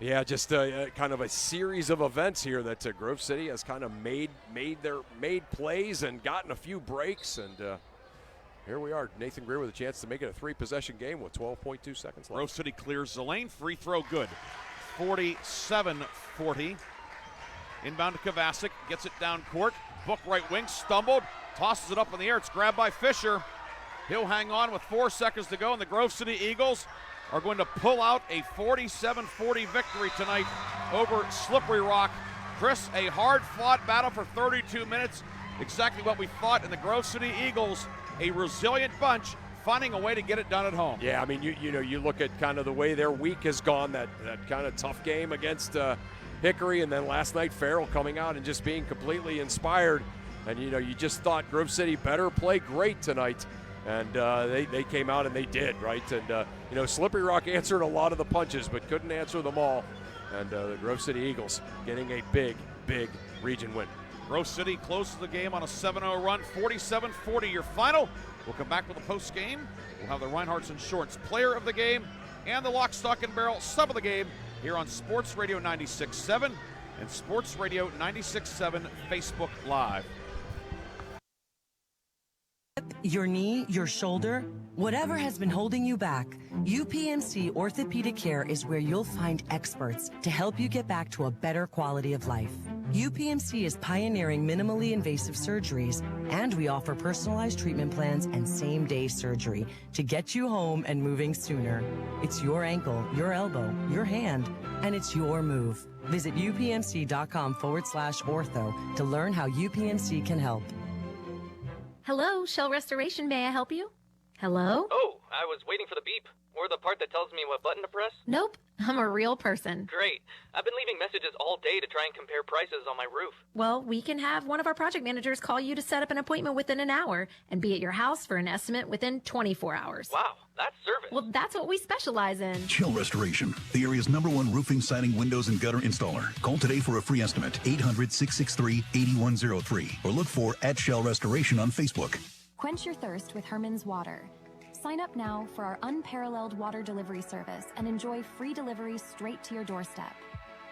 Yeah, just kind of a series of events here that Grove City has kind of made plays and gotten a few breaks, and here we are. Nathan Greer with a chance to make it a 3-possession game with 12.2 seconds left. Grove City clears the lane, free throw good. 47-40. Inbound to Kovacic, gets it down court. Book right wing, stumbled, tosses it up in the air. It's grabbed by Fisher. He'll hang on with 4 seconds to go, and the Grove City Eagles are going to pull out a 47-40 victory tonight over Slippery Rock. Chris, a hard-fought battle for 32 minutes. Exactly what we thought, and the Grove City Eagles, a resilient bunch, finding a way to get it done at home. Yeah, I mean, you look at kind of the way their week has gone, that kind of tough game against Hickory, and then last night Farrell coming out and just being completely inspired. And, you just thought Grove City better play great tonight. And they came out and they did, right? And, Slippery Rock answered a lot of the punches, but couldn't answer them all. And the Grove City Eagles getting a big, big region win. Grove City closes the game on a 7-0 run, 47-40 your final. We'll come back with a post game We'll have the Reinhardt's Insurance Player of the Game and the Lock, Stock, and Barrel Sub of the Game here on Sports Radio 96.7 and Sports Radio 96.7 Facebook Live. Your knee, your shoulder, whatever has been holding you back, UPMC Orthopedic Care is where you'll find experts to help you get back to a better quality of life. UPMC is pioneering minimally invasive surgeries, and we offer personalized treatment plans and same-day surgery to get you home and moving sooner. It's your ankle, your elbow, your hand, and it's your move. Visit upmc.com/ortho to learn how UPMC can help. Hello, Shell Restoration. May I help you? Hello? Oh, I was waiting for the beep. Or the part that tells me what button to press. Nope, I'm a real person. Great. I've been leaving messages all day to try and compare prices on my roof. Well, we can have one of our project managers call you to set up an appointment within an hour and be at your house for an estimate within 24 hours. Wow, that's service. Well, that's what we specialize in. Shell Restoration, the area's #1 roofing, siding, windows, and gutter installer. Call today for a free estimate, 800-663-8103, or look for @Shell Restoration on Facebook. Quench your thirst with Herman's Water. Sign up now for our unparalleled water delivery service and enjoy free delivery straight to your doorstep.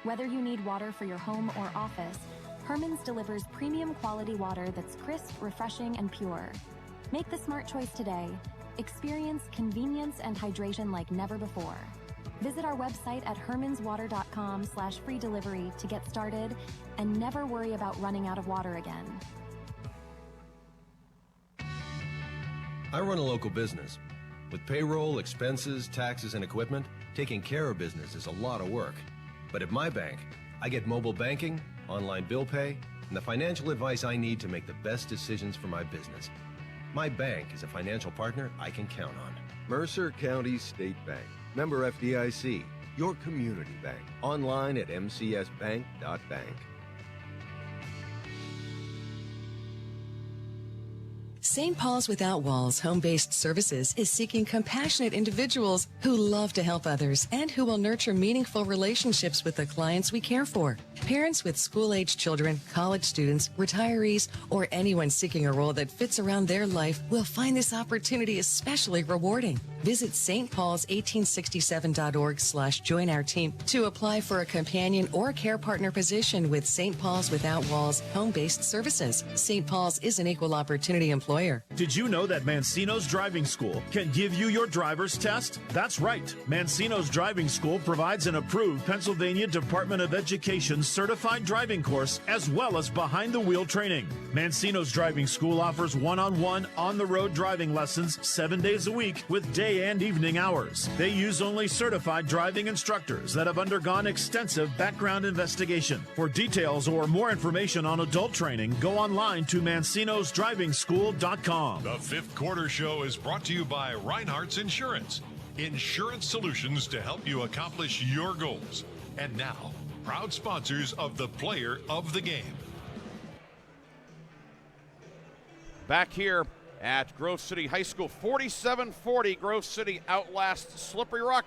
Whether you need water for your home or office, Herman's delivers premium quality water that's crisp, refreshing, and pure. Make the smart choice today. Experience convenience and hydration like never before. Visit our website at hermanswater.com/free delivery to get started and never worry about running out of water again. I run a local business. With payroll, expenses, taxes, and equipment, taking care of business is a lot of work. But at my bank, I get mobile banking, online bill pay, and the financial advice I need to make the best decisions for my business. My bank is a financial partner I can count on. Mercer County State Bank. Member FDIC. Your community bank. Online at mcsbank.bank. St. Paul's Without Walls Home-Based Services is seeking compassionate individuals who love to help others and who will nurture meaningful relationships with the clients we care for. Parents with school-age children, college students, retirees, or anyone seeking a role that fits around their life will find this opportunity especially rewarding. Visit stpaul's1867.org/join our team to apply for a companion or care partner position with St. Paul's Without Walls Home-Based Services. St. Paul's is an equal opportunity employer. Did you know that Mancino's Driving School can give you your driver's test? That's right. Mancino's Driving School provides an approved Pennsylvania Department of Education certified driving course as well as behind-the-wheel training. Mancino's Driving School offers one-on-one, on-the-road driving lessons 7 days a week with day and evening hours. They use only certified driving instructors that have undergone extensive background investigation. For details or more information on adult training, go online to mancinosdrivingschool.com. The Fifth Quarter Show is brought to you by Reinhardt's Insurance. Insurance solutions to help you accomplish your goals. And now, proud sponsors of the Player of the Game. Back here at Grove City High School, 47-40. Grove City outlasts Slippery Rock.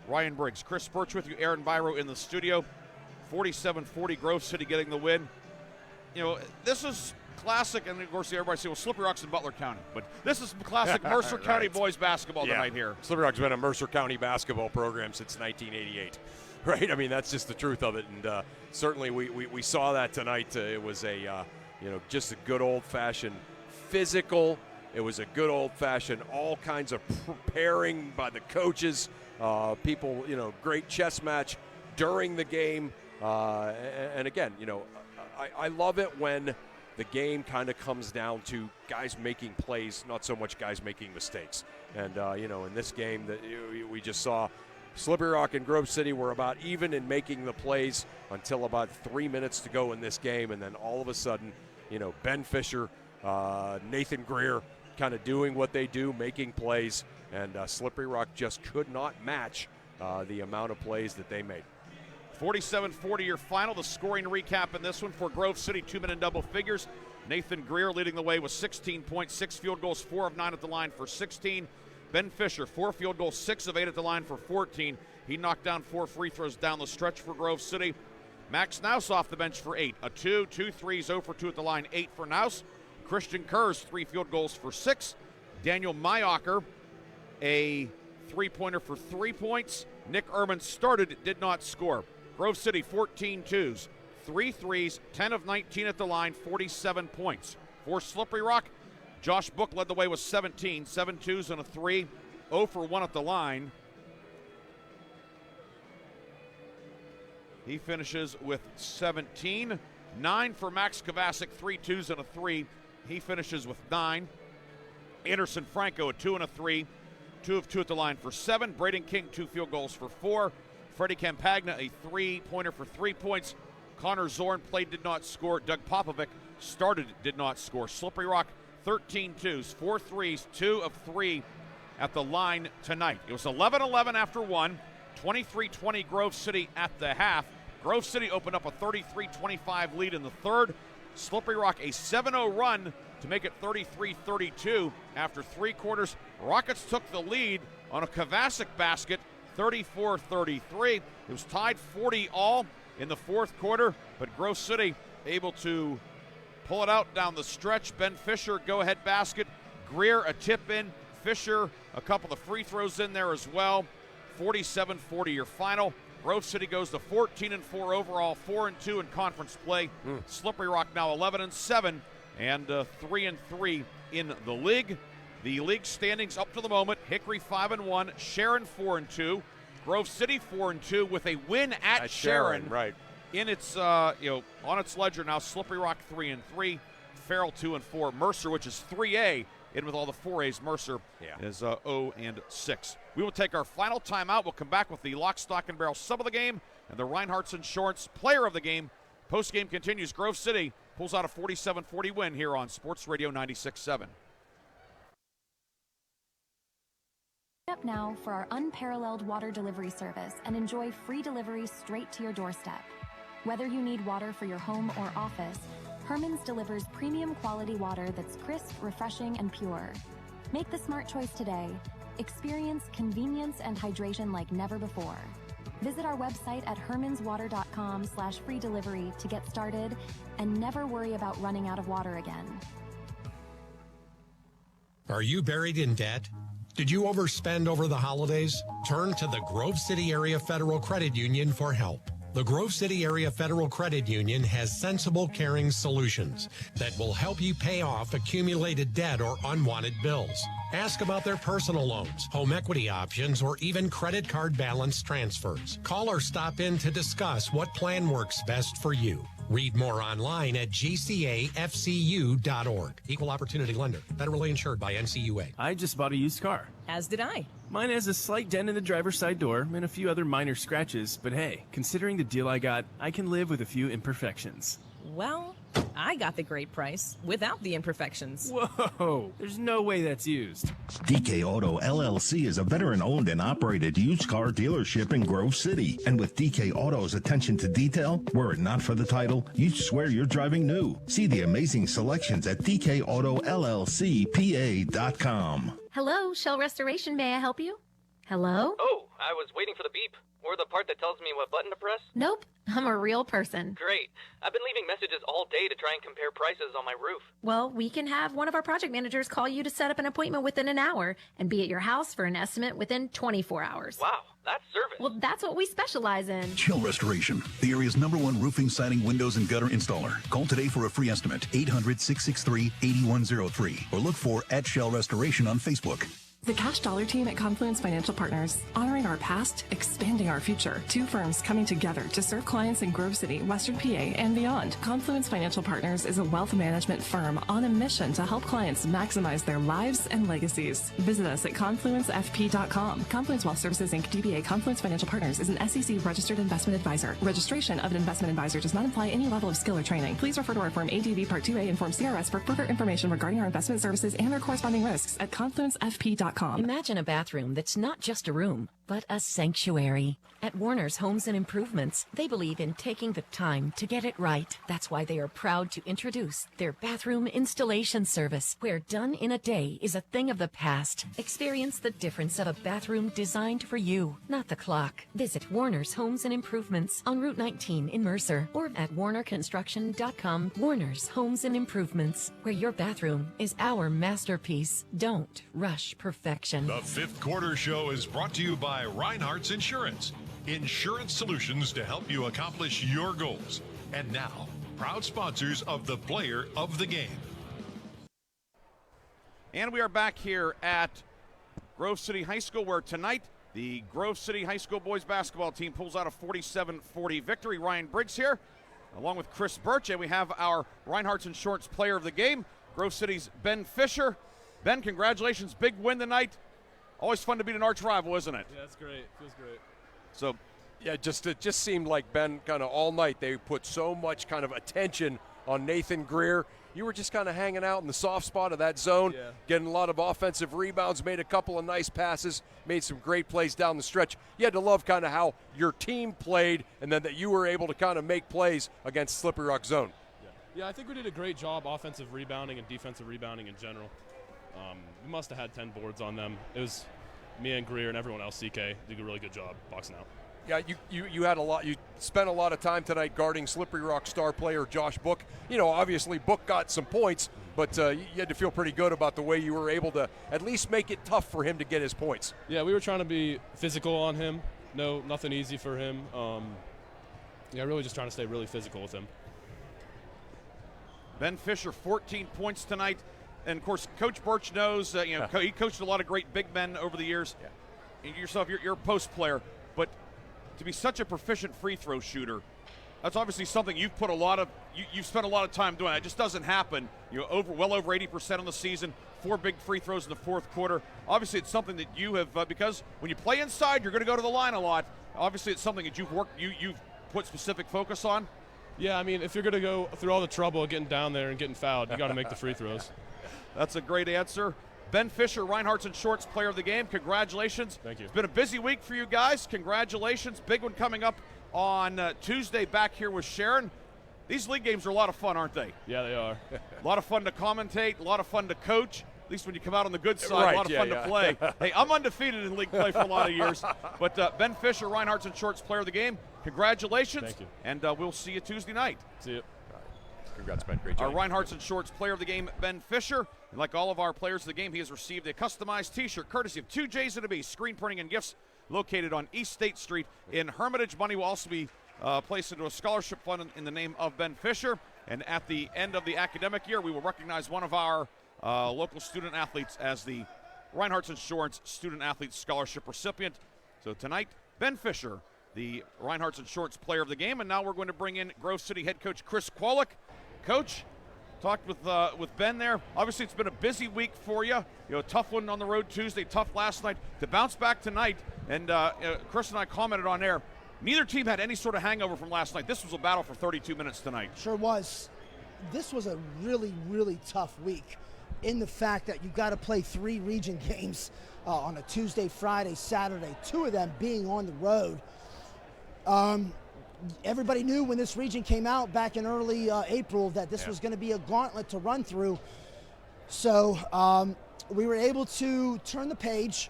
Ryan Briggs, Chris Birch with you, Aaron Biro in the studio. 47-40, Grove City getting the win. You know, this is classic, and of course everybody say, well, Slippery Rock's in Butler County, but this is classic Mercer County boys basketball tonight here. Slippery Rock's been a Mercer County basketball program since 1988, right? I mean, that's just the truth of it, and certainly we saw that tonight. It was a just a good old-fashioned physical. It was a good old-fashioned all kinds of preparing by the coaches, people, great chess match during the game, and again, I love it when the game kind of comes down to guys making plays, not so much guys making mistakes. And, in this game that we just saw, Slippery Rock and Grove City were about even in making the plays until about 3 minutes to go in this game. And then all of a sudden, Ben Fisher, Nathan Greer kind of doing what they do, making plays. And Slippery Rock just could not match the amount of plays that they made. 47-40 your final. The scoring recap in this one for Grove City, 2 men in double figures. Nathan Greer leading the way with 16 points, 6 field goals, 4 of 9 at the line for 16. Ben Fisher, 4 field goals, 6 of 8 at the line for 14. He knocked down 4 free throws down the stretch for Grove City. Max Naus off the bench for 8. A 2 threes, 0 for 2 at the line, 8 for Naus. Christian Kurz, 3 field goals for 6. Daniel Mayocker a three-pointer for 3 points. Nick Ehrman started, did not score. Grove City 14 twos, 3 threes, 10 of 19 at the line, 47 points. For Slippery Rock, Josh Book led the way with 17, 7 twos and a 3, 0 for 1 at the line. He finishes with 17. 9 for Max Kovacic, 3 twos and a 3. He finishes with 9. Anderson Franco, a 2 and a 3. 2 of 2 at the line for 7. Braden King, 2 field goals for 4. Freddie Campagna, a 3-pointer for 3 points. Connor Zorn played, did not score. Doug Popovic started, did not score. Slippery Rock, 13 twos, 4 threes, 2 of 3 at the line tonight. It was 11-11 after 1. 23-20 Grove City at the half. Grove City opened up a 33-25 lead in the third. Slippery Rock a 7-0 run to make it 33-32 after 3 quarters. Rockets took the lead on a Kovacic basket, 34-33. It was tied 40 all in the fourth quarter, but Grove City able to pull it out down the stretch. Ben Fisher, go-ahead basket. Greer, a tip in. Fisher, a couple of free throws in there as well. 47-40 your final. Grove City goes to 14-4 overall, 4-2 in conference play. Slippery Rock now 11-7 and 3-3 in the league. The league standings up to the moment: Hickory 5-1, Sharon 4-2, Grove City 4-2 with a win at Sharon. Right. In its on its ledger now. Slippery Rock 3-3, Farrell 2-4, Mercer, which is 3A. In with all the 4As, Mercer is 0-6. We will take our final timeout. We'll come back with the lock, stock, and barrel sub of the game and the Reinhardt's Insurance player of the game. Post-game continues. Grove City pulls out a 47-40 win here on Sports Radio 96.7. Up now for our unparalleled water delivery service and enjoy free delivery straight to your doorstep. Whether you need water for your home or office, Herman's delivers premium quality water that's crisp, refreshing, and pure. Make the smart choice today. Experience convenience and hydration like never before. Visit our website at hermanswater.com/free delivery to get started and never worry about running out of water again. Are you buried in debt? Did you overspend over the holidays? Turn to the Grove City Area Federal Credit Union for help. The Grove City Area Federal Credit Union has sensible, caring solutions that will help you pay off accumulated debt or unwanted bills. Ask about their personal loans, home equity options, or even credit card balance transfers. Call or stop in to discuss what plan works best for you. Read more online at gcafcu.org. Equal opportunity lender. Federally insured by NCUA. I just bought a used car. As did I. Mine has a slight dent in the driver's side door and a few other minor scratches, but hey, considering the deal I got, I can live with a few imperfections. Well, I got the great price without the imperfections. Whoa, there's no way that's used. DK Auto LLC is a veteran-owned and operated used car dealership in Grove City. And with DK Auto's attention to detail, were it not for the title, you'd swear you're driving new. See the amazing selections at DKAutoLLCPA.com. Hello, Shell Restoration. May I help you? Hello? Oh, I was waiting for the beep. Or the part that tells me what button to press? Nope, I'm a real person. Great. I've been leaving messages all day to try and compare prices on my roof. Well, we can have one of our project managers call you to set up an appointment within an hour and be at your house for an estimate within 24 hours. Wow, that's service. Well, that's what we specialize in. Shell Restoration, the area's #1 roofing, siding, windows, and gutter installer. Call today for a free estimate, 800-663-8103, or look for @Shell Restoration on Facebook. The Cash Dollar team at Confluence Financial Partners, honoring our past, expanding our future. 2 firms coming together to serve clients in Grove City, Western PA, and beyond. Confluence Financial Partners is a wealth management firm on a mission to help clients maximize their lives and legacies. Visit us at confluencefp.com. Confluence Wealth Services, Inc., DBA Confluence Financial Partners is an SEC registered investment advisor. Registration of an investment advisor does not imply any level of skill or training. Please refer to our Form ADV Part 2A and Form CRS for further information regarding our investment services and their corresponding risks at confluencefp.com. Imagine a bathroom that's not just a room, but a sanctuary. At Warner's Homes and Improvements, they believe in taking the time to get it right. That's why they are proud to introduce their bathroom installation service, where done in a day is a thing of the past. Experience the difference of a bathroom designed for you, not the clock. Visit Warner's Homes and Improvements on Route 19 in Mercer or at warnerconstruction.com. Warner's Homes and Improvements, where your bathroom is our masterpiece. Don't rush perfection. The Fifth Quarter Show is brought to you by Reinhardt's Insurance. Insurance solutions to help you accomplish your goals. And now, proud sponsors of the Player of the Game. And we are back here at Grove City High School, where tonight the Grove City High School boys basketball team pulls out a 47-40 victory. Ryan Briggs here, along with Chris Birch, and we have our Reinhardt's Insurance Player of the Game, Grove City's Ben Fisher. Ben, congratulations. Big win tonight. Always fun to beat an arch rival, isn't it? Yeah, that's great. Feels great. So, yeah, it just seemed like, Ben, kind of all night they put so much kind of attention on Nathan Greer. You were just kind of hanging out in the soft spot of that zone, getting a lot of offensive rebounds, made a couple of nice passes, made some great plays down the stretch. You had to love kind of how your team played, and then that you were able to kind of make plays against Slippery Rock zone. Yeah, I think we did a great job offensive rebounding and defensive rebounding in general. We must have had 10 boards on them. It was me and Greer and everyone else, CK, did a really good job boxing out. Yeah, you had a lot. You spent a lot of time tonight guarding Slippery Rock star player Josh Book. You know, obviously Book got some points, but you had to feel pretty good about the way you were able to at least make it tough for him to get his points. Yeah, we were trying to be physical on him. No, nothing easy for him. Really just trying to stay really physical with him. Ben Fisher, 14 points tonight. And, of course, Coach Birch knows, he coached a lot of great big men over the years. Yeah. And yourself, you're a post player. But to be such a proficient free throw shooter, that's obviously something you've put you've spent a lot of time doing. It just doesn't happen. Well over 80% on the season, 4 big free throws in the fourth quarter. Obviously, it's something that you have, because when you play inside, you're going to go to the line a lot. Obviously, it's something that you've put specific focus on. Yeah, I mean, if you're going to go through all the trouble of getting down there and getting fouled, you got to make the free throws. That's a great answer. Ben Fisher, Reinhardt's Insurance Player of the Game. Congratulations. Thank you. It's been a busy week for you guys. Congratulations. Big one coming up on Tuesday back here with Sharon. These league games are a lot of fun, aren't they? Yeah, they are. A lot of fun to commentate, a lot of fun to coach. At least when you come out on the good side, right, a lot of fun to play. Hey, I'm undefeated in league play for a lot of years. But Ben Fisher, Reinhardt's Insurance Player of the Game, congratulations. Thank you. And we'll see you Tuesday night. See you. Congrats, Ben. Great job. Our Reinhardt's Insurance Player of the Game, Ben Fisher. And like all of our players of the game, he has received a customized T-shirt courtesy of 2 J's and a B, Screen Printing and Gifts, located on East State Street in Hermitage. Money will also be placed into a scholarship fund in the name of Ben Fisher. And at the end of the academic year, we will recognize one of our local student athletes as the Reinhardt's Insurance Student Athlete Scholarship recipient. So tonight, Ben Fisher, the Reinhardt's Insurance Player of the Game. And now we're going to bring in Grove City head coach Chris Kwolek. Coach, talked with Ben there. Obviously, it's been a busy week for you. A tough one on the road Tuesday, tough last night. To bounce back tonight, and Chris and I commented on air, neither team had any sort of hangover from last night. This was a battle for 32 minutes tonight. Sure was. This was a really, really tough week in the fact that you got to play 3 region games on a Tuesday, Friday, Saturday, 2 of them being on the road. Everybody knew when this region came out back in early April that this was going to be a gauntlet to run through. So we were able to turn the page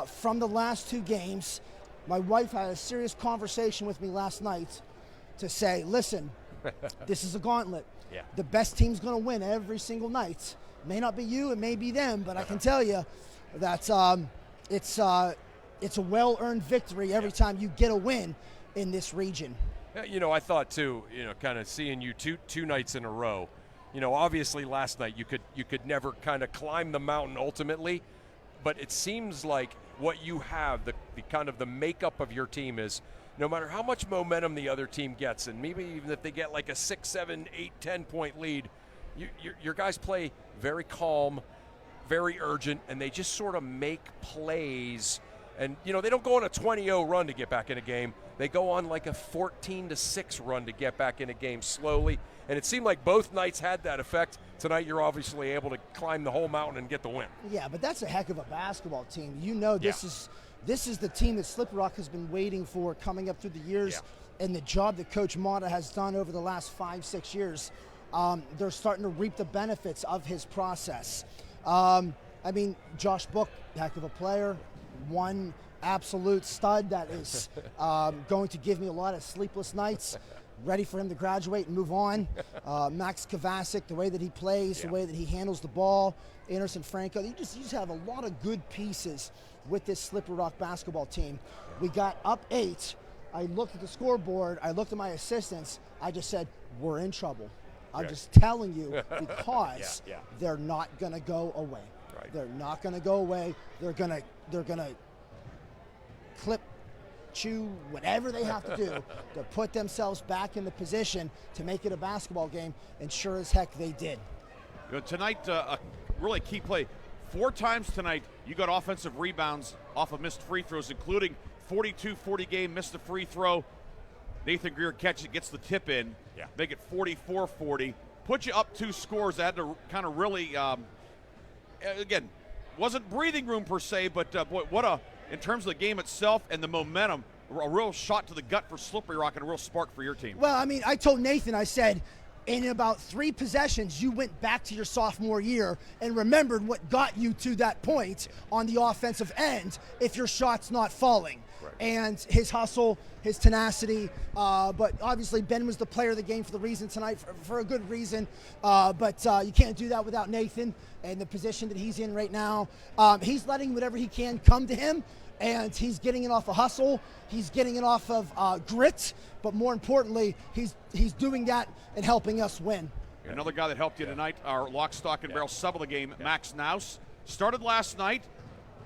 from the last 2 games. My wife had a serious conversation with me last night to say, listen, this is a gauntlet. Yeah. The best team's going to win every single night. It may not be you, it may be them, but I can tell you that it's a well-earned victory every time you get a win in this region. I thought too, kind of seeing you two nights in a row, obviously last night you could never kind of climb the mountain ultimately, but it seems like what you have, the kind of the makeup of your team is, no matter how much momentum the other team gets, and maybe even if they get like a 6, 7, 8, 10 point lead, your guys play very calm, very urgent, and they just sort of make plays. And, they don't go on a 20-0 run to get back in a game. They go on like a 14-6 run to get back in a game slowly. And it seemed like both nights had that effect. Tonight you're obviously able to climb the whole mountain and get the win. Yeah, but that's a heck of a basketball team. This is this is the team that Slippery Rock has been waiting for coming up through the years, and the job that Coach Mata has done over the last 5-6 years. They're starting to reap the benefits of his process. I mean, Josh Book, heck of a player, one absolute stud that is going to give me a lot of sleepless nights. Ready for him to graduate and move on. Max Kovacic, the way that he plays, the way that he handles the ball. Anderson Franco, you just have a lot of good pieces with this Slippery Rock basketball team. We got up 8. I looked at the scoreboard. I looked at my assistants. I just said, we're in trouble. I'm just telling you because they're not going to go away. Right. They're not going to go away. They're going to clip, chew, whatever they have to do to put themselves back in the position to make it a basketball game, and sure as heck they did. You know, tonight, a really key play. 4 times tonight, you got offensive rebounds off of missed free throws, including 42-40 game, missed a free throw. Nathan Greer catches it, gets the tip in, make it 44-40. Put you up 2 scores. That had to kind of really, again, wasn't breathing room per se, but boy, what a, in terms of the game itself and the momentum, a real shot to the gut for Slippery Rock and a real spark for your team. Well, I mean, I told Nathan, I said, in about 3 possessions, you went back to your sophomore year and remembered what got you to that point on the offensive end if your shot's not falling. Right. And his hustle, his tenacity, but obviously Ben was the player of the game for the reason tonight, for a good reason. But you can't do that without Nathan and the position that he's in right now. He's letting whatever he can come to him, and he's getting it off of hustle. He's getting it off of grit, but more importantly, he's doing that and helping us win. Another guy that helped you tonight, our lock, stock, and barrel sub of the game, Max Naus. Started last night,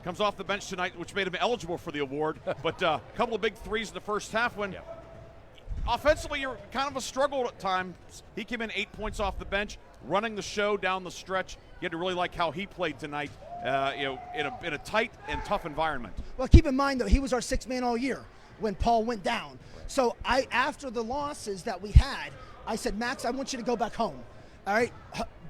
comes off the bench tonight, which made him eligible for the award, but a couple of big threes in the first half when offensively you're kind of a struggle at times. He came in 8 points off the bench, running the show down the stretch. You had to really like how he played tonight. In a tight and tough environment. Well, keep in mind, though, he was our 6th man all year when Paul went down. So after the losses that we had, I said, Max, I want you to go back home. All right?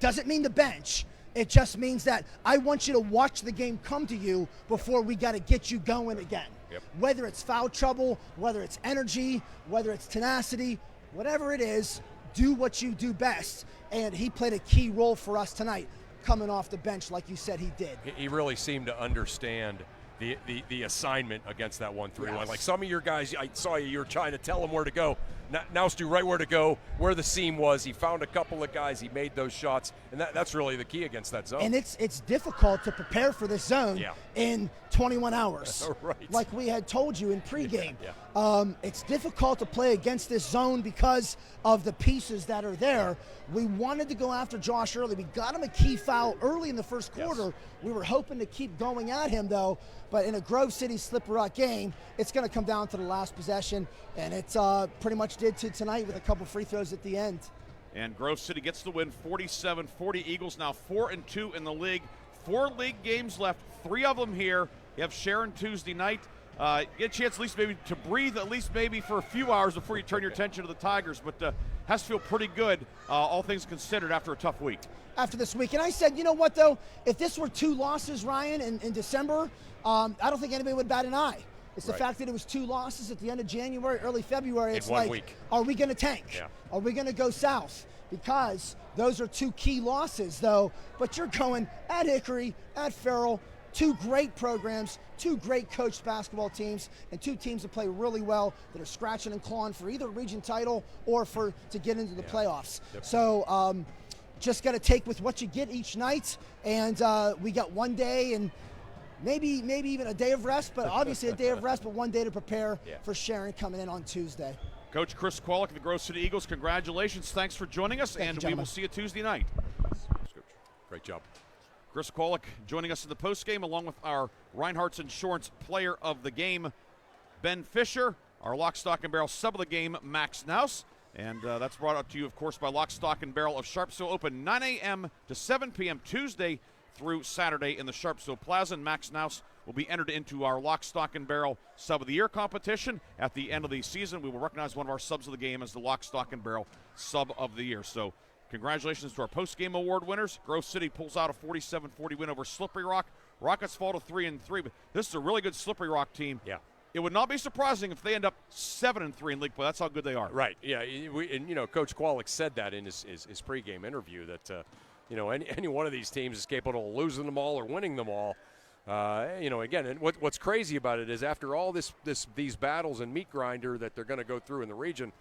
Doesn't mean the bench. It just means that I want you to watch the game come to you before we got to get you going again. Yep. Whether it's foul trouble, whether it's energy, whether it's tenacity, whatever it is, do what you do best. And he played a key role for us tonight, coming off the bench like you said he did. He really seemed to understand the assignment against that 1-3-1. Like some of your guys, I saw you were trying to tell them where to go. Naus knew right where to go, where the seam was. He found a couple of guys. He made those shots, and that's really the key against that zone. And it's difficult to prepare for this zone in 21 hours. Right. Like we had told you in pregame. It's difficult to play against this zone because of the pieces that are there. We wanted to go after Josh early. We got him a key foul early in the first quarter. We were hoping to keep going at him, though. But in a Grove City Slippery Rock game, it's going to come down to the last possession, and it's pretty much did to tonight with a couple free throws at the end. And Grove City gets the win, 47-40. Eagles now 4-2 in the league. 4 league games left, 3 of them here. You have Sharon Tuesday night. Get a chance at least maybe to breathe at least maybe for a few hours before you turn your attention to the Tigers. But has to feel pretty good, all things considered, after a tough week. After this week. And I said, you know what, though? If this were 2 losses, Ryan, in December, I don't think anybody would bat an eye. It's the fact that it was 2 losses at the end of January, early February. It's like, week. Are we going to tank? Yeah. Are we going to go south? Because those are 2 key losses, though. But you're going at Hickory, at Farrell, 2 great programs, 2 great coached basketball teams, and 2 teams that play really well, that are scratching and clawing for either a region title or to get into the playoffs. Yep. So just got to take with what you get each night, and we got 1 day and maybe even a day of rest, but obviously a day of rest, but 1 day to prepare for Sharon coming in on Tuesday. Coach Chris Kwolek of the Grove City Eagles, congratulations. Thanks for joining us, and we will see you Tuesday night. Great job. Chris Kwolek joining us in the postgame, along with our Reinhardt's Insurance Player of the Game, Ben Fisher, our Lock, Stock, and Barrel sub of the game, Max Naus. And that's brought up to you, of course, by Lock, Stock, and Barrel of Sharpsville, open 9 a.m. to 7 p.m. Tuesday through Saturday in the Sharpsville Plaza. And Max Naus will be entered into our Lock, Stock, and Barrel Sub of the Year competition. At the end of the season, we will recognize one of our subs of the game as the Lock, Stock, and Barrel Sub of the Year. So congratulations to our post-game award winners. Grove City pulls out a 47-40 win over Slippery Rock. Rockets fall to 3-3, but this is a really good Slippery Rock team. Yeah. It would not be surprising if they end up 7-3 in league play. That's how good they are. Right. Yeah. And Coach Kwolek said that in his pregame interview that any one of these teams is capable of losing them all or winning them all. Again, and what's crazy about it is after all these battles and meat grinder that they're going to go through in the region,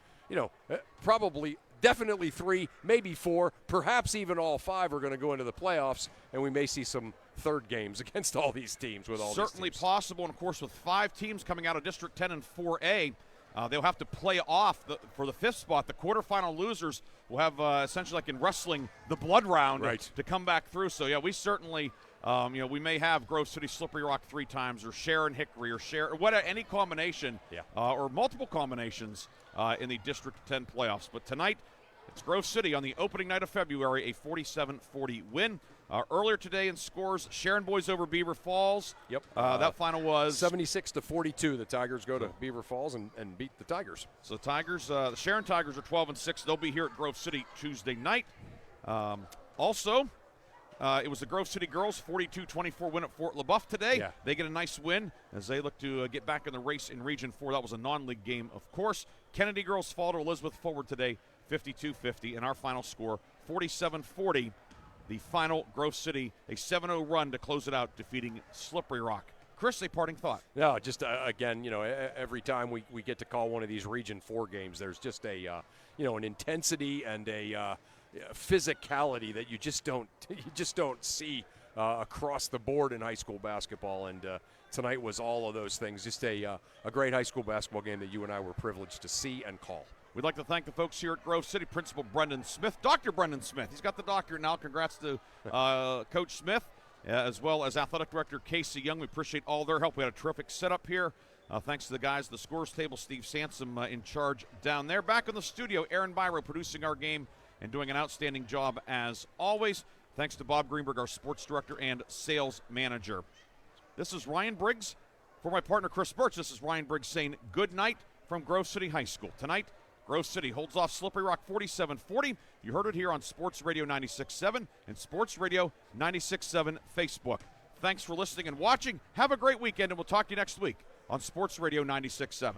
probably definitely 3, maybe 4, perhaps even all 5 are going to go into the playoffs, and we may see some third games against all these teams with all certainly these teams. Possible, and of course with 5 teams coming out of District 10 and 4A, they'll have to play off for the 5th spot. The quarterfinal losers will have essentially, like in wrestling, the blood round to come back through. So yeah, we certainly we may have Grove City Slippery Rock 3 times, or Sharon Hickory, or any combination, or multiple combinations in the District 10 playoffs. But tonight, it's Grove City on the opening night of February, a 47-40 win. Earlier today in scores, Sharon boys over Beaver Falls. Yep. That final was 76-42. The Tigers go to Beaver Falls and beat the Tigers. So the Tigers, the Sharon Tigers are 12-6. They'll be here at Grove City Tuesday night. Also, it was the Grove City girls 42-24 win at Fort LaBeouf today. Yeah. They get a nice win as they look to get back in the race in Region 4. That was a non-league game, of course. Kennedy girls fall to Elizabeth Forward today, 52-50. And our final score, 47-40. The final Grove City, a 7-0 run to close it out, defeating Slippery Rock. Chris, a parting thought? No, just again, every time we get to call one of these Region 4 games, there's just an intensity and a physicality that you just don't see across the board in high school basketball. And tonight was all of those things. Just a great high school basketball game that you and I were privileged to see and call. We'd like to thank the folks here at Grove City, Principal Brendan Smith, Dr. Brendan Smith. He's got the doctorate now. Congrats to Coach Smith, as well as Athletic Director Casey Young. We appreciate all their help. We had a terrific setup here. Thanks to the guys at the scores table, Steve Sansom in charge down there. Back in the studio, Aaron Byro producing our game and doing an outstanding job as always. Thanks to Bob Greenberg, our sports director and sales manager. This is Ryan Briggs. For my partner, Chris Birch, this is Ryan Briggs saying good night from Grove City High School. Tonight, Grove City holds off Slippery Rock 47-40. You heard it here on Sports Radio 96.7 and Sports Radio 96.7 Facebook. Thanks for listening and watching. Have a great weekend, and we'll talk to you next week on Sports Radio 96.7.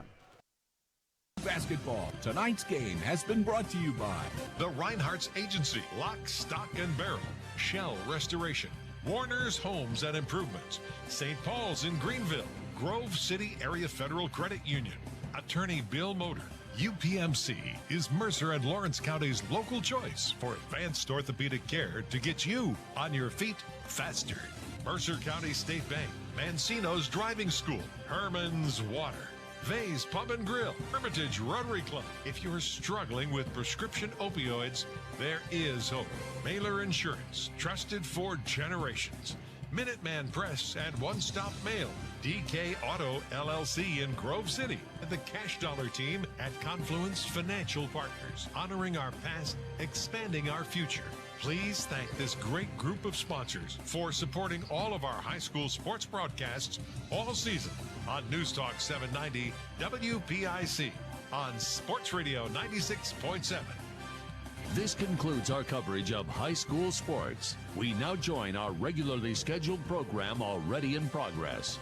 Basketball. Tonight's game has been brought to you by the Reinhardt's Agency, Lock, Stock, and Barrel, Shell Restoration, Warner's Homes and Improvements, St. Paul's in Greenville, Grove City Area Federal Credit Union, Attorney Bill Motor. UPMC is Mercer and Lawrence County's local choice for advanced orthopedic care to get you on your feet faster. Mercer County State Bank, Mancino's Driving School, Herman's Water, Vay's Pub and Grill, Hermitage Rotary Club. If you're struggling with prescription opioids, there is hope. Mailer Insurance, trusted for generations. Minuteman Press and One Stop Mail. DK Auto LLC in Grove City. And the Cash Dollar team at Confluence Financial Partners. Honoring our past, expanding our future. Please thank this great group of sponsors for supporting all of our high school sports broadcasts all season on News Talk 790 WPIC on Sports Radio 96.7. This concludes our coverage of high school sports. We now join our regularly scheduled program already in progress.